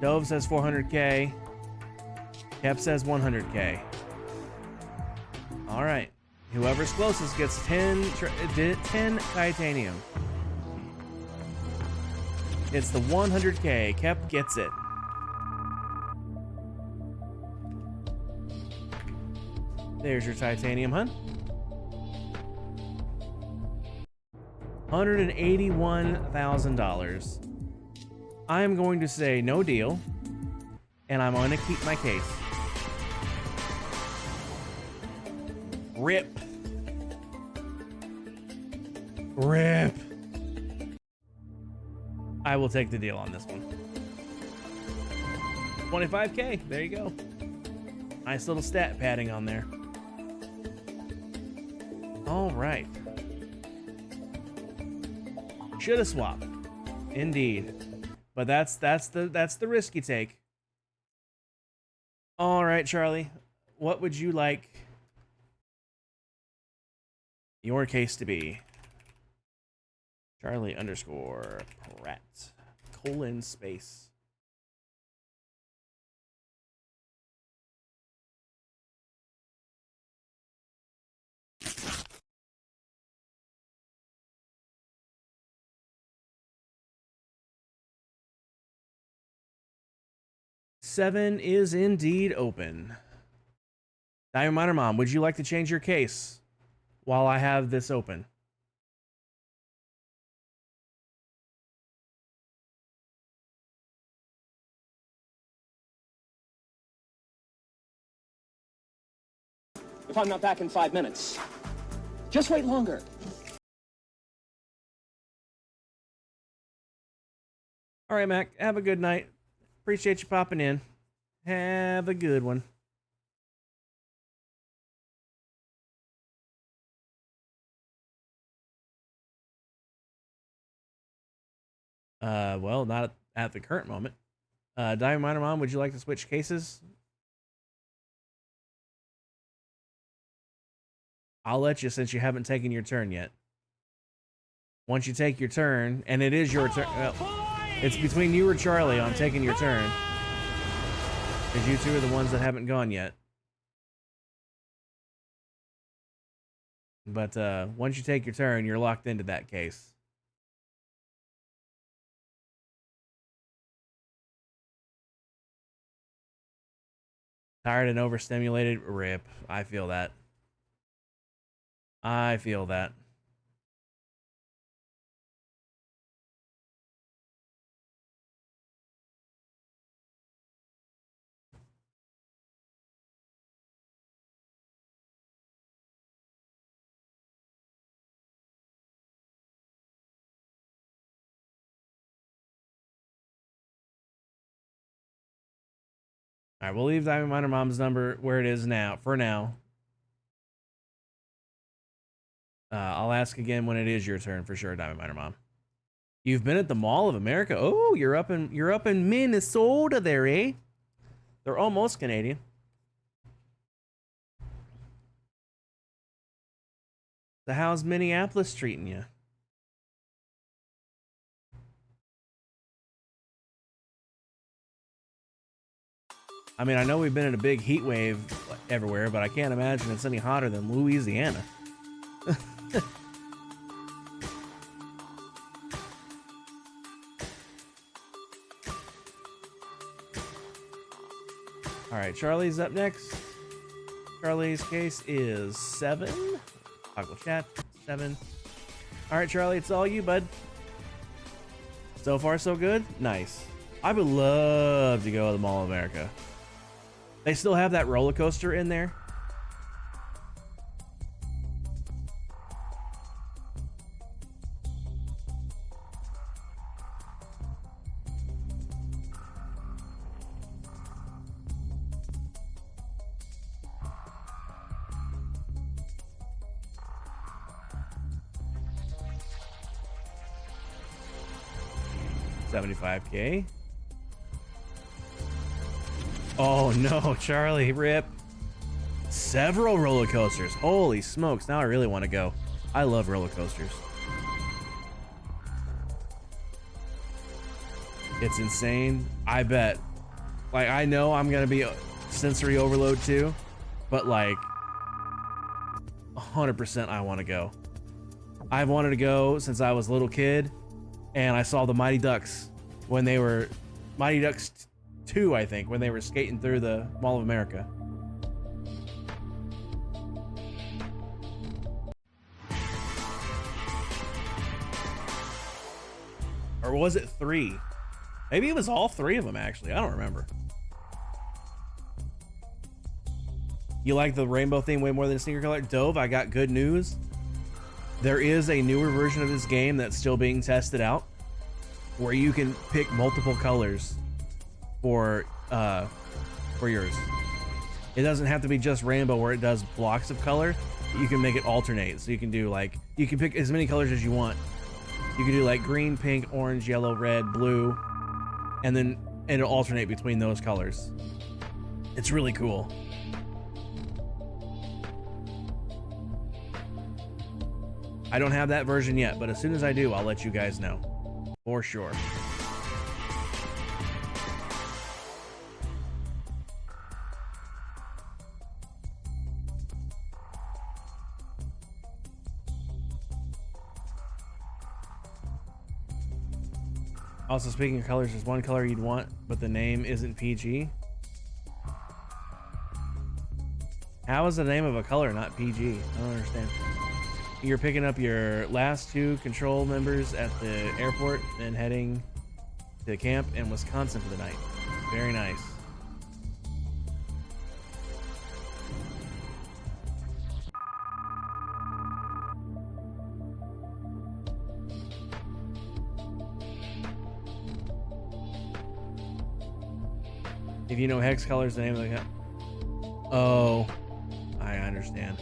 Dove says 400K. Kep says 100K. All right. Whoever's closest gets 10 titanium. It's the 100K. Kep gets it. There's your titanium, hun. $181,000. I am going to say no deal, and I'm going to keep my case. Rip. Rip. I will take the deal on this one. 25K. There you go. Nice little stat padding on there. All right. Should have swapped. Indeed. But that's the risk you take. All right, Charlie. What would you like your case to be? Charlie underscore Pratt colon space. Seven is indeed open. Diamond Miner Mom, would you like to change your case while I have this open? If I'm not back in 5 minutes, just wait longer. All right, Mac. Have a good night. Appreciate you popping in. Have a good one. Well, not at the current moment. Diamond Miner Mom, would you like to switch cases? I'll let you since you haven't taken your turn yet. Once you take your turn, and it is your turn. It's between you or Charlie on taking your turn. Because you two are the ones that haven't gone yet. But once you take your turn, you're locked into that case. Tired and overstimulated? Rip. I feel that. I feel that. All right, we'll leave Diamond Miner Mom's number where it is now, for now. I'll ask again when it is your turn for sure, Diamond Miner Mom. You've been at the Mall of America. Oh, you're up in Minnesota there, eh? They're almost Canadian. So how's Minneapolis treating you? I mean, I know we've been in a big heat wave everywhere, but I can't imagine it's any hotter than Louisiana. All right, Charlie's up next. Charlie's case is 7. Toggle chat, 7. All right, Charlie, it's all you, bud. So far, so good? Nice. I would love to go to the Mall of America. They still have that roller coaster in there. $75K. Oh no, Charlie, rip. Several roller coasters. Holy smokes, now I really want to go. I love roller coasters. It's insane. I bet. Like, I know I'm gonna be sensory overload too, but like 100% I want to go. I've wanted to go since I was a little kid, and I saw the Mighty Ducks when they were Mighty Ducks 2, I think, when they were skating through the Mall of America. Or was it 3? Maybe it was all 3 of them, actually. I don't remember. You like the rainbow theme way more than sneaker color? Dove, I got good news. There is a newer version of this game that's still being tested out, where you can pick multiple colors for yours. It doesn't have to be just rainbow where it does blocks of color. You can make it alternate, so you can do like, you can pick as many colors as you want You can do like green, pink, orange, yellow, red, blue, and it'll alternate between those colors. It's really cool. I don't have that version yet, but as soon as I do, I'll let you guys know. For sure. Also, speaking of colors, there's one color you'd want, but the name isn't PG. How is the name of a color not PG? I don't understand. You're picking up your last 2 control members at the airport and heading to camp in Wisconsin for the night. Very nice. If you know hex colors, the name of the Oh, I understand.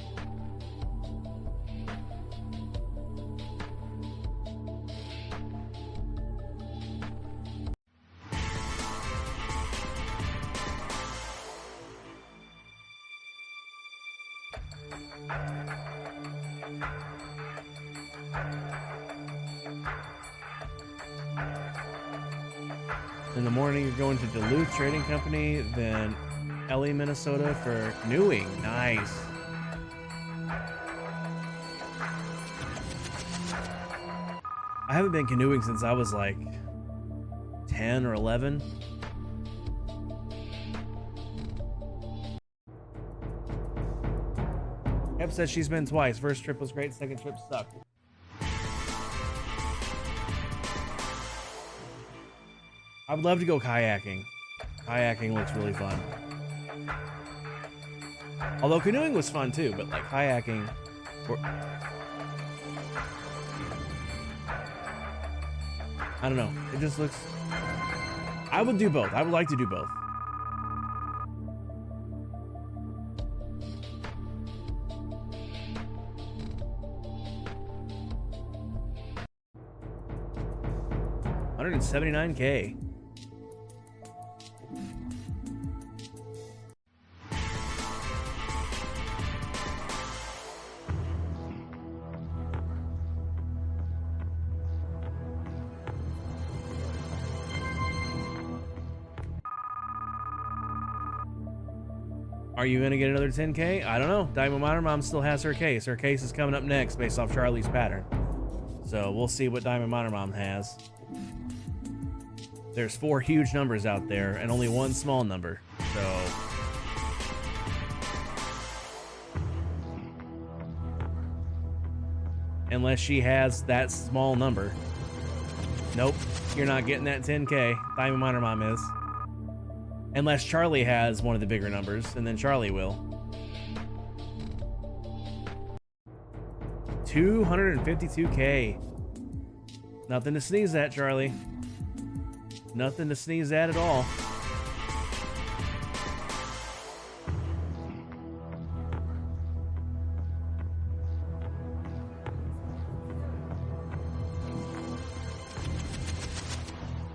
In the morning, you're going to Duluth Trading Company, then Ellie, Minnesota for canoeing. Nice. I haven't been canoeing since I was like 10 or 11. Ep says she's been twice. First trip was great, second trip sucked. I would love to go kayaking. Kayaking looks really fun. Although canoeing was fun too, but like kayaking. I don't know. It just looks. I would do both. I would like to do both. $179K. Are you gonna get another 10K? I don't know. Diamond Miner Mom still has her case. Her case is coming up next based off Charlie's pattern. So we'll see what Diamond Miner Mom has. There's 4 huge numbers out there and only 1 small number. So unless she has that small number, nope, you're not getting that 10K. Diamond Miner Mom is. Unless Charlie has one of the bigger numbers, and then Charlie will. 252K. Nothing to sneeze at, Charlie. Nothing to sneeze at all.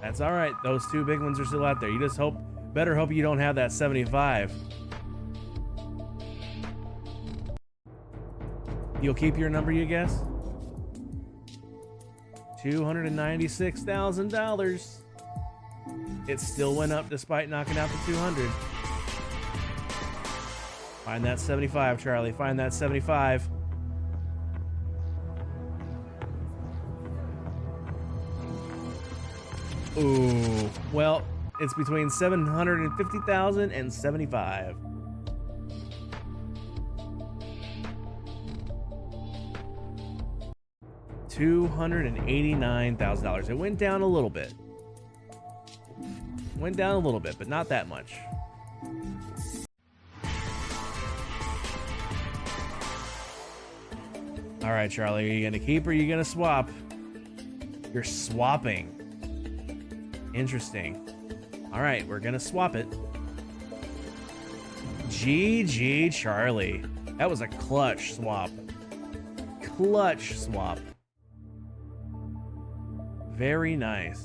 That's all right. Those 2 big ones are still out there. You just better hope you don't have that 75. You'll keep your number, you guess? $296,000. It still went up despite knocking out the 200. Find that 75, Charlie. Find that 75. Ooh, well, it's between 750,000 and 75. $289,000. It went down a little bit. Went down a little bit, but not that much. All right, Charlie, are you gonna keep or are you gonna swap? You're swapping. Interesting. All right, we're gonna swap it. GG, Charlie. That was a clutch swap. Clutch swap. Very nice.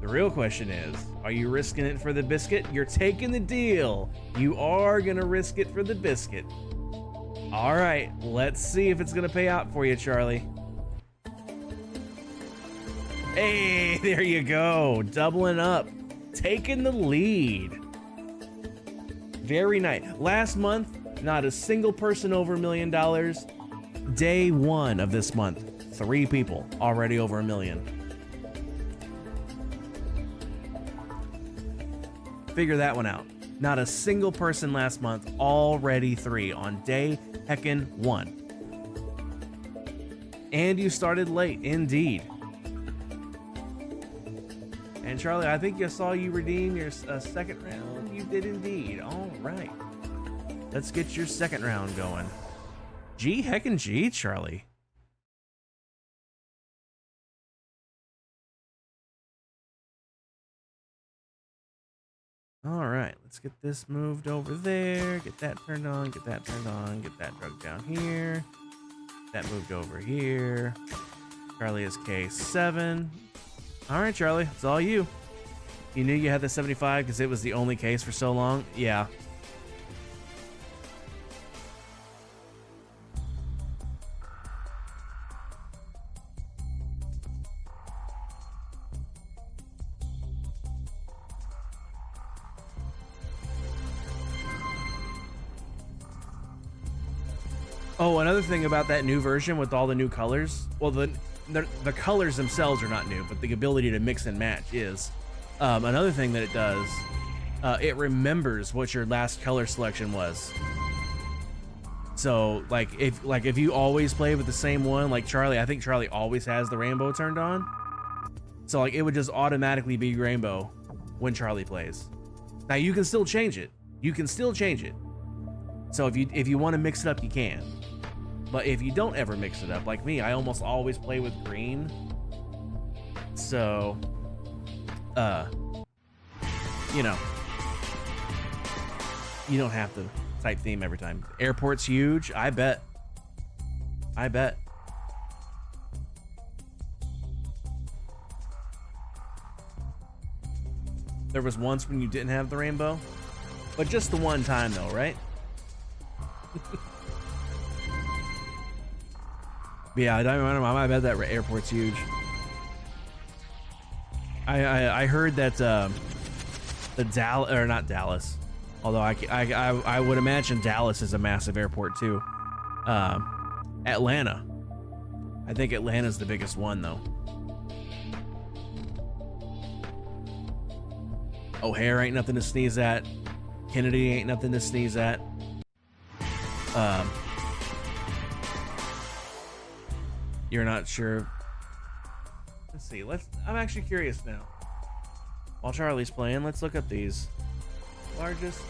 The real question is, are you risking it for the biscuit? You're taking the deal. You are gonna risk it for the biscuit. All right, let's see if it's gonna pay out for you, Charlie. Hey, there you go. Doubling up. Taking the lead. Very nice. Last month, not a single person over $1 million. Day one of this month, 3 people already over $1 million. Figure that one out. Not a single person last month, already 3 on day heckin' 1. And you started late, indeed. And Charlie, I think I saw you redeem your second round. You did indeed. All right. Let's get your second round going. G heckin' G, Charlie. All right, let's get this moved over there. Get that turned on, get that turned on, get that drug down here. That moved over here. Charlie is K7. All right, Charlie, it's all you. You knew you had the 75 because it was the only case for so long? Yeah. Oh, another thing about that new version with all the new colors. Well, the colors themselves are not new, but the ability to mix and match is. Another thing that it does, it remembers what your last color selection was. So, like if you always play with the same one, like Charlie, I think Charlie always has the rainbow turned on. So, like, it would just automatically be rainbow when Charlie plays. Now, you can still change it. You can still change it. So if you want to mix it up, you can. But if you don't ever mix it up, like me, I almost always play with green. So, you know, you don't have to type theme every time. Airport's huge. I bet. I bet. There was once when you didn't have the rainbow, but just the one time though, right? Yeah, I bet that airport's huge. I heard that the Dallas, or not Dallas, although I would imagine Dallas is a massive airport too. Atlanta. I think Atlanta's the biggest one though. O'Hare ain't nothing to sneeze at. Kennedy ain't nothing to sneeze at. You're not sure. Let's see. I'm actually curious now. While Charlie's playing, let's look up these largest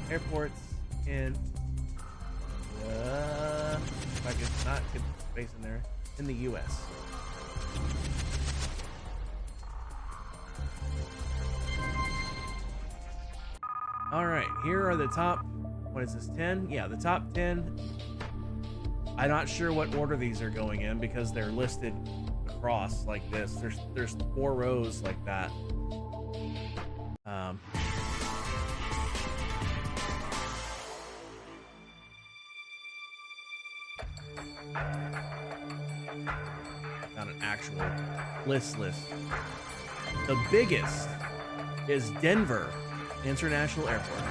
airports in. If I could not get space in there, in the U.S. All right, here are the top. What is this? 10? Yeah, the top 10. I'm not sure what order these are going in because they're listed across like this. There's 4 rows like that. Not an actual list. The biggest is Denver International Airport.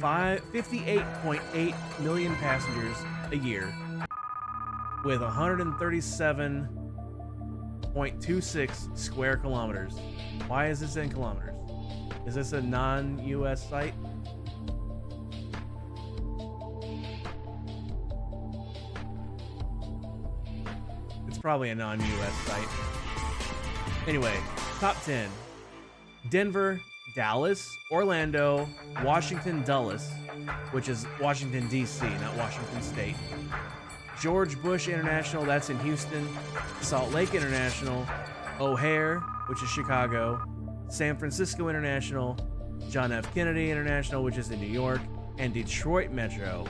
58.8 million passengers a year with 137.26 square kilometers. Why is this in kilometers? Is this a non-US site? It's probably a non-US site. Anyway, top 10. Denver, Dallas, Orlando, Washington Dulles, which is Washington, D.C., not Washington State. George Bush International, that's in Houston. Salt Lake International. O'Hare, which is Chicago. San Francisco International. John F. Kennedy International, which is in New York. And Detroit Metro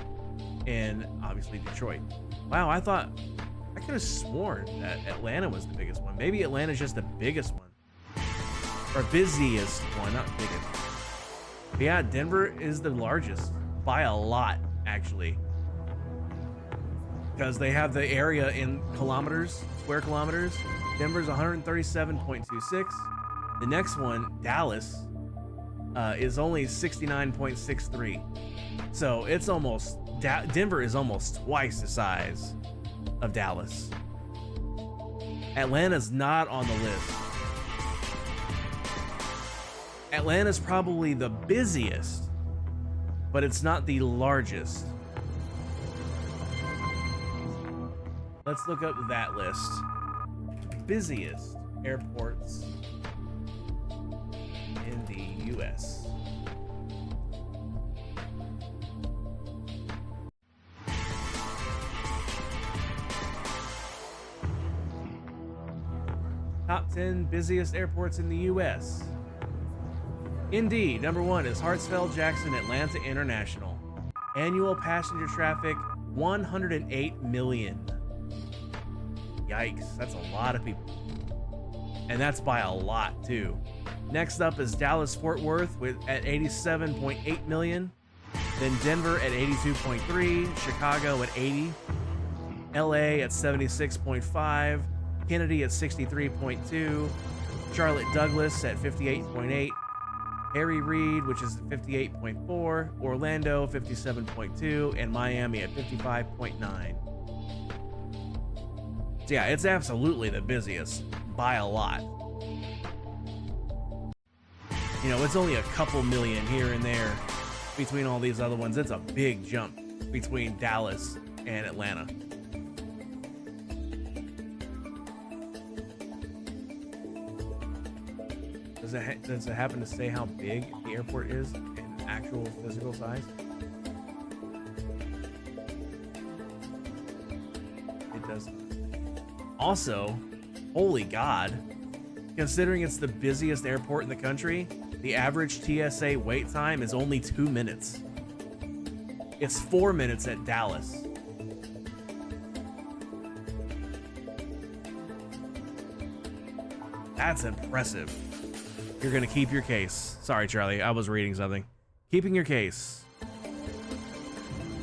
in, obviously, Detroit. Wow, I thought I could have sworn that Atlanta was the biggest one. Maybe Atlanta's just the biggest one. Or busiest one, not biggest. But yeah, Denver is the largest by a lot, actually. Because they have the area in kilometers, square kilometers. Denver's 137.26. The next one, Dallas, is only 69.63. So it's almost, Denver is almost twice the size of Dallas. Atlanta's not on the list. Atlanta's probably the busiest, but it's not the largest. Let's look up that list. Busiest airports in the US. Top 10 busiest airports in the US. Indeed, number 1 is Hartsfield-Jackson Atlanta International. Annual passenger traffic 108 million. Yikes, that's a lot of people. And that's by a lot too. Next up is Dallas-Fort Worth at 87.8 million. Then Denver at 82.3, Chicago at 80, LA at 76.5, Kennedy at 63.2, Charlotte Douglas at 58.8, Harry Reid, which is 58.4, Orlando 57.2, and Miami at 55.9. So yeah, it's absolutely the busiest by a lot. You know, it's only a couple million here and there between all these other ones. It's a big jump between Dallas and Atlanta. Does it happen to say how big the airport is in actual physical size? It does. Also, holy God, considering it's the busiest airport in the country, the average TSA wait time is only 2 minutes. It's 4 minutes at Dallas. That's impressive. You're gonna keep your case. Sorry, Charlie, I was reading something. Keeping your case.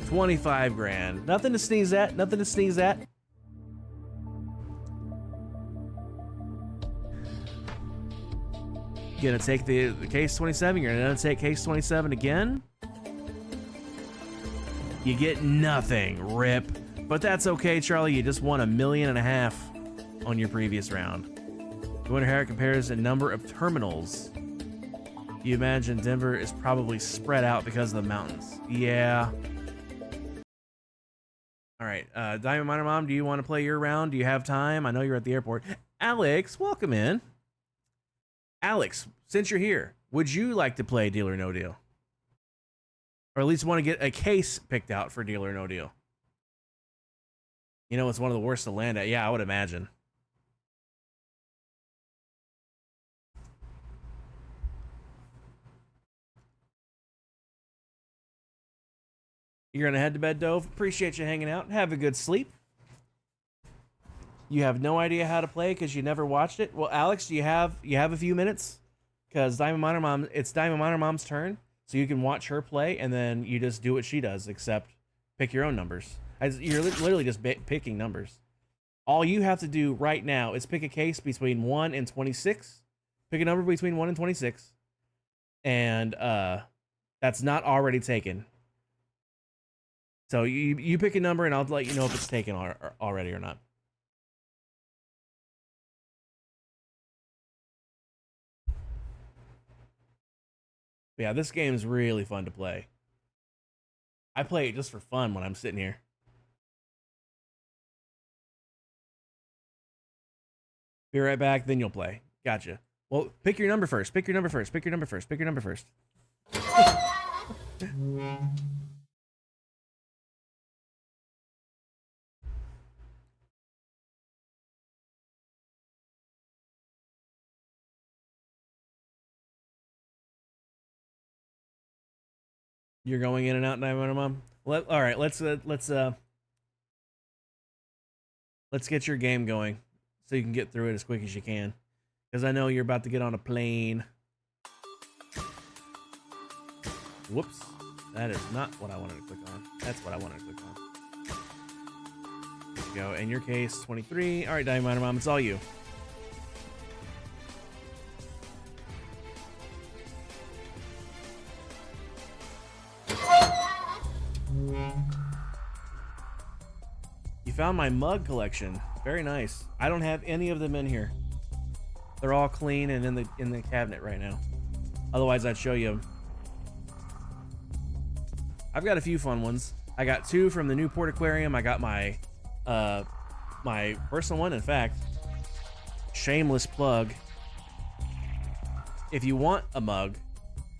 25 grand. Nothing to sneeze at, nothing to sneeze at. You're gonna take the case 27, you're gonna take case 27 again. You get nothing, rip. But that's okay, Charlie, you just won $1.5 million on your previous round. You wonder how it compares in number of terminals. You imagine Denver is probably spread out because of the mountains. Yeah. All right, Diamond Miner Mom, do you want to play your round? Do you have time? I know you're at the airport. Alex, welcome in. Alex, since you're here, would you like to play Deal or No Deal? Or at least want to get a case picked out for Deal or No Deal? You know, it's one of the worst to land at. Yeah, I would imagine. You're gonna head to bed, Dove. Appreciate you hanging out. Have a good sleep. You have no idea how to play because you never watched it. Well, Alex, do you have a few minutes? Because Diamond Miner Mom, it's Diamond Miner Mom's turn, so you can watch her play, and then you just do what she does, except pick your own numbers. You're literally just picking numbers. All you have to do right now is pick a case between 1 and 26. Pick a number between 1 and 26, and that's not already taken. So you pick a number, and I'll let you know if it's taken already or not. But yeah, this game is really fun to play. I play it just for fun when I'm sitting here. Be right back, then you'll play. Gotcha. Well, pick your number first. Pick your number first. Pick your number first. Pick your number first. You're going in and out, 911. All right, let's let's get your game going so you can get through it as quick as you can. Because I know you're about to get on a plane. Whoops. That is not what I wanted to click on. That's what I wanted to click on. There we go. In your case, 23. All right, Diamond Mom, it's all you. You found my mug collection. Very nice. I don't have any of them in here. They're all clean and in the cabinet right now. Otherwise, I'd show you them. I've got a few fun ones. I got 2 from the Newport Aquarium. I got my my personal one. In fact, shameless plug. If you want a mug,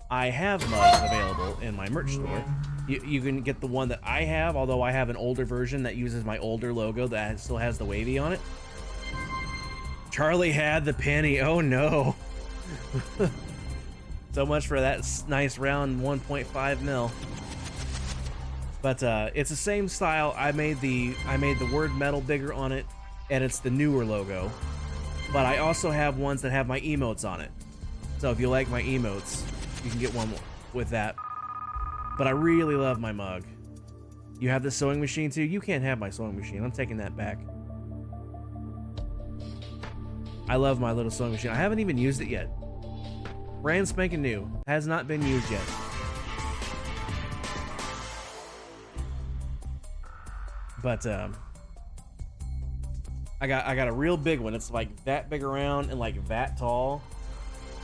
I have mugs available in my merch store. You can get the one that I have, although I have an older version that uses my older logo that still has the wavy on it. Charlie had the penny. Oh no. So much for that nice round 1.5 mil. But it's the same style. I made the word metal bigger on it, and it's the newer logo. But I also have ones that have my emotes on it. So if you like my emotes, you can get one with that. But I really love my mug. You have the sewing machine too? You can't have my sewing machine. I'm taking that back. I love my little sewing machine. I haven't even used it yet. Brand spanking new. Has not been used yet. But I got a real big one. It's like that big around and like that tall.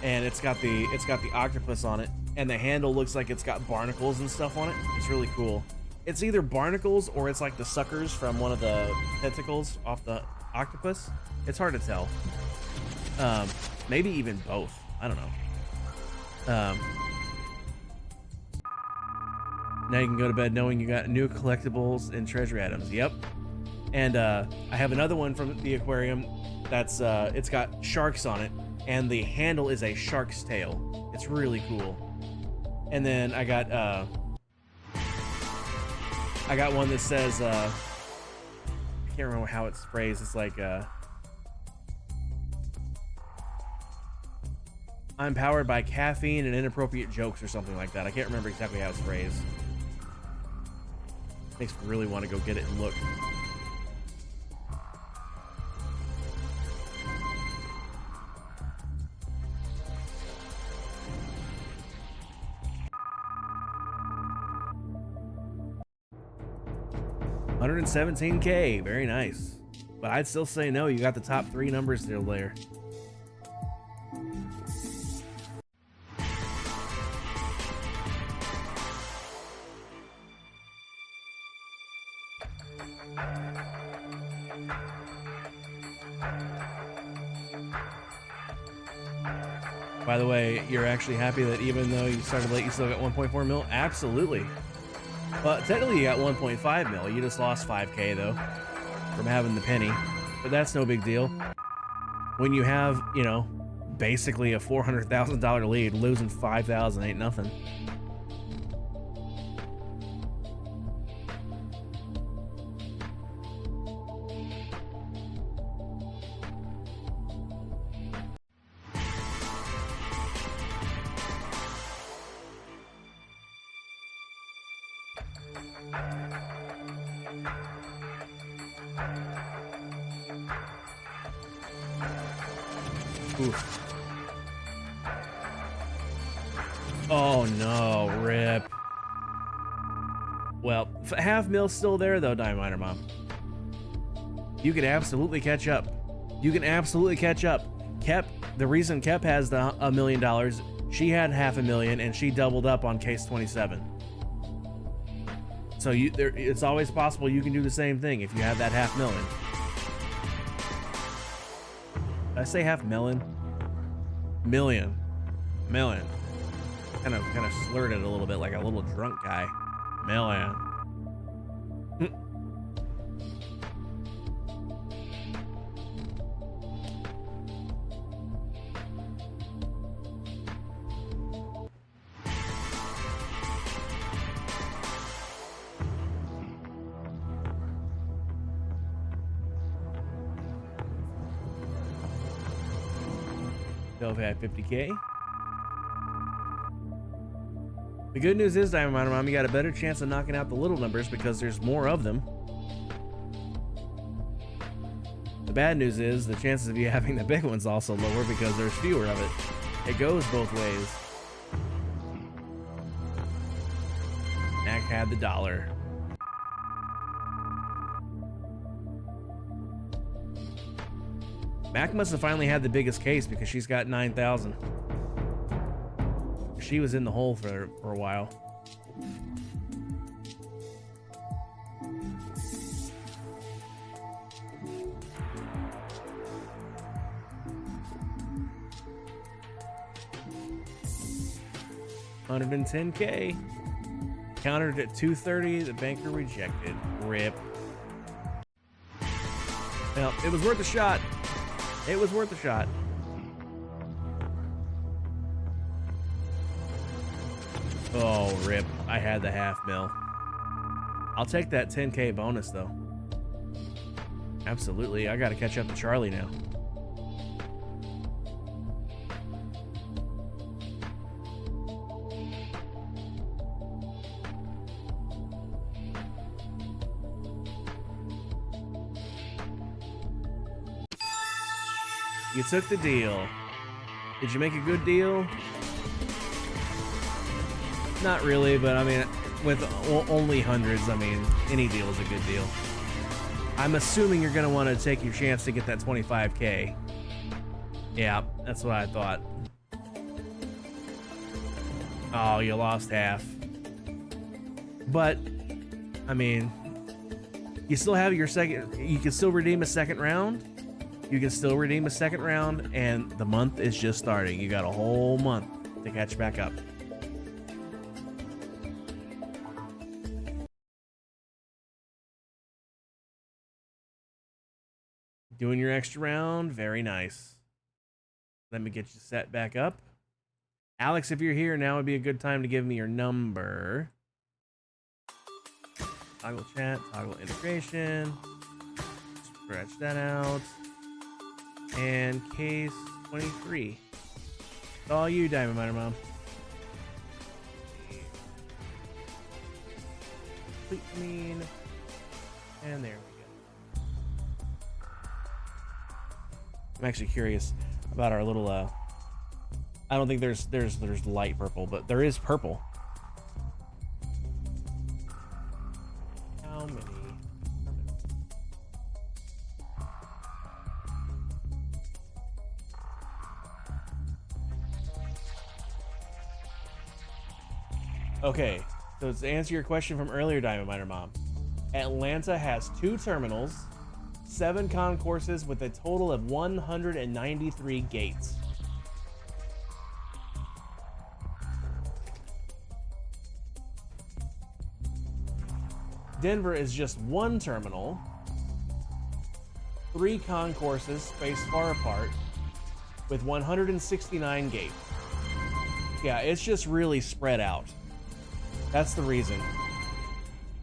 And it's got the octopus on it. And the handle looks like it's got barnacles and stuff on it. It's really cool. It's either barnacles or it's like the suckers from one of the tentacles off the octopus. It's hard to tell. Maybe even both. I don't know. Now you can go to bed knowing you got new collectibles and treasure items. Yep. And I have another one from the aquarium that's it's got sharks on it, and the handle is a shark's tail. It's really cool. And then I got one that says I can't remember how it's phrased. It's like I'm powered by caffeine and inappropriate jokes or something like that. I can't remember exactly how it's phrased. Makes me really want to go get it and look. $117K, very nice. But I'd still say no, you got the top 3 numbers still there. By the way, you're actually happy that even though you started late, you still got 1.4 mil? Absolutely. But technically you got 1.5 mil. You just lost 5K though from having the penny. But that's no big deal. When you have, you know, basically a $400,000 lead, losing 5,000 ain't nothing. Oof. Oh no, rip. Well, half mil's still there though, Diaminer Mom. You can absolutely catch up. You can absolutely catch up. The reason Kep has the $1 million, she had $500,000 and she doubled up on case 27. So it's always possible you can do the same thing if you have that $500,000. Did I say $500,000? Million. Kind of slurred it a little bit like a little drunk guy. Million. Dove had 50K. The good news is, Diamond Mom, you got a better chance of knocking out the little numbers because there's more of them. The bad news is the chances of you having the big ones also lower because there's fewer of it. It goes both ways. Mac had the dollar. Mac must have finally had the biggest case because she's got 9,000. She was in the hole for a while. $110K. Countered at 230. The banker rejected. Rip. Well, it was worth a shot. It was worth a shot. Oh, rip. I had the half mil. I'll take that 10K bonus, though. Absolutely. I got to catch up to Charlie now. You took the deal. Did you make a good deal? Not really, but I mean, with only hundreds, I mean, any deal is a good deal. I'm assuming you're going to want to take your chance to get that 25K. Yeah, that's what I thought. Oh, you lost half. But, I mean, you still have your second, you can still redeem a second round. You can still redeem a second round, and the month is just starting. You got a whole month to catch back up. Doing your extra round, very nice. Let me get you set back up. Alex, if you're here, now would be a good time to give me your number. Toggle chat, toggle integration. Scratch that out. And case 23. It's all you, Diamond Miner Mom. Complete mean. And there we go. I'm actually curious about our little I don't think there's light purple, but there is purple. How many? Okay, so to answer your question from earlier, Diamond Miner Mom, Atlanta has 2 terminals, 7 concourses with a total of 193 gates. Denver is just 1 terminal, 3 concourses spaced far apart, with 169 gates. Yeah, it's just really spread out. That's the reason.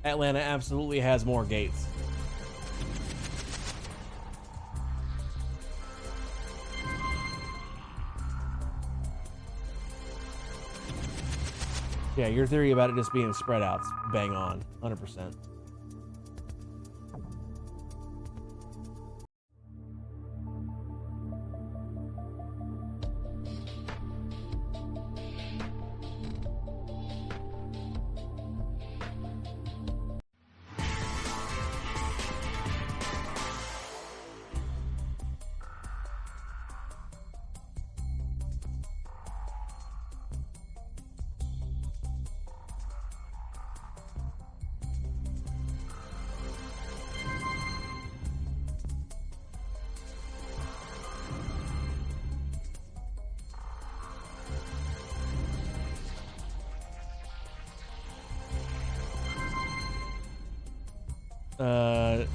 Atlanta absolutely has more gates. Yeah, your theory about it just being spread out, bang on, 100%.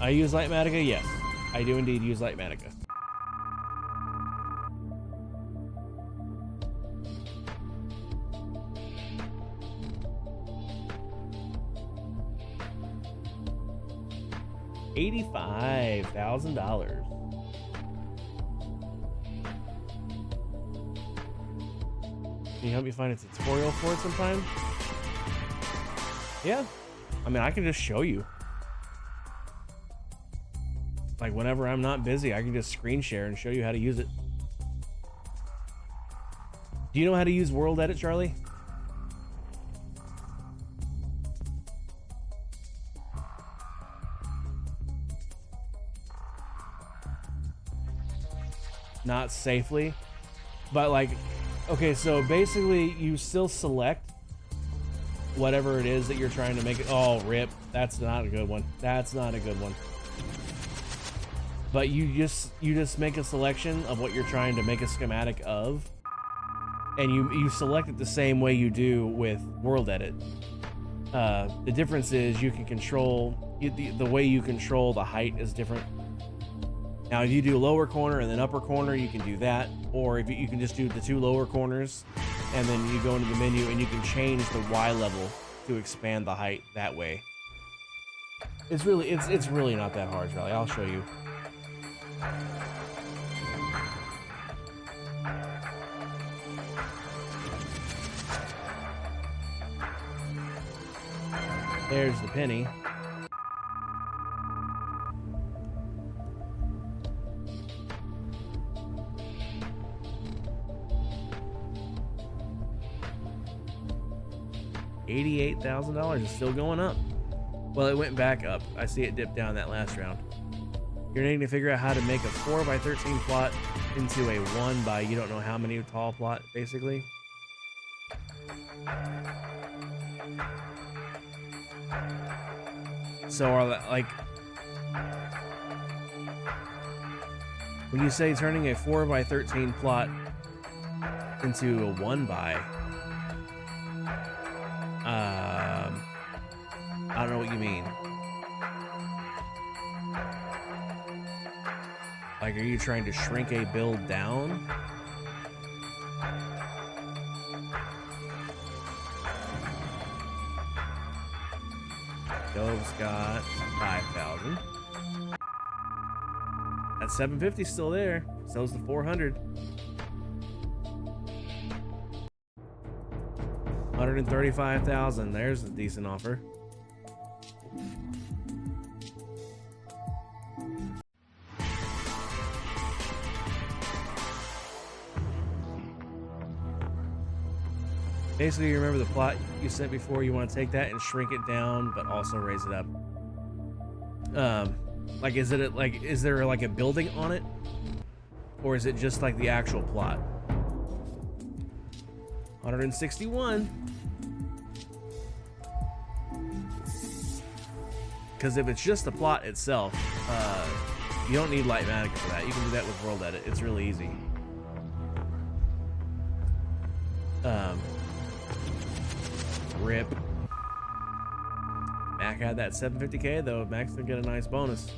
I use Lightmatica? Yes. I do indeed use Lightmatica. $85,000. Can you help me find a tutorial for it sometime? Yeah. I mean, I can just show you. Like, whenever I'm not busy, I can just screen share and show you how to use it. Do you know how to use World Edit, Charlie? Not safely, but like, okay, so basically you still select whatever it is that you're trying to make it. Oh, rip. That's not a good one. That's not a good one. But you just make a selection of what you're trying to make a schematic of, and you select it the same way you do with World Edit. The difference is you can control the way you control the height is different. Now, if you do lower corner and then upper corner, you can do that, or if you can just do the 2 lower corners, and then you go into the menu and you can change the Y level to expand the height that way. It's really not that hard, Charlie. I'll show you. There's the penny. $88,000 is still going up. Well, it went back up. I see it dip down that last round. You're needing to figure out how to make a 4x13 plot into a 1 by you don't know how many tall plot, basically. So are like, when you say turning a 4x13 plot into a 1 by, I don't know what you mean. Like, are you trying to shrink a build down? Dove's got 5,000. That 750 is still there. So's the 400. 135,000. There's a decent offer. Basically, you remember the plot you sent before. You want to take that and shrink it down, but also raise it up. Like, is there like a building on it, or is it just like the actual plot? 161. Because if it's just the plot itself, you don't need Lightmatica for that. You can do that with World Edit. It's really easy. Rip. Mac had that 750k though. Mac's gonna get a nice bonus.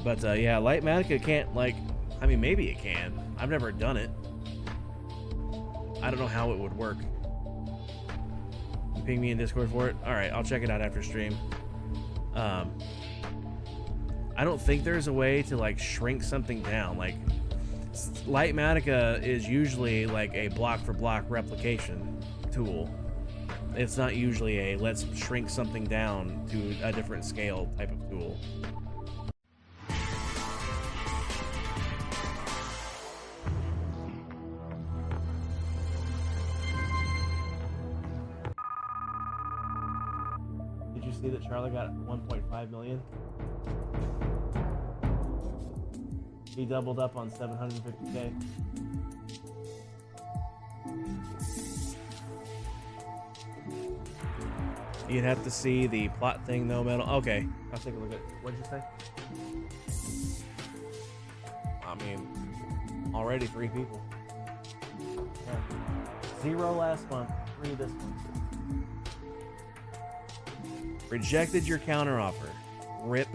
But yeah, Lightmatica can't, like, I mean, maybe it can. I've never done it. I don't know how it would work. You ping me in Discord for it? Alright, I'll check it out after stream. I don't think there's a way to, like, shrink something down. Like, Lightmatica is usually like a block for block replication tool. It's not usually a let's shrink something down to a different scale type of tool. Did you see that Charlie got 1.5 million? He doubled up on 750k. You'd have to see the plot thing though, Metal. Okay, I'll take a look at it. What'd you say? I mean, already 3 people. Yeah. 0 last month, 3 this month. Rejected your counter offer. Rip.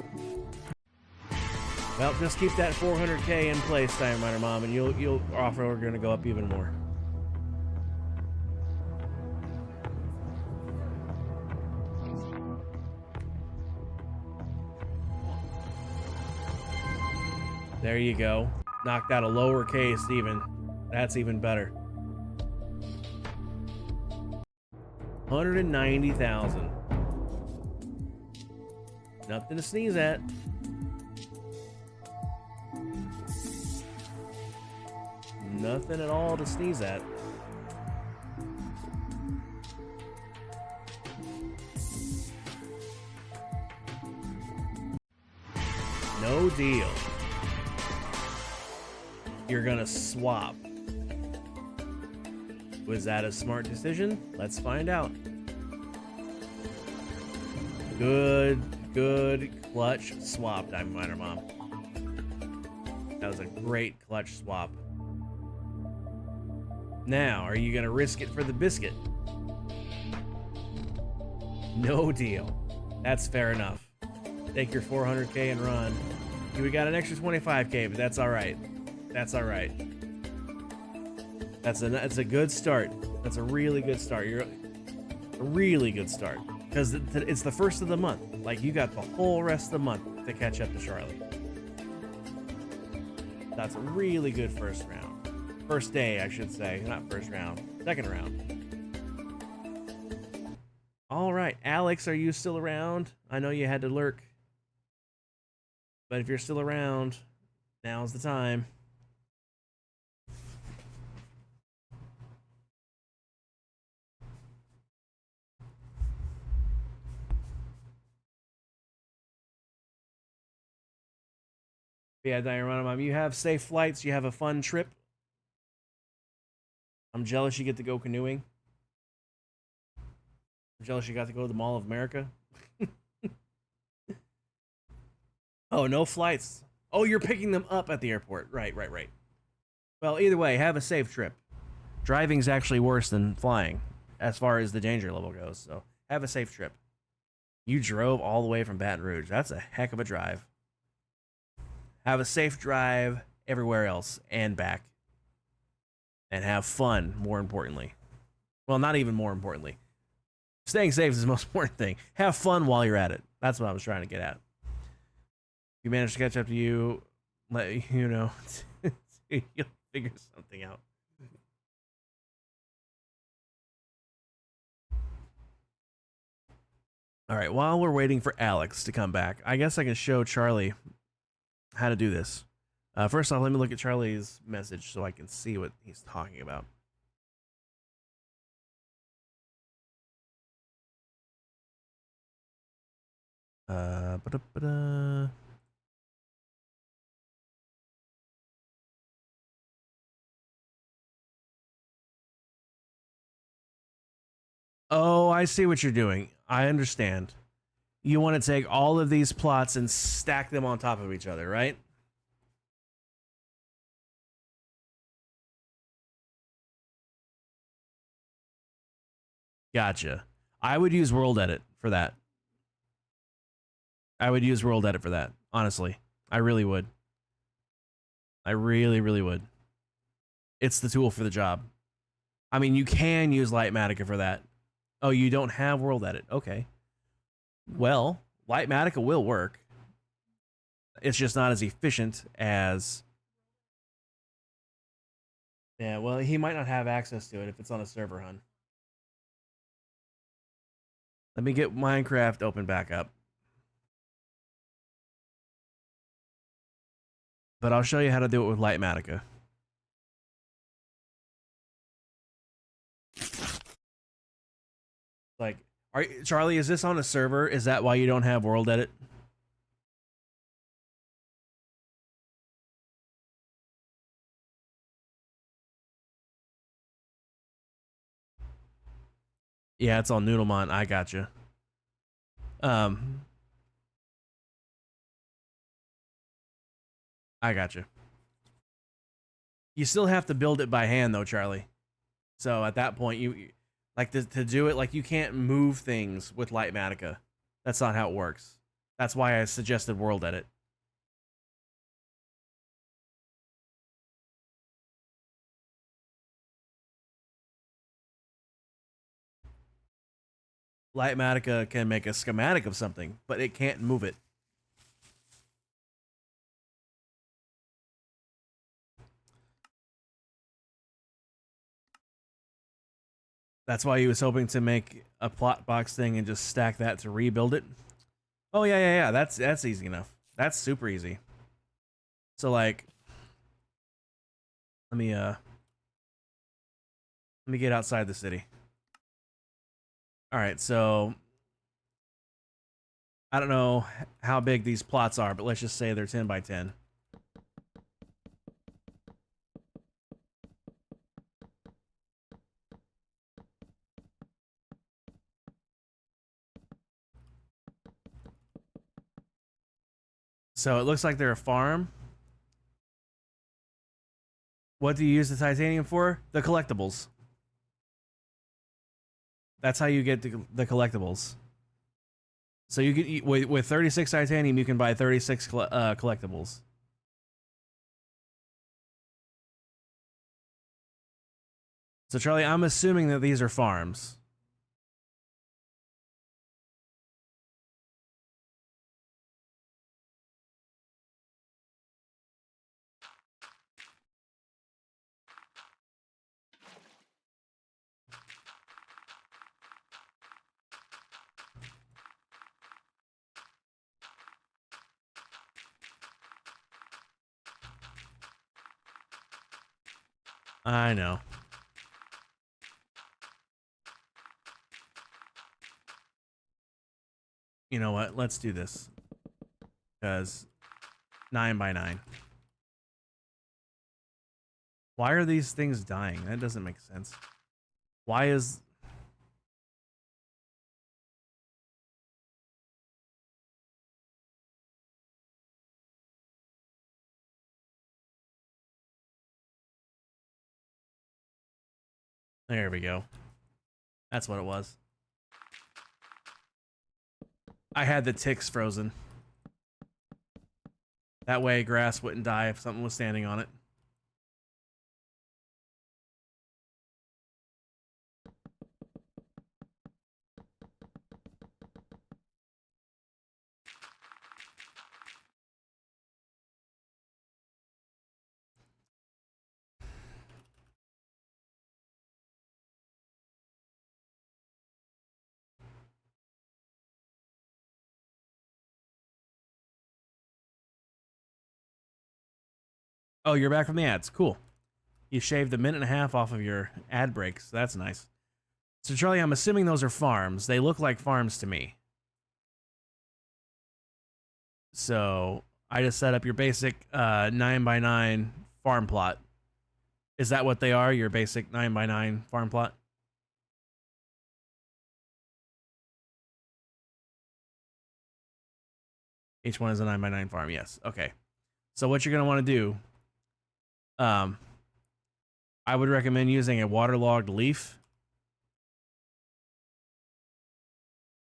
Well, just keep that 400k in place, Steinmeier Mom, and your offer are going to go up even more. There you go. Knocked out a lowercase even. That's even better. 190,000. Nothing to sneeze at. Nothing at all to sneeze at. No deal. You're gonna swap. Was that a smart decision? Let's find out. Good clutch swap, Diamond Miner Mom. That was a great clutch swap. Now, are you gonna risk it for the biscuit? No deal. That's fair enough. Take your 400K and run. We got an extra 25K, but that's all right. That's all right. That's a good start. That's a really good start. You're a really good start because it's the first of the month. Like, you got the whole rest of the month to catch up to Charlie. That's a really good first round. First day, I should say. Not first round. Second round. All right, Alex, are you still around? I know you had to lurk. But if you're still around, now's the time. Yeah, Diorama, you have safe flights. You have a fun trip. I'm jealous you get to go canoeing. I'm jealous you got to go to the Mall of America. Oh, no flights. Oh, you're picking them up at the airport. Right. Well, either way, have a safe trip. Driving's actually worse than flying as far as the danger level goes. So have a safe trip. You drove all the way from Baton Rouge. That's a heck of a drive. Have a safe drive everywhere else and back. And have fun, more importantly. Well, not even more importantly. Staying safe is the most important thing. Have fun while you're at it. That's what I was trying to get at. If you manage to catch up to you, let you know. You'll figure something out. All right, while we're waiting for Alex to come back, I guess I can show Charlie how to do this. First off, let me look at Charlie's message so I can see what he's talking about. Oh, I see what you're doing. I understand. You want to take all of these plots and stack them on top of each other, right? Gotcha. I would use World Edit for that. I would use World Edit for that, honestly. I really would. I really would. It's the tool for the job. I mean, you can use Lightmatica for that. Oh, you don't have World Edit. Okay. Well, Lightmatica will work. It's just not as efficient as... Yeah, well, he might not have access to it if it's on a server, hun. Let me get Minecraft open back up. But I'll show you how to do it with Lightmatica. Like, Charlie, is this on a server? Is that why you don't have World Edit? Yeah, it's on Noodlemon. I gotcha. I gotcha. You still have to build it by hand, though, Charlie. So at that point, you like to do it. Like, you can't move things with Lightmatica. That's not how it works. That's why I suggested World Edit. Lightmatica can make a schematic of something, but it can't move it. That's why he was hoping to make a plot box thing and just stack that to rebuild it. Oh yeah. That's easy enough. That's super easy. So like, let me get outside the city. All right, so I don't know how big these plots are, but let's just say they're 10 by 10. So it looks like they're a farm. What do you use the titanium for? The collectibles. That's how you get the collectibles. So you can with 36 titanium, you can buy 36 collectibles. So Charlie, I'm assuming that these are farms. I know. You know what? Let's do this. Because 9 by 9. Why are these things dying? That doesn't make sense. Why is... There we go. That's what it was. I had the ticks frozen. That way grass wouldn't die if something was standing on it. Oh, you're back from the ads. Cool. You shaved a minute and a half off of your ad breaks. That's nice. So, Charlie, I'm assuming those are farms. They look like farms to me. So, I just set up your basic 9 by 9 farm plot. Is that what they are? Your basic 9 by 9 farm plot? Each one is a 9 by 9 farm. Yes. Okay. So, what you're going to want to do... I would recommend using a waterlogged leaf,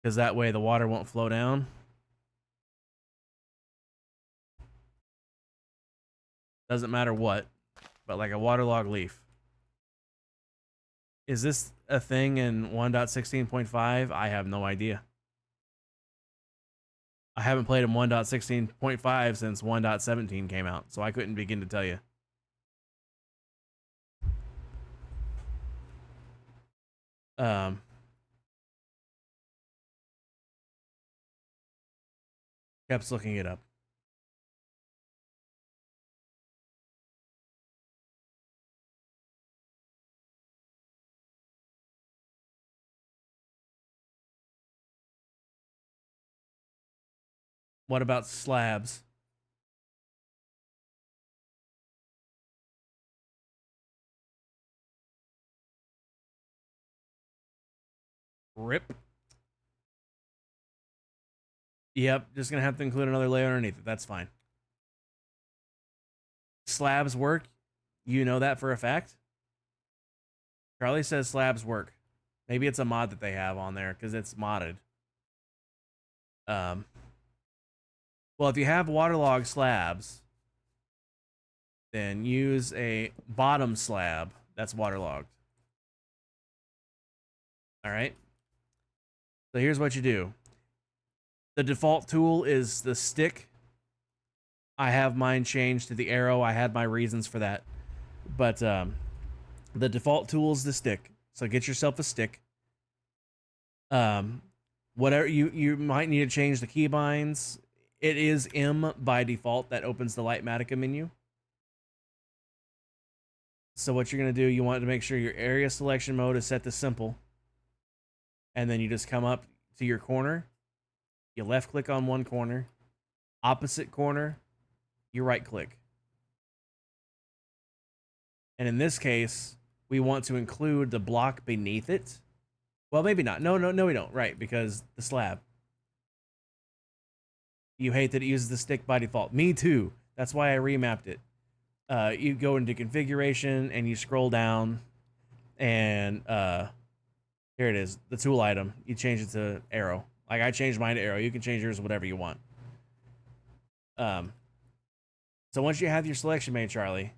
because that way the water won't flow down. Doesn't matter what, but like a waterlogged leaf. Is this a thing in 1.16.5? I have no idea. I haven't played in 1.16.5 since 1.17 came out, so I couldn't begin to tell you. Kept looking it up. What about slabs? Rip. Yep, just gonna have to include another layer underneath it. That's fine. Slabs work. You know that for a fact? Charlie says slabs work. Maybe it's a mod that they have on there because it's modded. Well, if you have waterlogged slabs, then use a bottom slab that's waterlogged. All right. So here's what you do. The default tool is the stick. I have mine changed to the arrow. I had my reasons for that. But the default tool is the stick. So get yourself a stick. Whatever you might need to change the keybinds. It is M by default that opens the Lightmatica menu. So what you're going to do, you want to make sure your area selection mode is set to simple. And then you just come up to your corner. You left click on one corner. Opposite corner, you right click. And in this case, we want to include the block beneath it. Well, maybe not. No, we don't. Right, because the slab. You hate that it uses the stick by default. Me too. That's why I remapped it. You go into configuration and you scroll down, and here it is, the tool item. You change it to arrow. Like I changed mine to arrow. You can change yours whatever you want. So once you have your selection made, Charlie,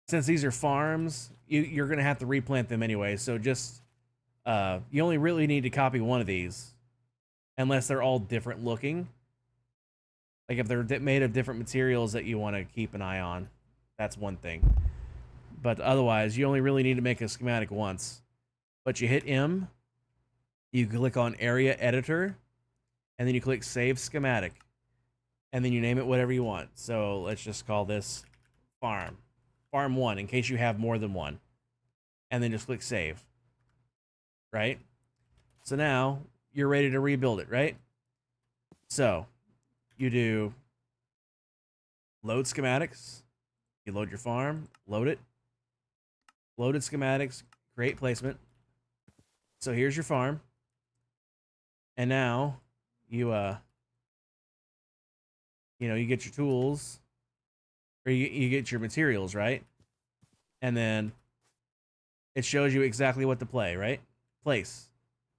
since these are farms, you're gonna have to replant them anyway. So just you only really need to copy one of these, unless they're all different looking. Like if they're made of different materials that you want to keep an eye on, that's one thing. But otherwise, you only really need to make a schematic once. But you hit M, you click on Area Editor, and then you click Save Schematic. And then you name it whatever you want. So let's just call this Farm. Farm 1, in case you have more than one. And then just click Save. Right? So now, you're ready to rebuild it, right? So, you do load schematics. You load your farm, load it. Loaded schematics, create placement. So here's your farm. And now you you get your tools, or you get your materials, right? And then it shows you exactly what to place.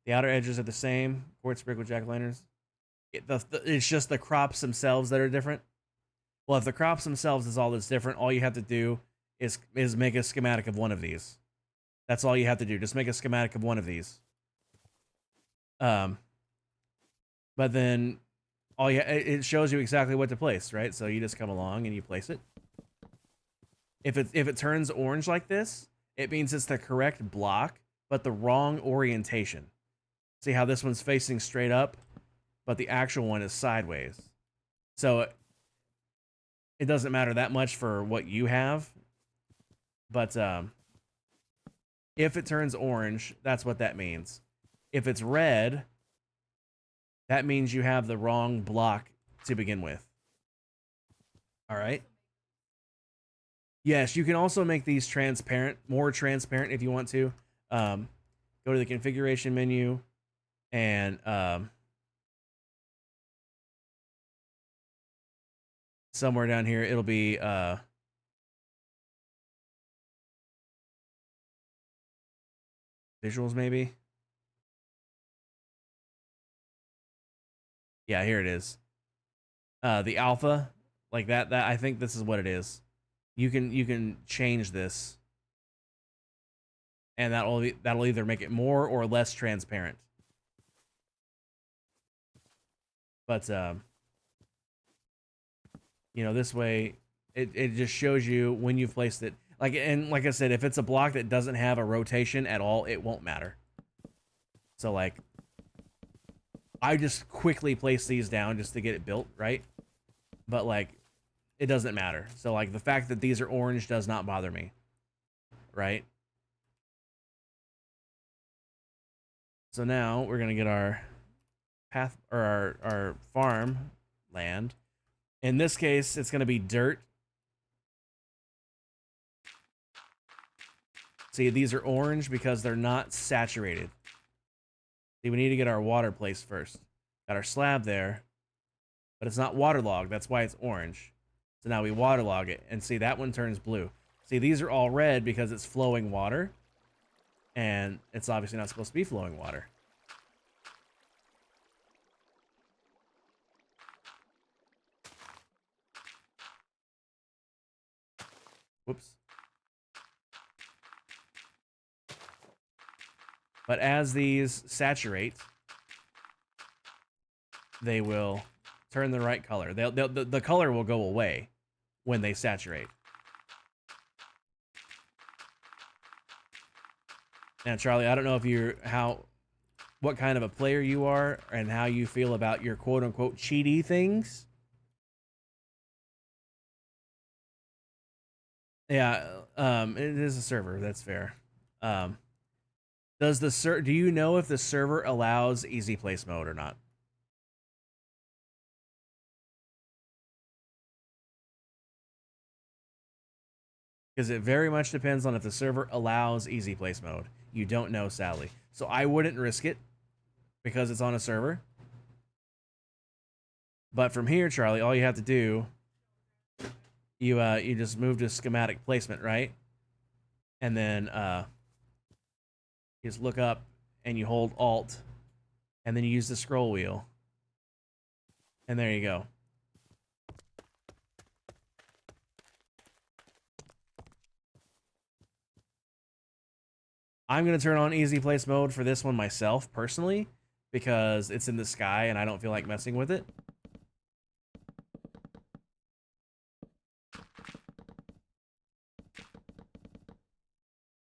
The outer edges are the same. Quartz brick with jack-o'-lanterns. It's just the crops themselves that are different. Well, if the crops themselves is all that's different, all you have to do is make a schematic of one of these. That's all you have to do. Just make a schematic of one of these. But then it shows you exactly what to place, right? So you just come along and you place it. If it turns orange like this, it means it's the correct block, but the wrong orientation. See how this one's facing straight up, but the actual one is sideways. So it doesn't matter that much for what you have. But if it turns orange, that's what that means. If it's red, that means you have the wrong block to begin with. All right. Yes, you can also make these transparent, more transparent if you want to. Go to the configuration menu and somewhere down here, it'll be visuals maybe. Yeah, here it is. The alpha, like that I think this is what it is. You can change this, and that'll either make it more or less transparent. But this way it just shows you when you've placed it. Like I said, if it's a block that doesn't have a rotation at all, it won't matter. So like I just quickly place these down just to get it built, right? But like it doesn't matter. So like the fact that these are orange does not bother me. Right? So now we're going to get our path or our farm land. In this case, it's going to be dirt. See, these are orange because they're not saturated. See, we need to get our water placed first. Got our slab there, but it's not waterlogged. That's why it's orange. So now we waterlog it, and see, that one turns blue. See, these are all red because it's flowing water, and it's obviously not supposed to be flowing water. Whoops. But as these saturate, they will turn the right color. The color will go away when they saturate. Now, Charlie, I don't know if what kind of a player you are and how you feel about your quote unquote cheaty things. Yeah, it is a server. That's fair. Do you know if the server allows easy place mode or not? Because it very much depends on if the server allows easy place mode. You don't know, sadly. So I wouldn't risk it because it's on a server. But from here, Charlie, all you have to do, you just move to schematic placement, right? And then you just look up and you hold Alt, and then you use the scroll wheel. And there you go. I'm going to turn on easy place mode for this one myself, personally, because it's in the sky and I don't feel like messing with it.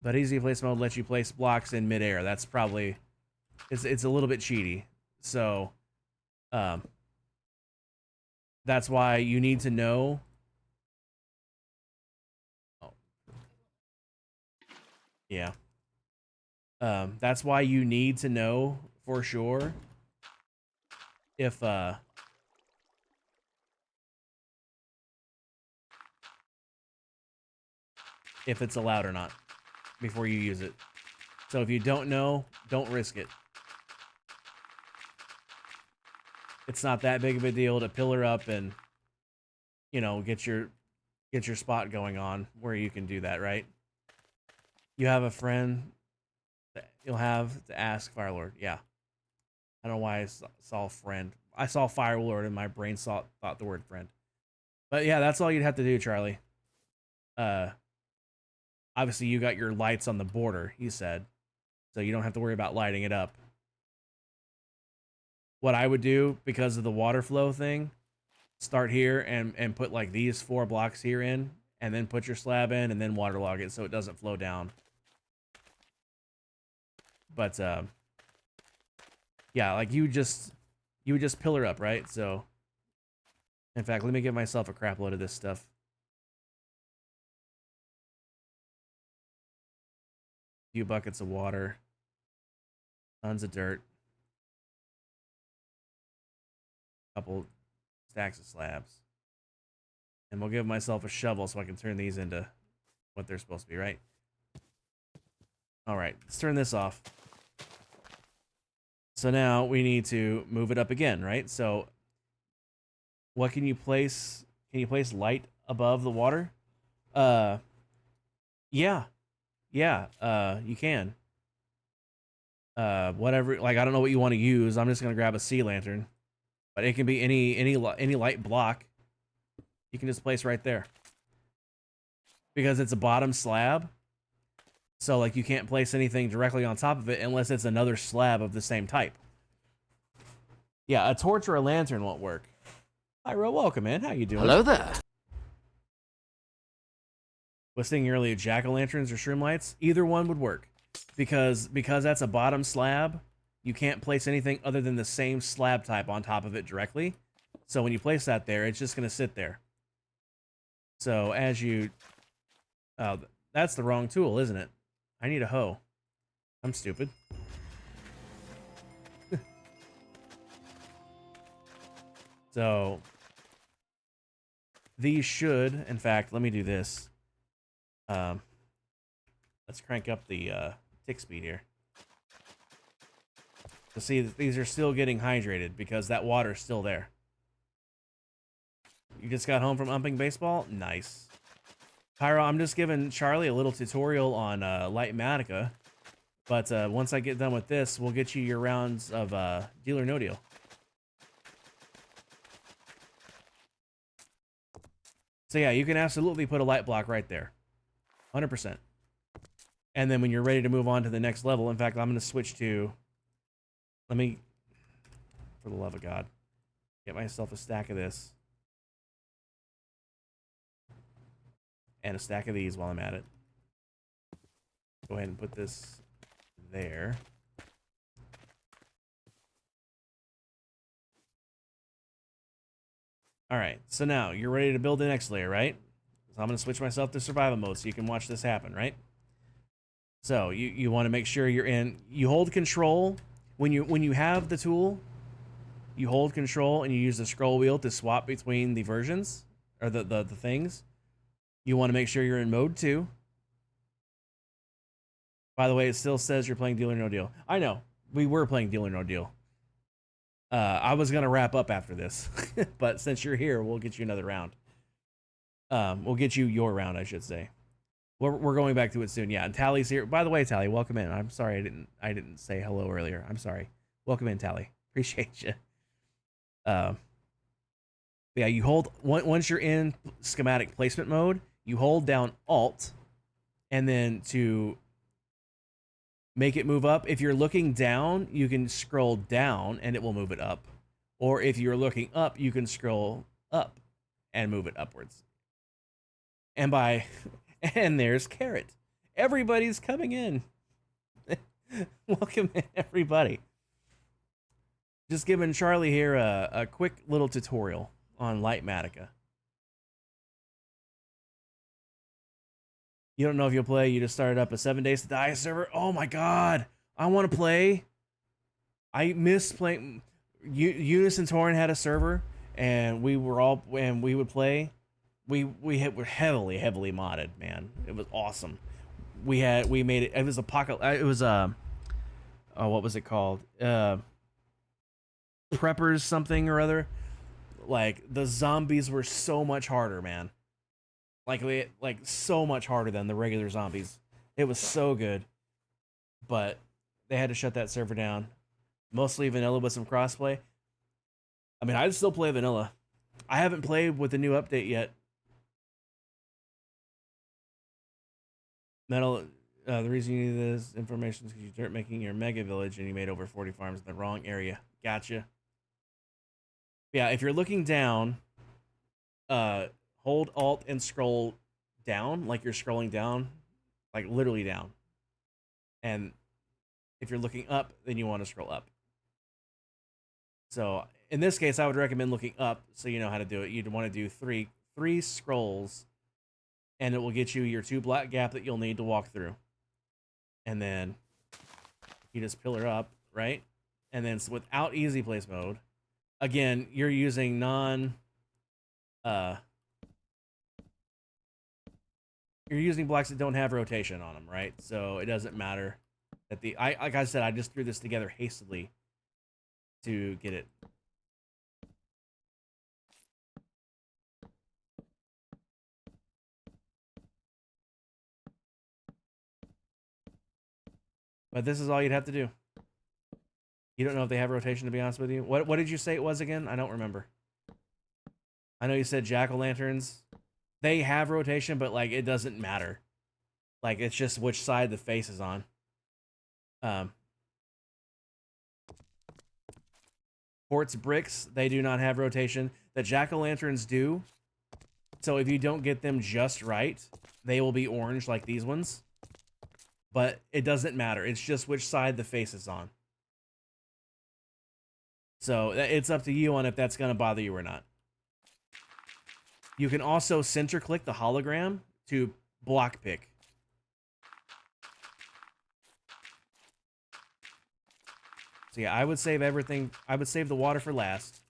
But easy place mode lets you place blocks in midair. That's probably... It's a little bit cheaty. So, that's why you need to know... Oh. Yeah. That's why you need to know for sure if it's allowed or not before you use it. So if you don't know, don't risk it. It's not that big of a deal to pillar up and, you know, get your spot going on where you can do that, right? You have a friend that you'll have to ask Firelord. Yeah. I don't know why I saw friend. I saw Firelord and my brain thought the word friend. But yeah, that's all you'd have to do, Charlie. Obviously you got your lights on the border, he said. So you don't have to worry about lighting it up. What I would do, because of the water flow thing, start here and put like these 4 blocks here in, and then put your slab in, and then waterlog it so it doesn't flow down. But yeah, like you would just pillar up, right? So in fact, let me give myself a crap load of this stuff. A few buckets of water, tons of dirt, couple stacks of slabs, and we'll give myself a shovel so I can turn these into what they're supposed to be, right? All right, let's turn this off. So now we need to move it up again, right? So what can you place? Can you place light above the water? Yeah. You can. Whatever, like I don't know what you want to use. I'm just gonna grab a sea lantern, but it can be any light block. You can just place right there because it's a bottom slab. So like you can't place anything directly on top of it unless it's another slab of the same type. Yeah, a torch or a lantern won't work. Pyro, welcome in. How you doing? Hello there. Was thinking earlier jack-o'-lanterns or shroom lights. Either one would work. Because that's a bottom slab, you can't place anything other than the same slab type on top of it directly. So when you place that there, it's just going to sit there. So as you... Oh, that's the wrong tool, isn't it? I need a hoe. I'm stupid. So these should, in fact, let me do this. Let's crank up the tick speed here. To see that these are still getting hydrated because that water's still there. You just got home from umping baseball? Nice. Pyro, I'm just giving Charlie a little tutorial on Light Matica. But once I get done with this, we'll get you your rounds of Deal or No Deal. So yeah, you can absolutely put a light block right there. 100%. And then when you're ready to move on to the next level, in fact, I'm going to switch to... Let me, for the love of God, get myself a stack of this. And a stack of these while I'm at it. Go ahead and put this there. All right, so now you're ready to build the next layer, right? So I'm gonna switch myself to survival mode so you can watch this happen, right? So you want to make sure you're in. You hold control when you have the tool. You hold control and you use the scroll wheel to swap between the versions or the things. You want to make sure you're in mode 2. By the way, it still says you're playing Deal or No Deal. I know we were playing Deal or No Deal. I was gonna wrap up after this, but since you're here, we'll get you another round. We'll get you your round, I should say. We're going back to it soon. Yeah, and Tally's here. By the way, Tally, welcome in. I'm sorry I didn't say hello earlier. I'm sorry. Welcome in, Tally. Appreciate you. Yeah, you hold once you're in schematic placement mode, you hold down Alt, and then to make it move up. If you're looking down, you can scroll down and it will move it up. Or if you're looking up, you can scroll up and move it upwards. And there's Carrot. Everybody's coming in. Welcome in, everybody. Just giving Charlie here a quick little tutorial on Lightmatica. You don't know if you'll play. You just started up a 7 Days to Die server. Oh my god, I want to play. I miss playing. Eunice and Torin had a server, and we would play. We were heavily modded, man. It was awesome. We made it. It was apocalypse. It was what was it called? Preppers something or other. Like the zombies were so much harder, man. Like so much harder than the regular zombies. It was so good, but they had to shut that server down. Mostly vanilla with some crossplay. I mean, I'd still play vanilla. I haven't played with the new update yet. Metal. The reason you need this information is because you start making your mega village and you made over 40 farms in the wrong area. Gotcha. Yeah, if you're looking down, hold Alt and scroll down, like you're scrolling down, like literally down. And if you're looking up, then you want to scroll up. So in this case, I would recommend looking up so you know how to do it. You'd want to do three scrolls, and it will get you your 2 black gap that you'll need to walk through. And then you just pillar up, right? And then without easy place mode, again, you're using you're using blocks that don't have rotation on them, right? So it doesn't matter that like I said, I just threw this together hastily to get it. But this is all you'd have to do. You don't know if they have rotation, to be honest with you. What did you say it was again? I don't remember. I know you said jack-o'-lanterns. They have rotation, but like it doesn't matter. Like it's just which side the face is on. Quartz bricks, they do not have rotation. The jack-o'-lanterns do. So if you don't get them just right, they will be orange like these ones. But it doesn't matter. It's just which side the face is on. So it's up to you on if that's going to bother you or not. You can also center click the hologram to block pick. So yeah, I would save everything. I would save the water for last.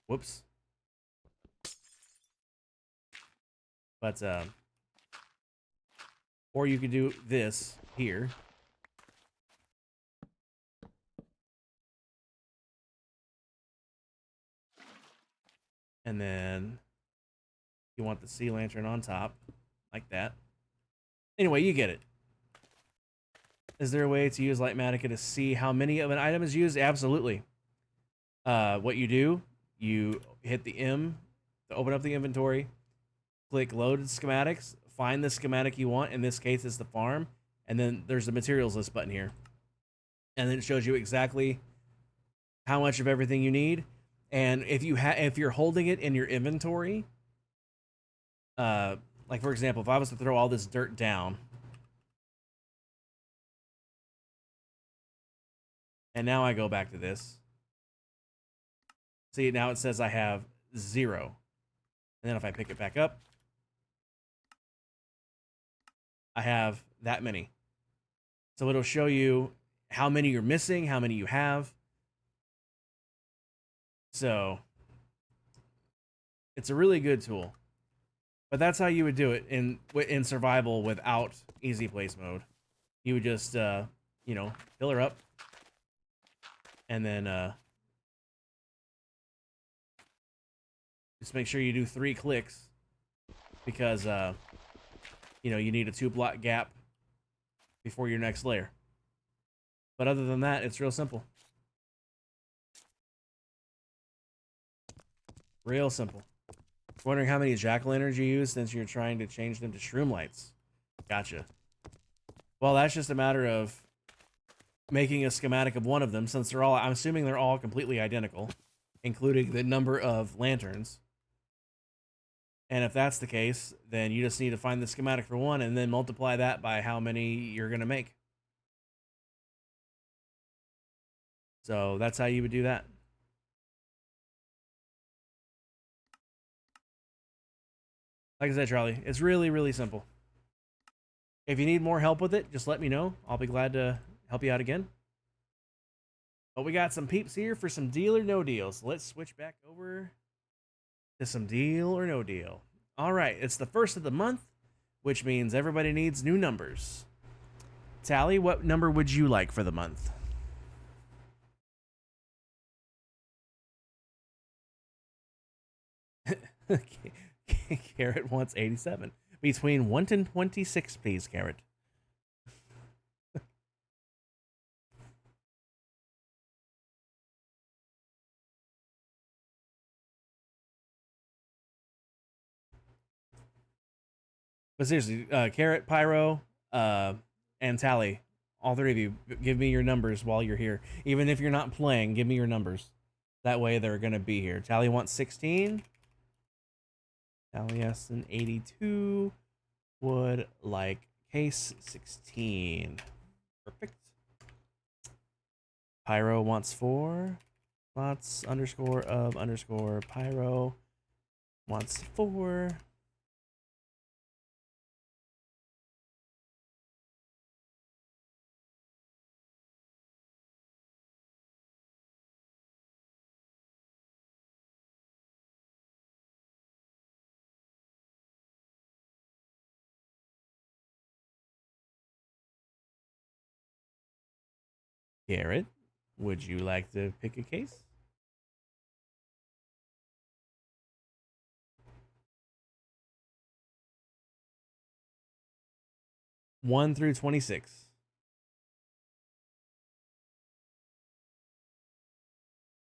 Whoops. But, or you could do this here. And then you want the sea lantern on top, like that. Anyway, you get it. Is there a way to use Lightmatica to see how many of an item is used? Absolutely. What you do, you hit the M to open up the inventory, click load schematics, find the schematic you want. In this case, it's the farm. And then there's the materials list button here. And then it shows you exactly how much of everything you need. And if you're holding it in your inventory, like for example, if I was to throw all this dirt down, and now I go back to this, see, now it says I have 0. And then if I pick it back up, I have that many. So it'll show you how many you're missing, how many you have. So it's a really good tool. But that's how you would do it in survival without easy place mode. You would just, you know, fill her up. And then just make sure you do 3 clicks. Because, you know, you need a 2-block gap before your next layer. But other than that, it's real simple. Real simple. Wondering how many jack-o'-lanterns you use since you're trying to change them to shroom lights. Gotcha. Well, that's just a matter of making a schematic of one of them, since they're all, I'm assuming they're all completely identical, including the number of lanterns. And if that's the case, then you just need to find the schematic for one and then multiply that by how many you're going to make. So that's how you would do that. Like I said, Charlie, it's really, really simple. If you need more help with it, just let me know. I'll be glad to help you out again. But we got some peeps here for some deal or no deal. So let's switch back over to some deal or no deal. All right, it's the first of the month, which means everybody needs new numbers. Tally, what number would you like for the month? Carrot wants 87. Between 1 and 26, please, Carrot. But seriously, Carrot, Pyro, and Tally, all 3 of you, give me your numbers while you're here. Even if you're not playing, give me your numbers. That way they're going to be here. Tally wants 16. Tally has an 82. Would like case 16. Perfect. Pyro wants 4. Lots underscore of underscore Pyro wants 4. Garrett, would you like to pick a case? One through 26.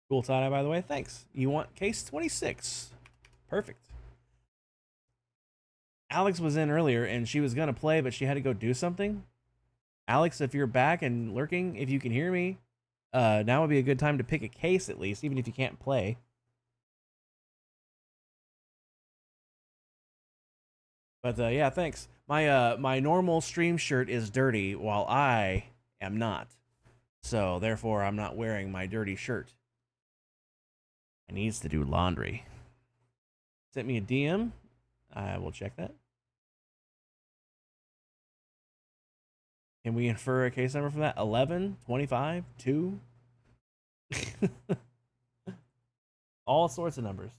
Cool tie-dye, by the way. Thanks. You want case 26. Perfect. Alex was in earlier, and she was going to play, but she had to go do something. Alex, if you're back and lurking, if you can hear me, now would be a good time to pick a case at least, even if you can't play. But yeah, thanks. My normal stream shirt is dirty while I am not. So therefore I'm not wearing my dirty shirt. I needs to do laundry. Sent me a DM. I will check that. Can we infer a case number from that? 11, 25, 2? All sorts of numbers.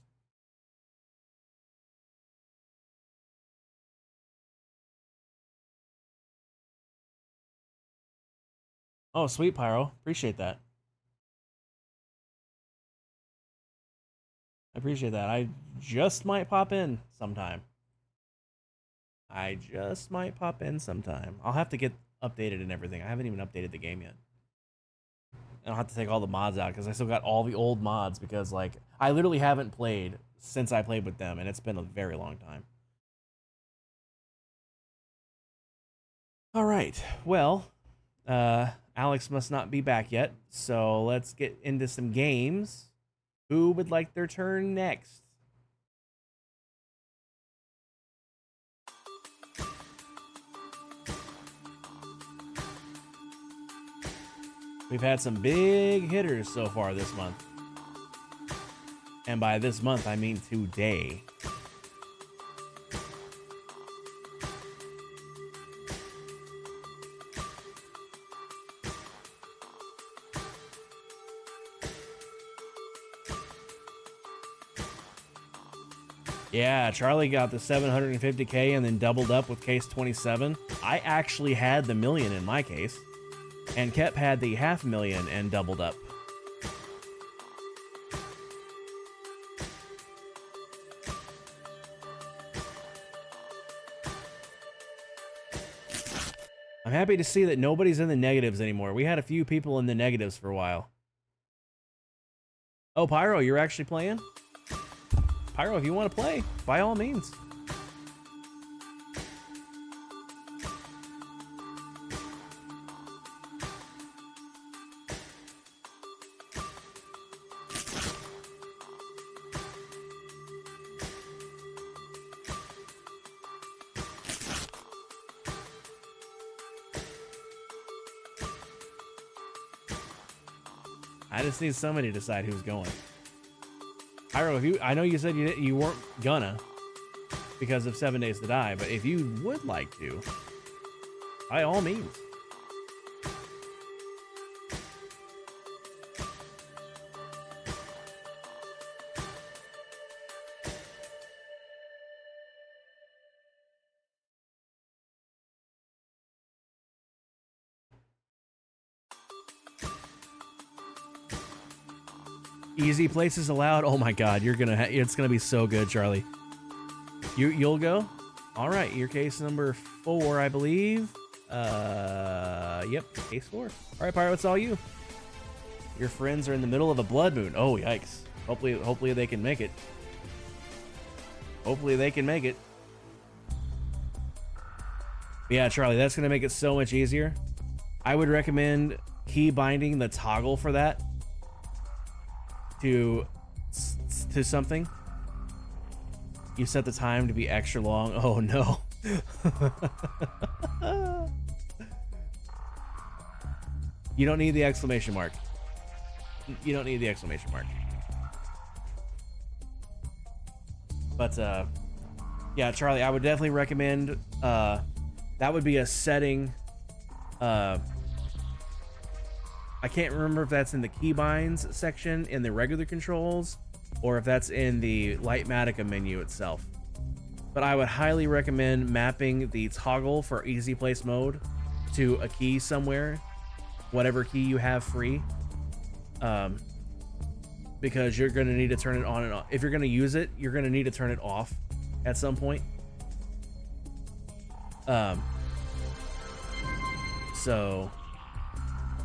Oh, sweet, Pyro. Appreciate that. I appreciate that. I just might pop in sometime. I'll have to get updated and everything. I haven't even updated the game yet. I'll have to take all the mods out because I still got all the old mods because, like, I literally haven't played since I played with them, and it's been a very long time. All right. Well, Alex must not be back yet, so let's get into some games. Who would like their turn next? We've had some big hitters so far this month. And by this month, I mean today. Yeah, Charlie got the 750K and then doubled up with case 27. I actually had the million in my case, and Kep had the 500,000 and doubled up. I'm happy to see that nobody's in the negatives anymore. We had a few people in the negatives for a while. Oh, Pyro, you're actually playing? Pyro, if you want to play, by all means. I just need somebody to decide who's going. Pyro, if I know you said you weren't gonna because of 7 Days to Die, but if you would like to, by all means. Easy places allowed. Oh my God, it's gonna be so good, Charlie. You'll go. All right, your case number 4, I believe. Yep, case 4. All right, Pyro, it's all you. Your friends are in the middle of a blood moon. Oh yikes! Hopefully they can make it. Hopefully they can make it. Yeah, Charlie, that's gonna make it so much easier. I would recommend key binding the toggle for that to something. You set the time to be extra long. Oh no. You don't need the exclamation mark. You don't need the exclamation mark. But yeah, Charlie, I would definitely recommend that would be a setting. I can't remember if that's in the keybinds section in the regular controls or if that's in the Lightmatica menu itself. But I would highly recommend mapping the toggle for easy place mode to a key somewhere, whatever key you have free, because you're going to need to turn it on and off. If you're going to use it, you're going to need to turn it off at some point. So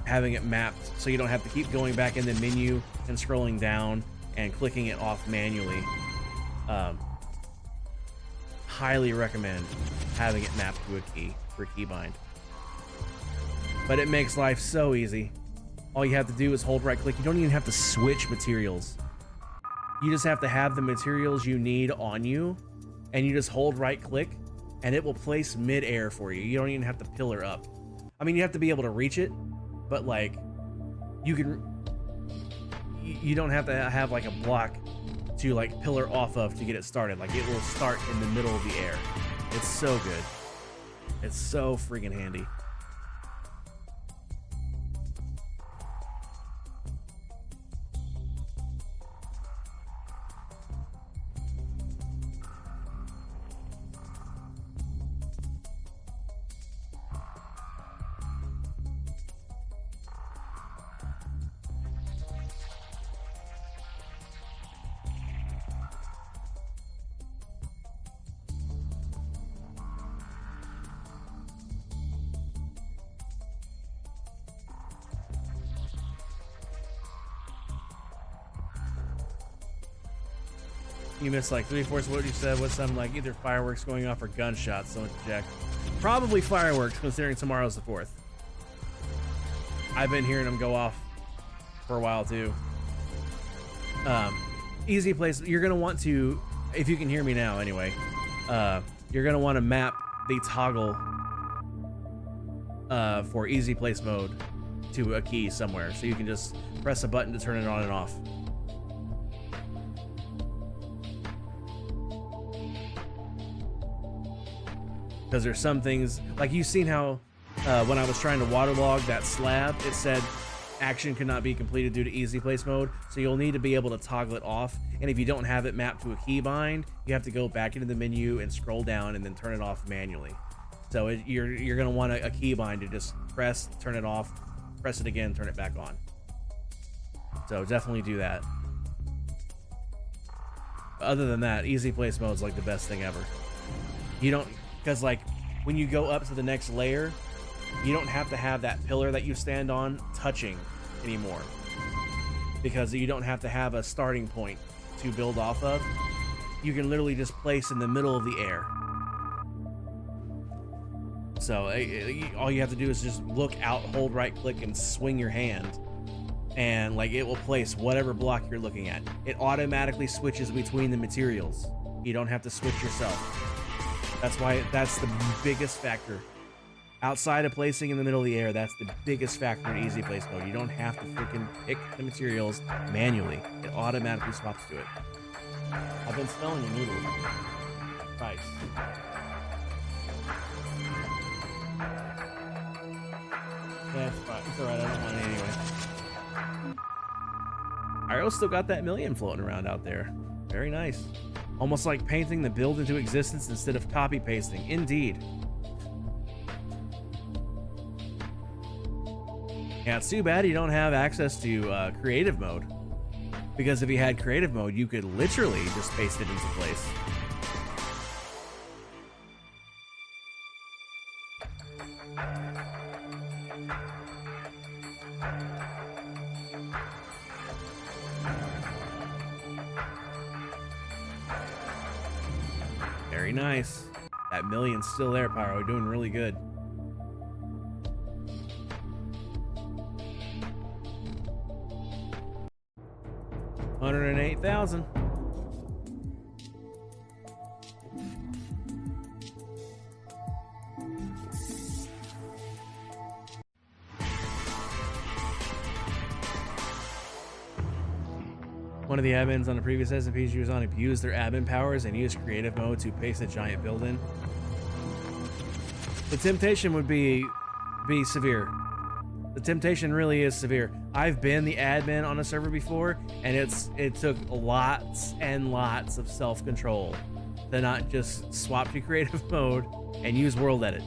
having it mapped so you don't have to keep going back in the menu and scrolling down and clicking it off manually. Highly recommend having it mapped to a key for keybind. But it makes life so easy. All you have to do is hold right click. You don't even have to switch materials. You just have to have the materials you need on you, and you just hold right click and it will place mid-air for you. You don't even have to pillar up. I mean, you have to be able to reach it, but like you don't have to have like a block to like pillar off of to get it started. Like it will start in the middle of the air. It's so good. It's so freaking handy. You missed like 3/4 of what you said was something like either fireworks going off or gunshots. So Jack, probably fireworks, considering tomorrow's the 4th. I've been hearing them go off for a while too. Easy place. You're gonna want to, if you can hear me now, anyway. You're gonna want to map the toggle for easy place mode to a key somewhere, so you can just press a button to turn it on and off. Because there's some things, like you've seen how when I was trying to waterlog that slab, it said action could not be completed due to easy place mode, so you'll need to be able to toggle it off, and if you don't have it mapped to a keybind, you have to go back into the menu and scroll down and then turn it off manually. So you're going to want a keybind to just press, turn it off, press it again, turn it back on. So definitely do that. Other than that, easy place mode is like the best thing ever. You don't, because like when you go up to the next layer, you don't have to have that pillar that you stand on touching anymore, because you don't have to have a starting point to build off of. You can literally just place in the middle of the air. So all you have to do is just look out, hold right click, and swing your hand, and like it will place whatever block you're looking at. It automatically switches between the materials. You don't have to switch yourself. That's the biggest factor. Outside of placing in the middle of the air, that's the biggest factor in easy place mode. You don't have to freaking pick the materials manually. It automatically swaps to it. I've been smelling the noodles. Nice. Yeah, it's fine. It's alright, I don't want it anyway. Iro still got that million floating around out there. Very nice. Almost like painting the build into existence instead of copy pasting. Indeed. Yeah, it's too bad you don't have access to creative mode. Because if you had creative mode, you could literally just paste it into place. Very nice. That million's still there, Pyro. Doing really good. $108,000. One of the admins on the previous SMPs you was on abused their admin powers and used creative mode to paste a giant build in. The temptation would be severe. The temptation really is severe. I've been the admin on a server before, and it took lots and lots of self-control to not just swap to creative mode and use world edit.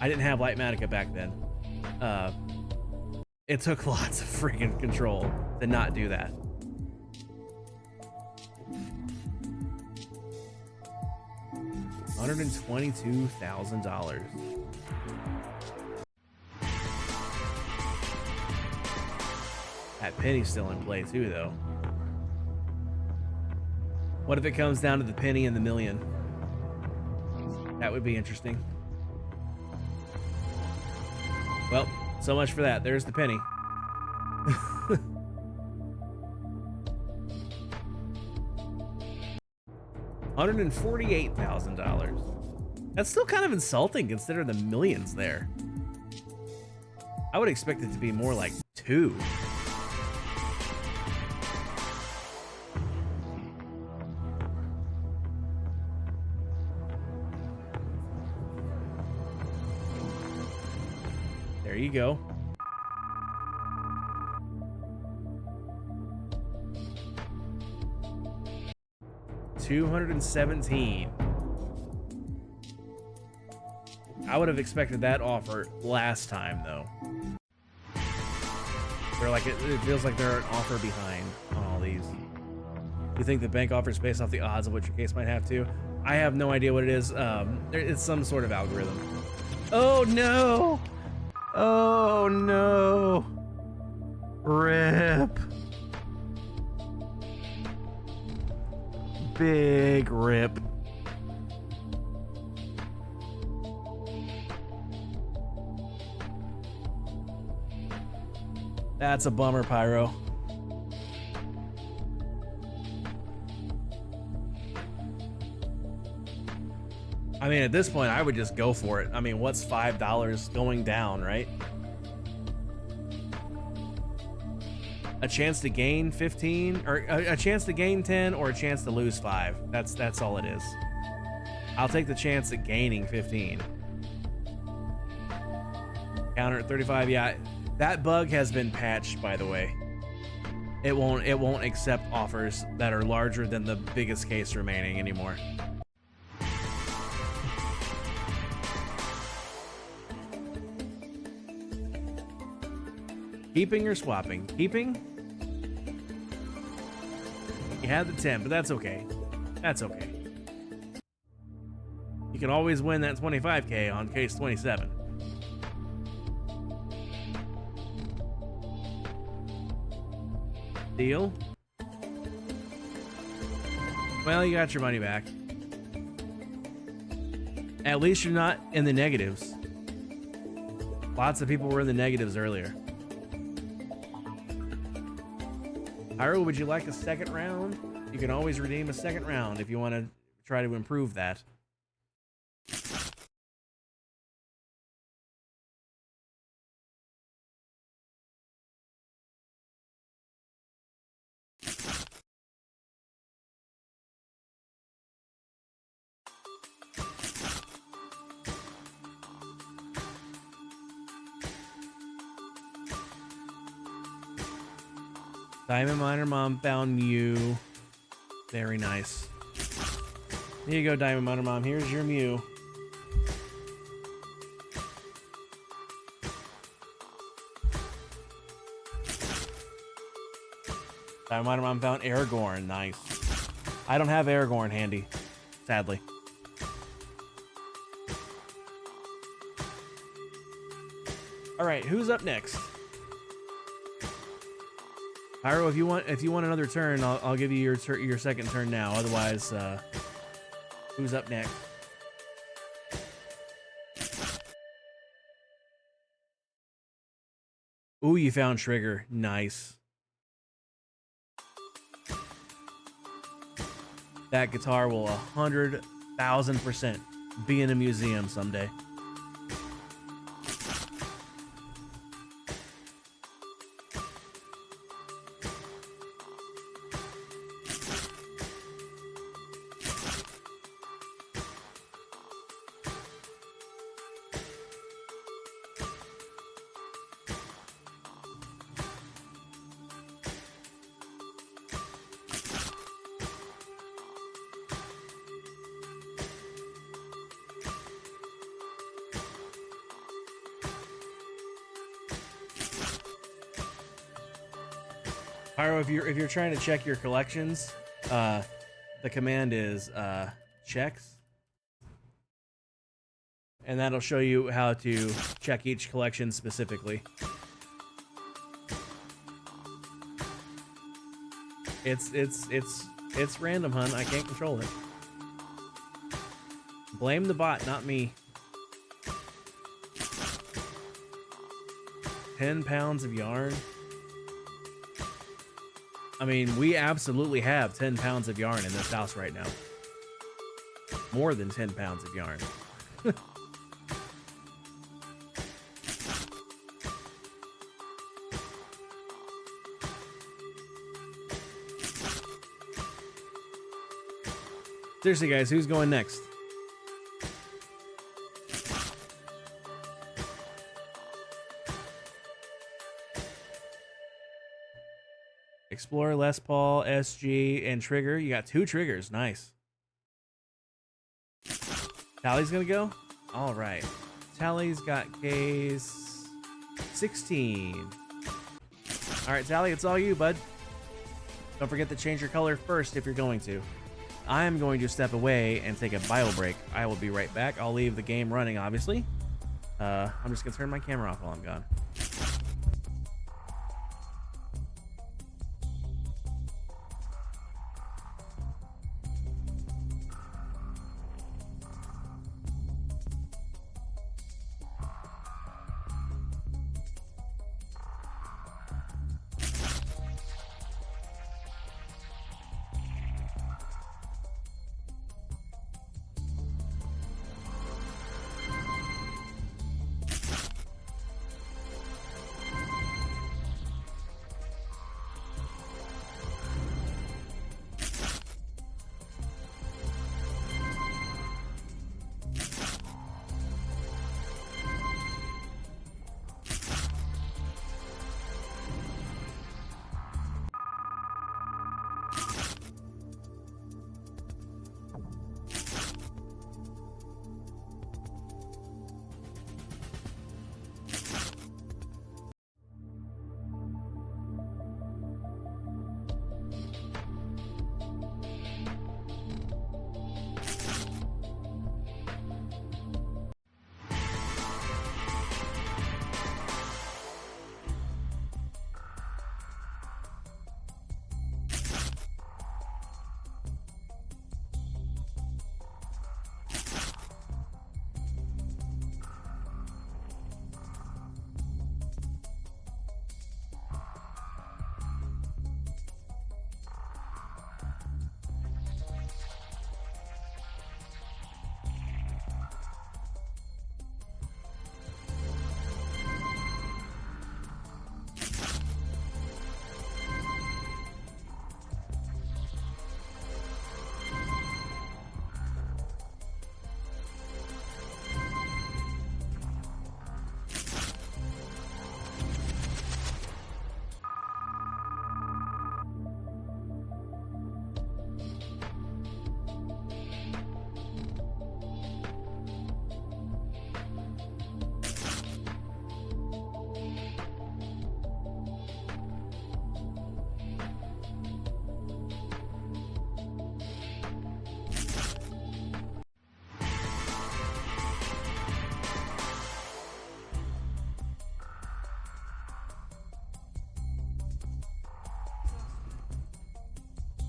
I didn't have Lightmatica back then. It took lots of freaking control to not do that. $122,000. That penny's still in play too, though. What if it comes down to the penny and the million? That would be interesting. Well, so much for that. There's the penny. $148,000. That's still kind of insulting considering the millions there. I would expect it to be more like 2. There you go. $217. I would have expected that offer last time, though. They're like it feels like they're an offer behind on all these. You think the bank offers based off the odds of what your case might have to? I have no idea what it is. It's some sort of algorithm. Oh no! Oh no! Rip. Big rip. That's a bummer, Pyro. I mean, at this point, I would just go for it. I mean, what's $5 going down, right? a chance to gain 15 or a chance to gain 10 or a chance to lose 5. That's all it is. I'll take the chance at gaining 15. Counter at 35. Yeah, that bug has been patched, by the way. It won't accept offers that are larger than the biggest case remaining anymore. Keeping or swapping? Keeping? You had the 10, but that's okay. That's okay. You can always win that 25K on case 27. Deal? Well, you got your money back. At least you're not in the negatives. Lots of people were in the negatives earlier. Hyrule, would you like a second round? You can always redeem a second round if you want to try to improve that. Diamond Miner Mom found Mew. Very nice. Here you go, Diamond Miner Mom. Here's your Mew. Diamond Miner Mom found Aragorn. Nice. I don't have Aragorn handy, sadly. All right, who's up next? Pyro, if you want another turn, I'll give you your second turn now. Otherwise, who's up next? Ooh, you found Trigger. Nice. That guitar will 100,000% be in a museum someday. Pyro, if you're trying to check your collections, the command is checks, and that'll show you how to check each collection specifically. It's random, hun. I can't control it. Blame the bot, not me. 10 pounds of yarn. I mean, we absolutely have 10 pounds of yarn in this house right now. More than 10 pounds of yarn. Seriously, guys, who's going next? Explorer, Les Paul, SG, and Trigger. You got 2 triggers. Nice. Tally's gonna go? All right. Tally's got case 16. All right, Tally, it's all you, bud. Don't forget to change your color first if you're going to. I am going to step away and take a bio break. I will be right back. I'll leave the game running, obviously. I'm just gonna turn my camera off while I'm gone.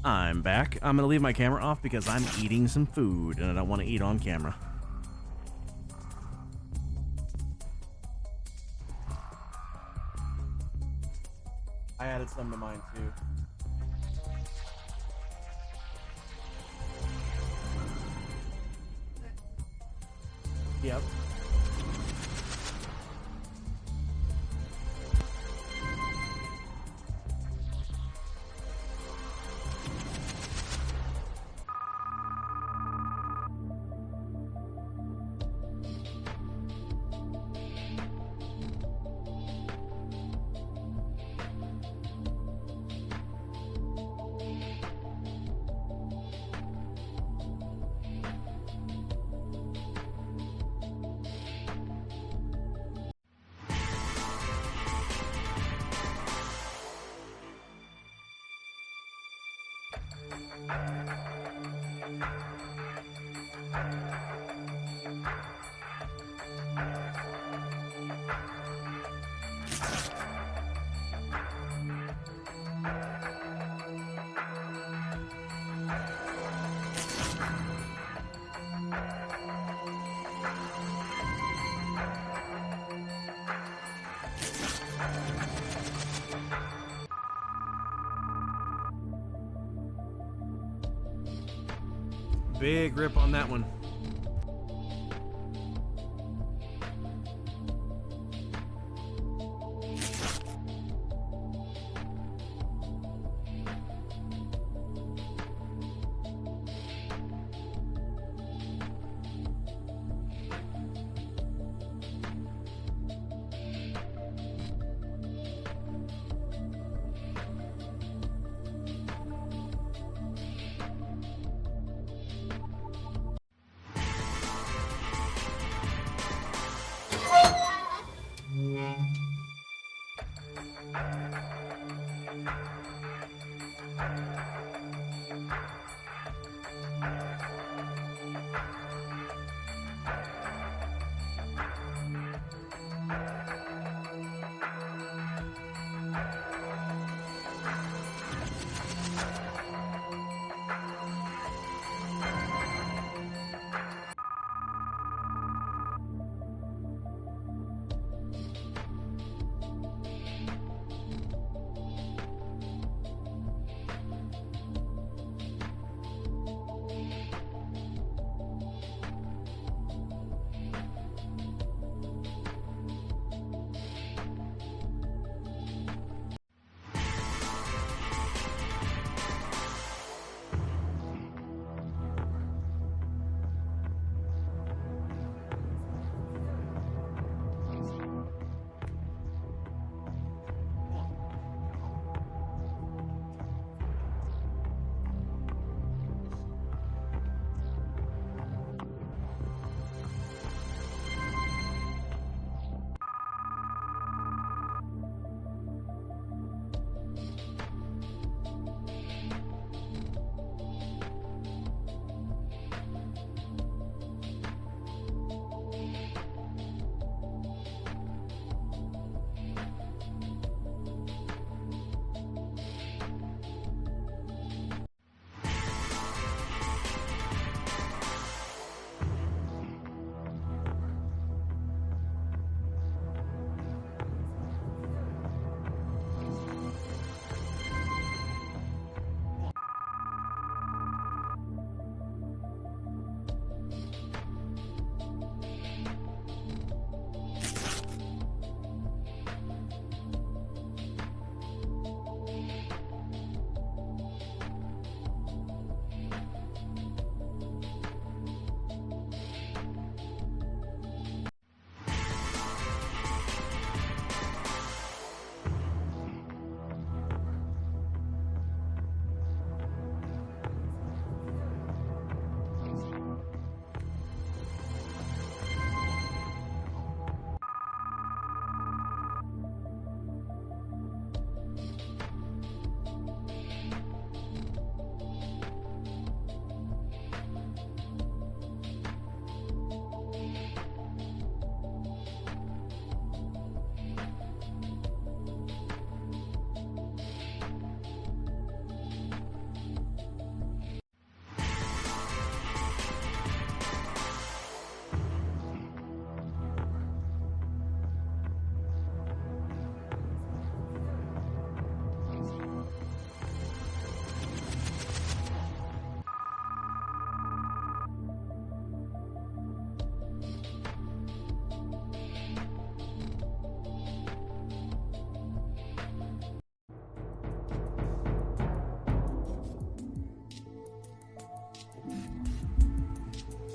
I'm back. I'm gonna leave my camera off because I'm eating some food and I don't want to eat on camera. I added some to mine too. Yep. Big rip on that one.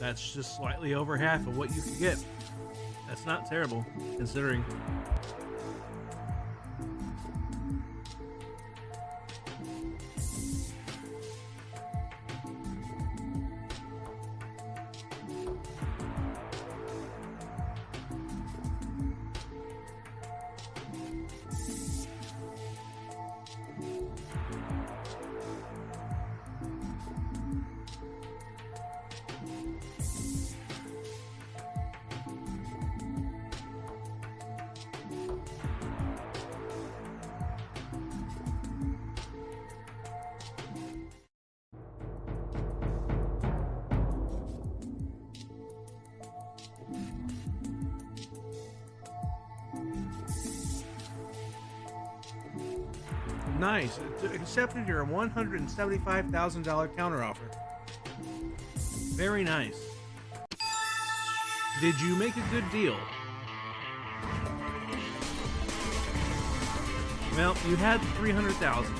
That's just slightly over half of what you could get. That's not terrible, considering. Nice. It accepted your $175,000 counteroffer. Very nice. Did you make a good deal? Well, you had 300,000,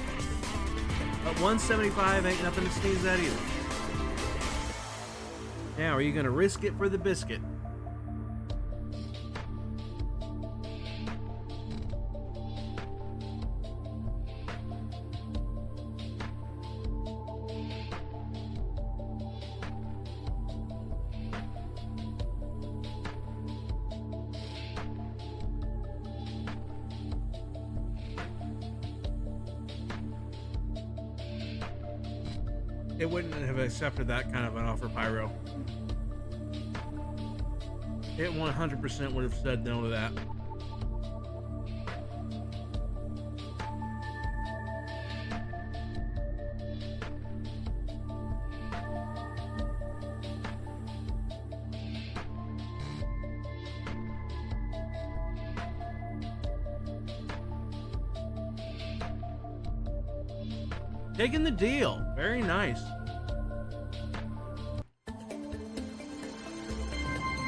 but 175 ain't nothing to sneeze at either. Now, are you gonna risk it for the biscuit? It wouldn't have accepted that kind of an offer, Pyro. It 100% would have said no to that. Taking the deal. Very nice.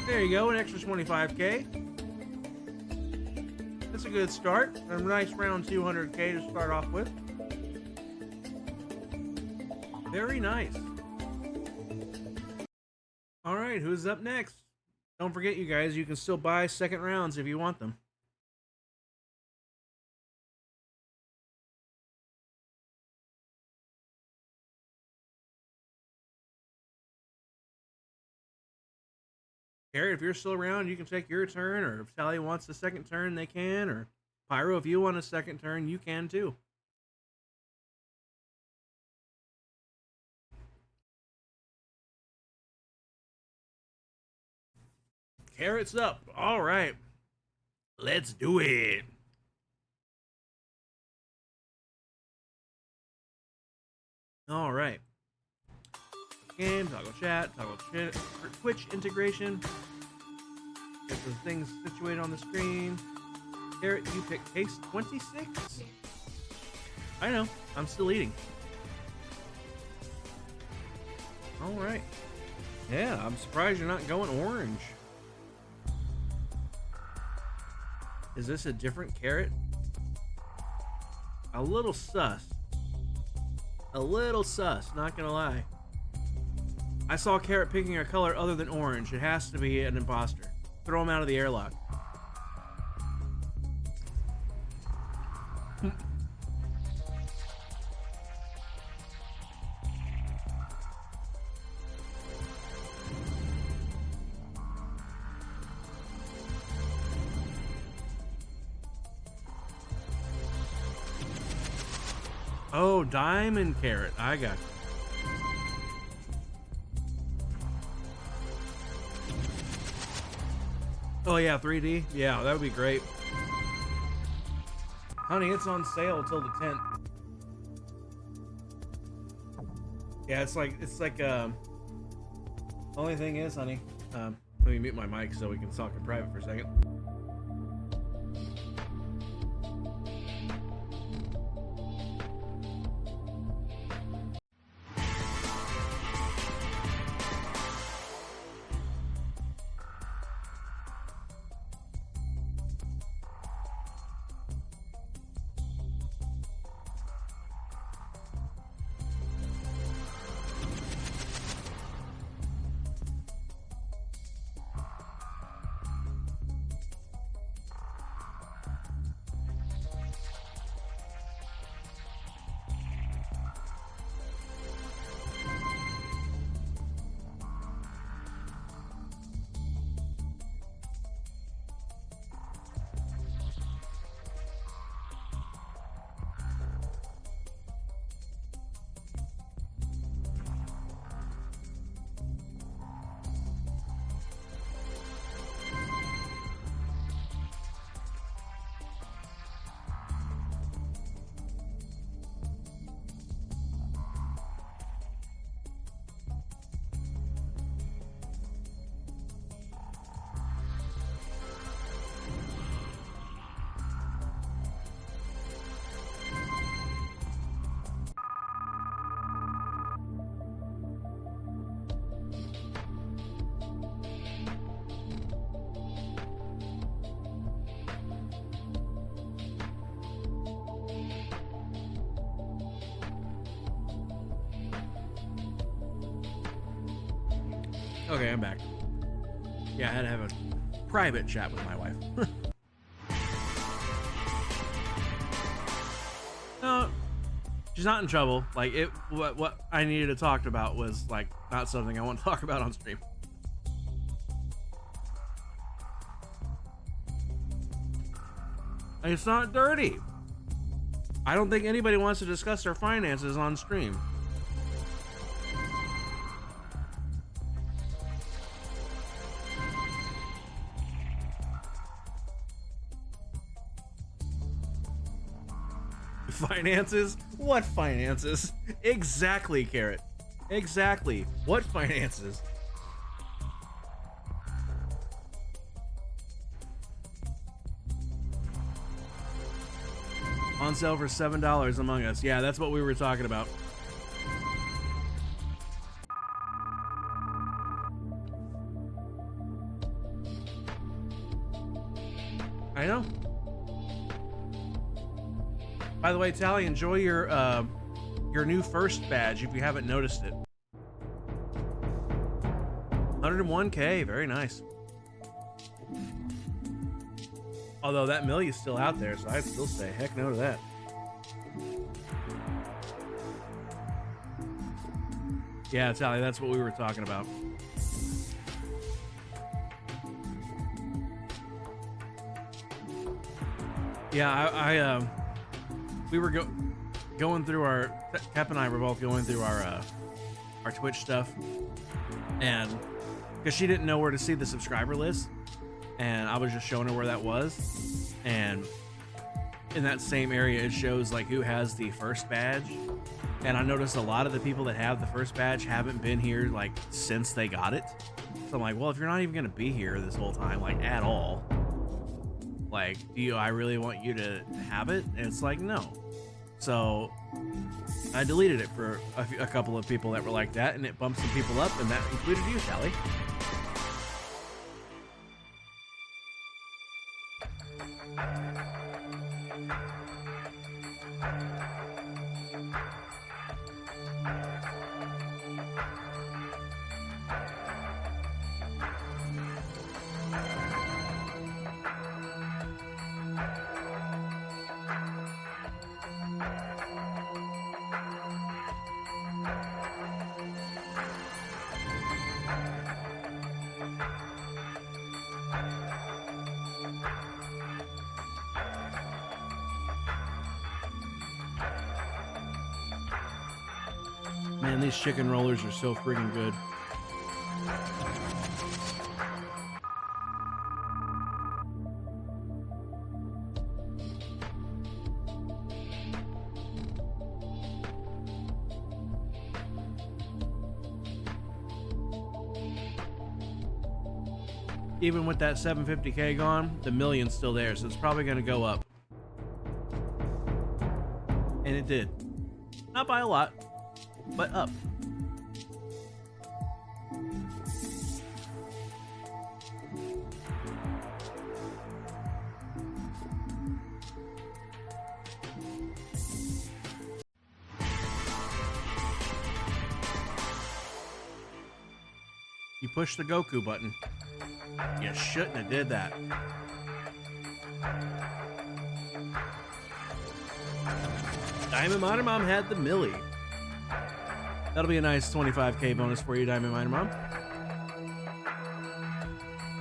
There you go, an extra 25K. That's a good start. A nice round 200K to start off with. Very nice. All right, who's up next? Don't forget, you guys, you can still buy second rounds if you want them. Garrett, if you're still around, you can take your turn, or if Sally wants a second turn, they can, or Pyro, if you want a second turn, you can too. Carrots up. All right. Let's do it. All right. Game, toggle chat, Twitch integration. Get the things situated on the screen. Garrett, you pick case 26. I know, I'm still eating. All right. Yeah, I'm surprised you're not going orange. Is this a different Carrot? A little sus. A little sus, not gonna lie. I saw Carrot picking a color other than orange. It has to be an imposter. Throw him out of the airlock. Oh, Diamond Carrot. I got you. Oh yeah, 3D? Yeah, that would be great. Honey, it's on sale till the 10th. Yeah, it's like only thing is, honey, let me mute my mic so we can talk in private for a second. Okay, I'm back. Yeah, I had to have a private chat with my wife. No, she's not in trouble. Like what I needed to talk about was like not something I want to talk about on stream. It's not dirty. I don't think anybody wants to discuss their finances on stream. Finances? What finances? Exactly, Carrot. Exactly. What finances? On sale for $7 Among Us. Yeah, that's what we were talking about. I know. By the way, Tally, enjoy your new first badge if you haven't noticed it. 101K, very nice. Although that million's still out there, so I'd still say heck no to that. Yeah, Tally, that's what we were talking about. Yeah, we were going through our Cap and I were both going through our Twitch stuff, and because she didn't know where to see the subscriber list, and I was just showing her where that was, and in that same area it shows like who has the first badge, and I noticed a lot of the people that have the first badge haven't been here like since they got it. So I'm like, well, if you're not even gonna be here this whole time, like at all, like, I really want you to have it? And it's like, no. So I deleted it for a couple of people that were like that, and it bumped some people up, and that included you, Tally. Man, these chicken rollers are so freaking good. Even with that 750K gone, the million's still there, so it's probably going to go up. And it did. Not by a lot, but up. You push the Goku button. You shouldn't have did that. Diamond Miner Mom had the millie. That'll be a nice 25K bonus for you, Diamond Miner Mom.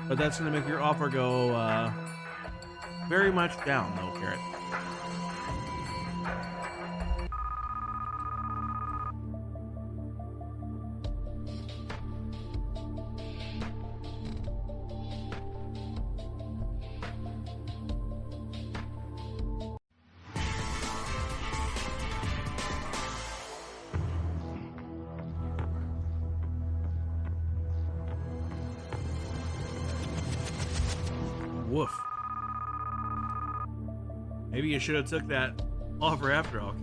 But that's going to make your offer go very much down, though, Carrot. Woof. Maybe you should have took that offer after all.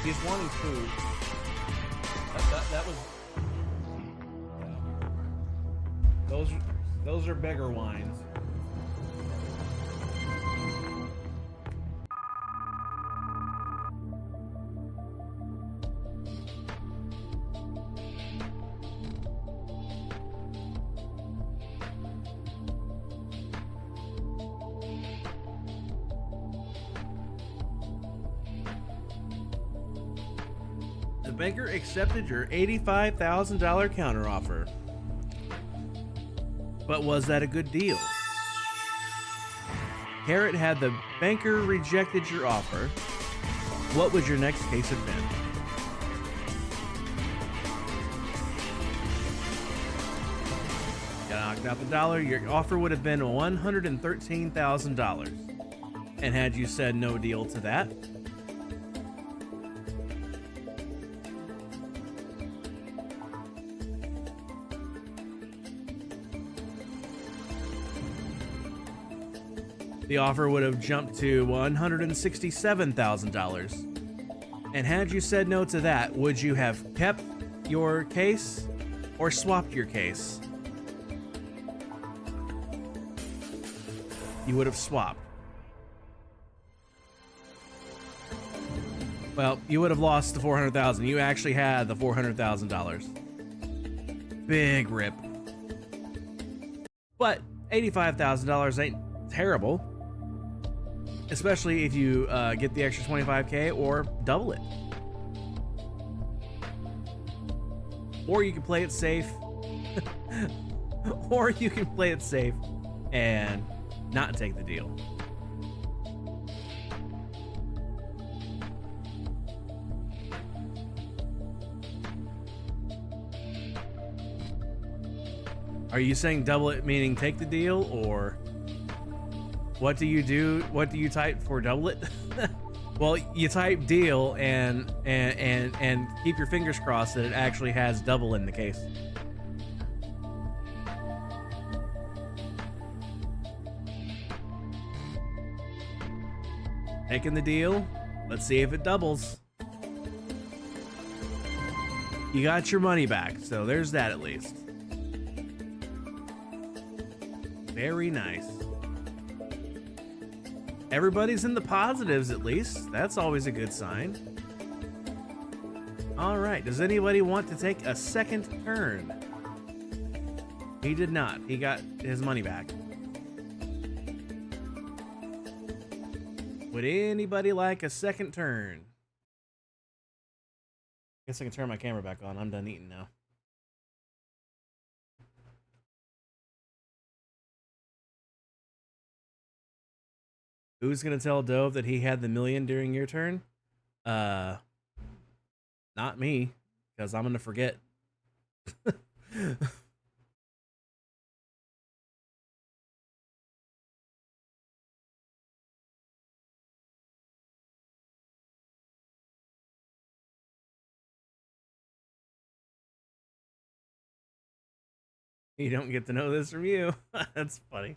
He's wanting food. That was. Yeah. Those are beggar wines. The banker accepted your $85,000 counteroffer. But was that a good deal? Carrot, had the banker rejected your offer, what would your next case have been? You knocked out the dollar, your offer would have been $113,000. And had you said no deal to that, the offer would have jumped to $167,000. And had you said no to that, would you have kept your case or swapped your case? You would have swapped. Well, you would have lost the $400,000. You actually had the $400,000. Big rip. But $85,000 ain't terrible. Especially if you get the extra 25K or double it. Or you can play it safe. Or you can play it safe and not take the deal. Are you saying double it meaning take the deal, or what do you do? What do you type for double it? Well, you type deal and keep your fingers crossed that it actually has double in the case. Taking the deal. Let's see if it doubles. You got your money back, so there's that at least. Very nice. Everybody's in the positives at least. That's always a good sign. All right, does anybody want to take a second turn? He did not. He got his money back. Would anybody like a second turn? Guess I can turn my camera back on. I'm done eating now. Who's gonna tell Dove that he had the million during your turn? Not me, because I'm gonna forget. You don't get to know this from you. That's funny.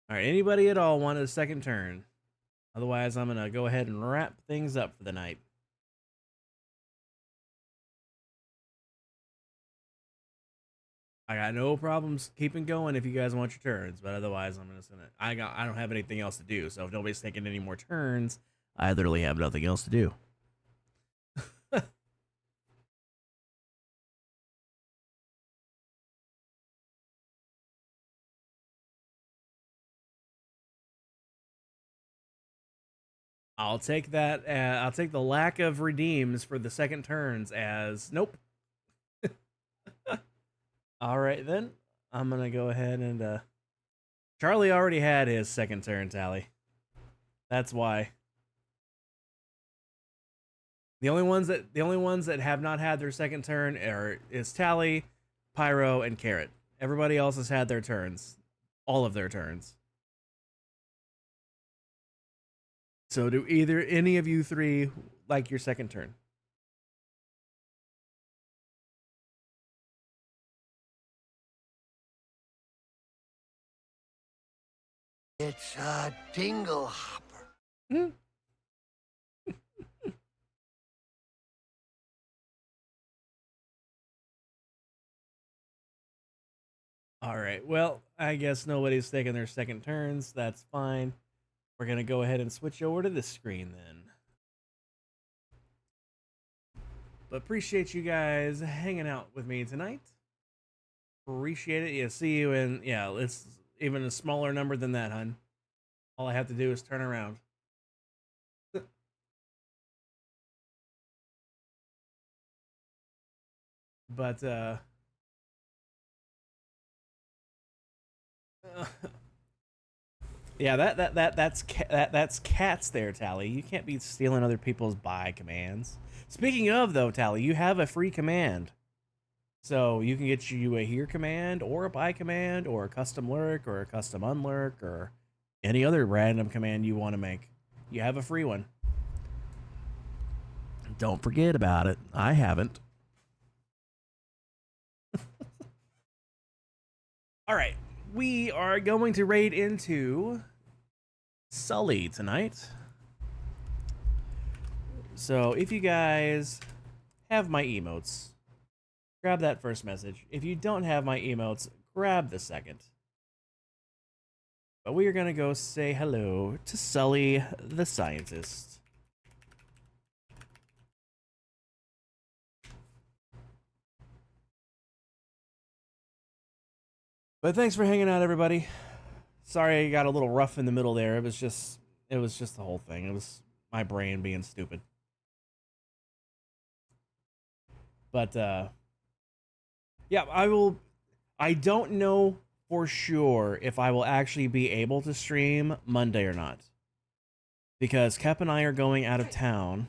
All right, anybody at all want a second turn? Otherwise, I'm gonna go ahead and wrap things up for the night. I got no problems keeping going if you guys want your turns, but otherwise, I'm just gonna. I don't have anything else to do, so if nobody's taking any more turns, I literally have nothing else to do. I'll take that. I'll take the lack of redeems for the second turns as nope. All right, then. I'm going to go ahead and... Charlie already had his second turn tally. That's why. The only ones that have not had their second turn is Tally, Pyro, and Carrot. Everybody else has had their turns. All of their turns. So do any of you three like your second turn? It's a dingle hopper. All right. Well, I guess nobody's taking their second turns. That's fine. We're going to go ahead and switch over to this screen then. But appreciate you guys hanging out with me tonight. Appreciate it. Yeah, see you in, yeah, it's even a smaller number than that, hun. All I have to do is turn around. But yeah, that's cats there, Tally. You can't be stealing other people's buy commands. Speaking of though, Tally, you have a free command. So you can get you a here command or a buy command or a custom lurk or a custom unlurk or any other random command you want to make. You have a free one. Don't forget about it. I haven't. All right. We are going to raid into Sully tonight. So if you guys have my emotes, grab that first message. If you don't have my emotes, grab the second. But we are going to go say hello to Sully the Scientist. But thanks for hanging out, everybody. Sorry I got a little rough in the middle there. It was just the whole thing. It was my brain being stupid. But yeah, I don't know for sure if I will actually be able to stream Monday or not. Because Kep and I are going out of town,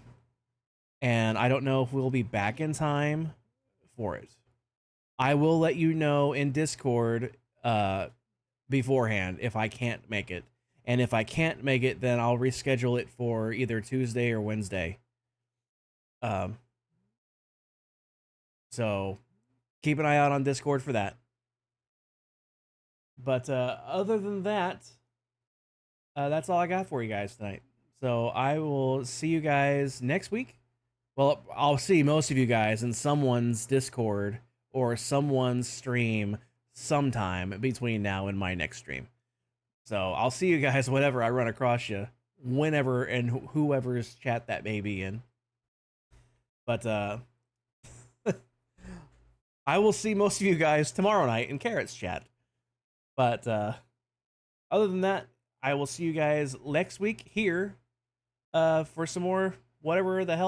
and I don't know if we'll be back in time for it. I will let you know in Discord beforehand if I can't make it. And if I can't make it, then I'll reschedule it for either Tuesday or Wednesday. So keep an eye out on Discord for that. But other than that, that's all I got for you guys tonight. So I will see you guys next week. Well, I'll see most of you guys in someone's Discord or someone's stream sometime between now and my next stream. So I'll see you guys whenever I run across you, whenever and whoever's chat that may be in. But I will see most of you guys tomorrow night in Carrot's chat. But other than that, I will see you guys next week here for some more whatever the hell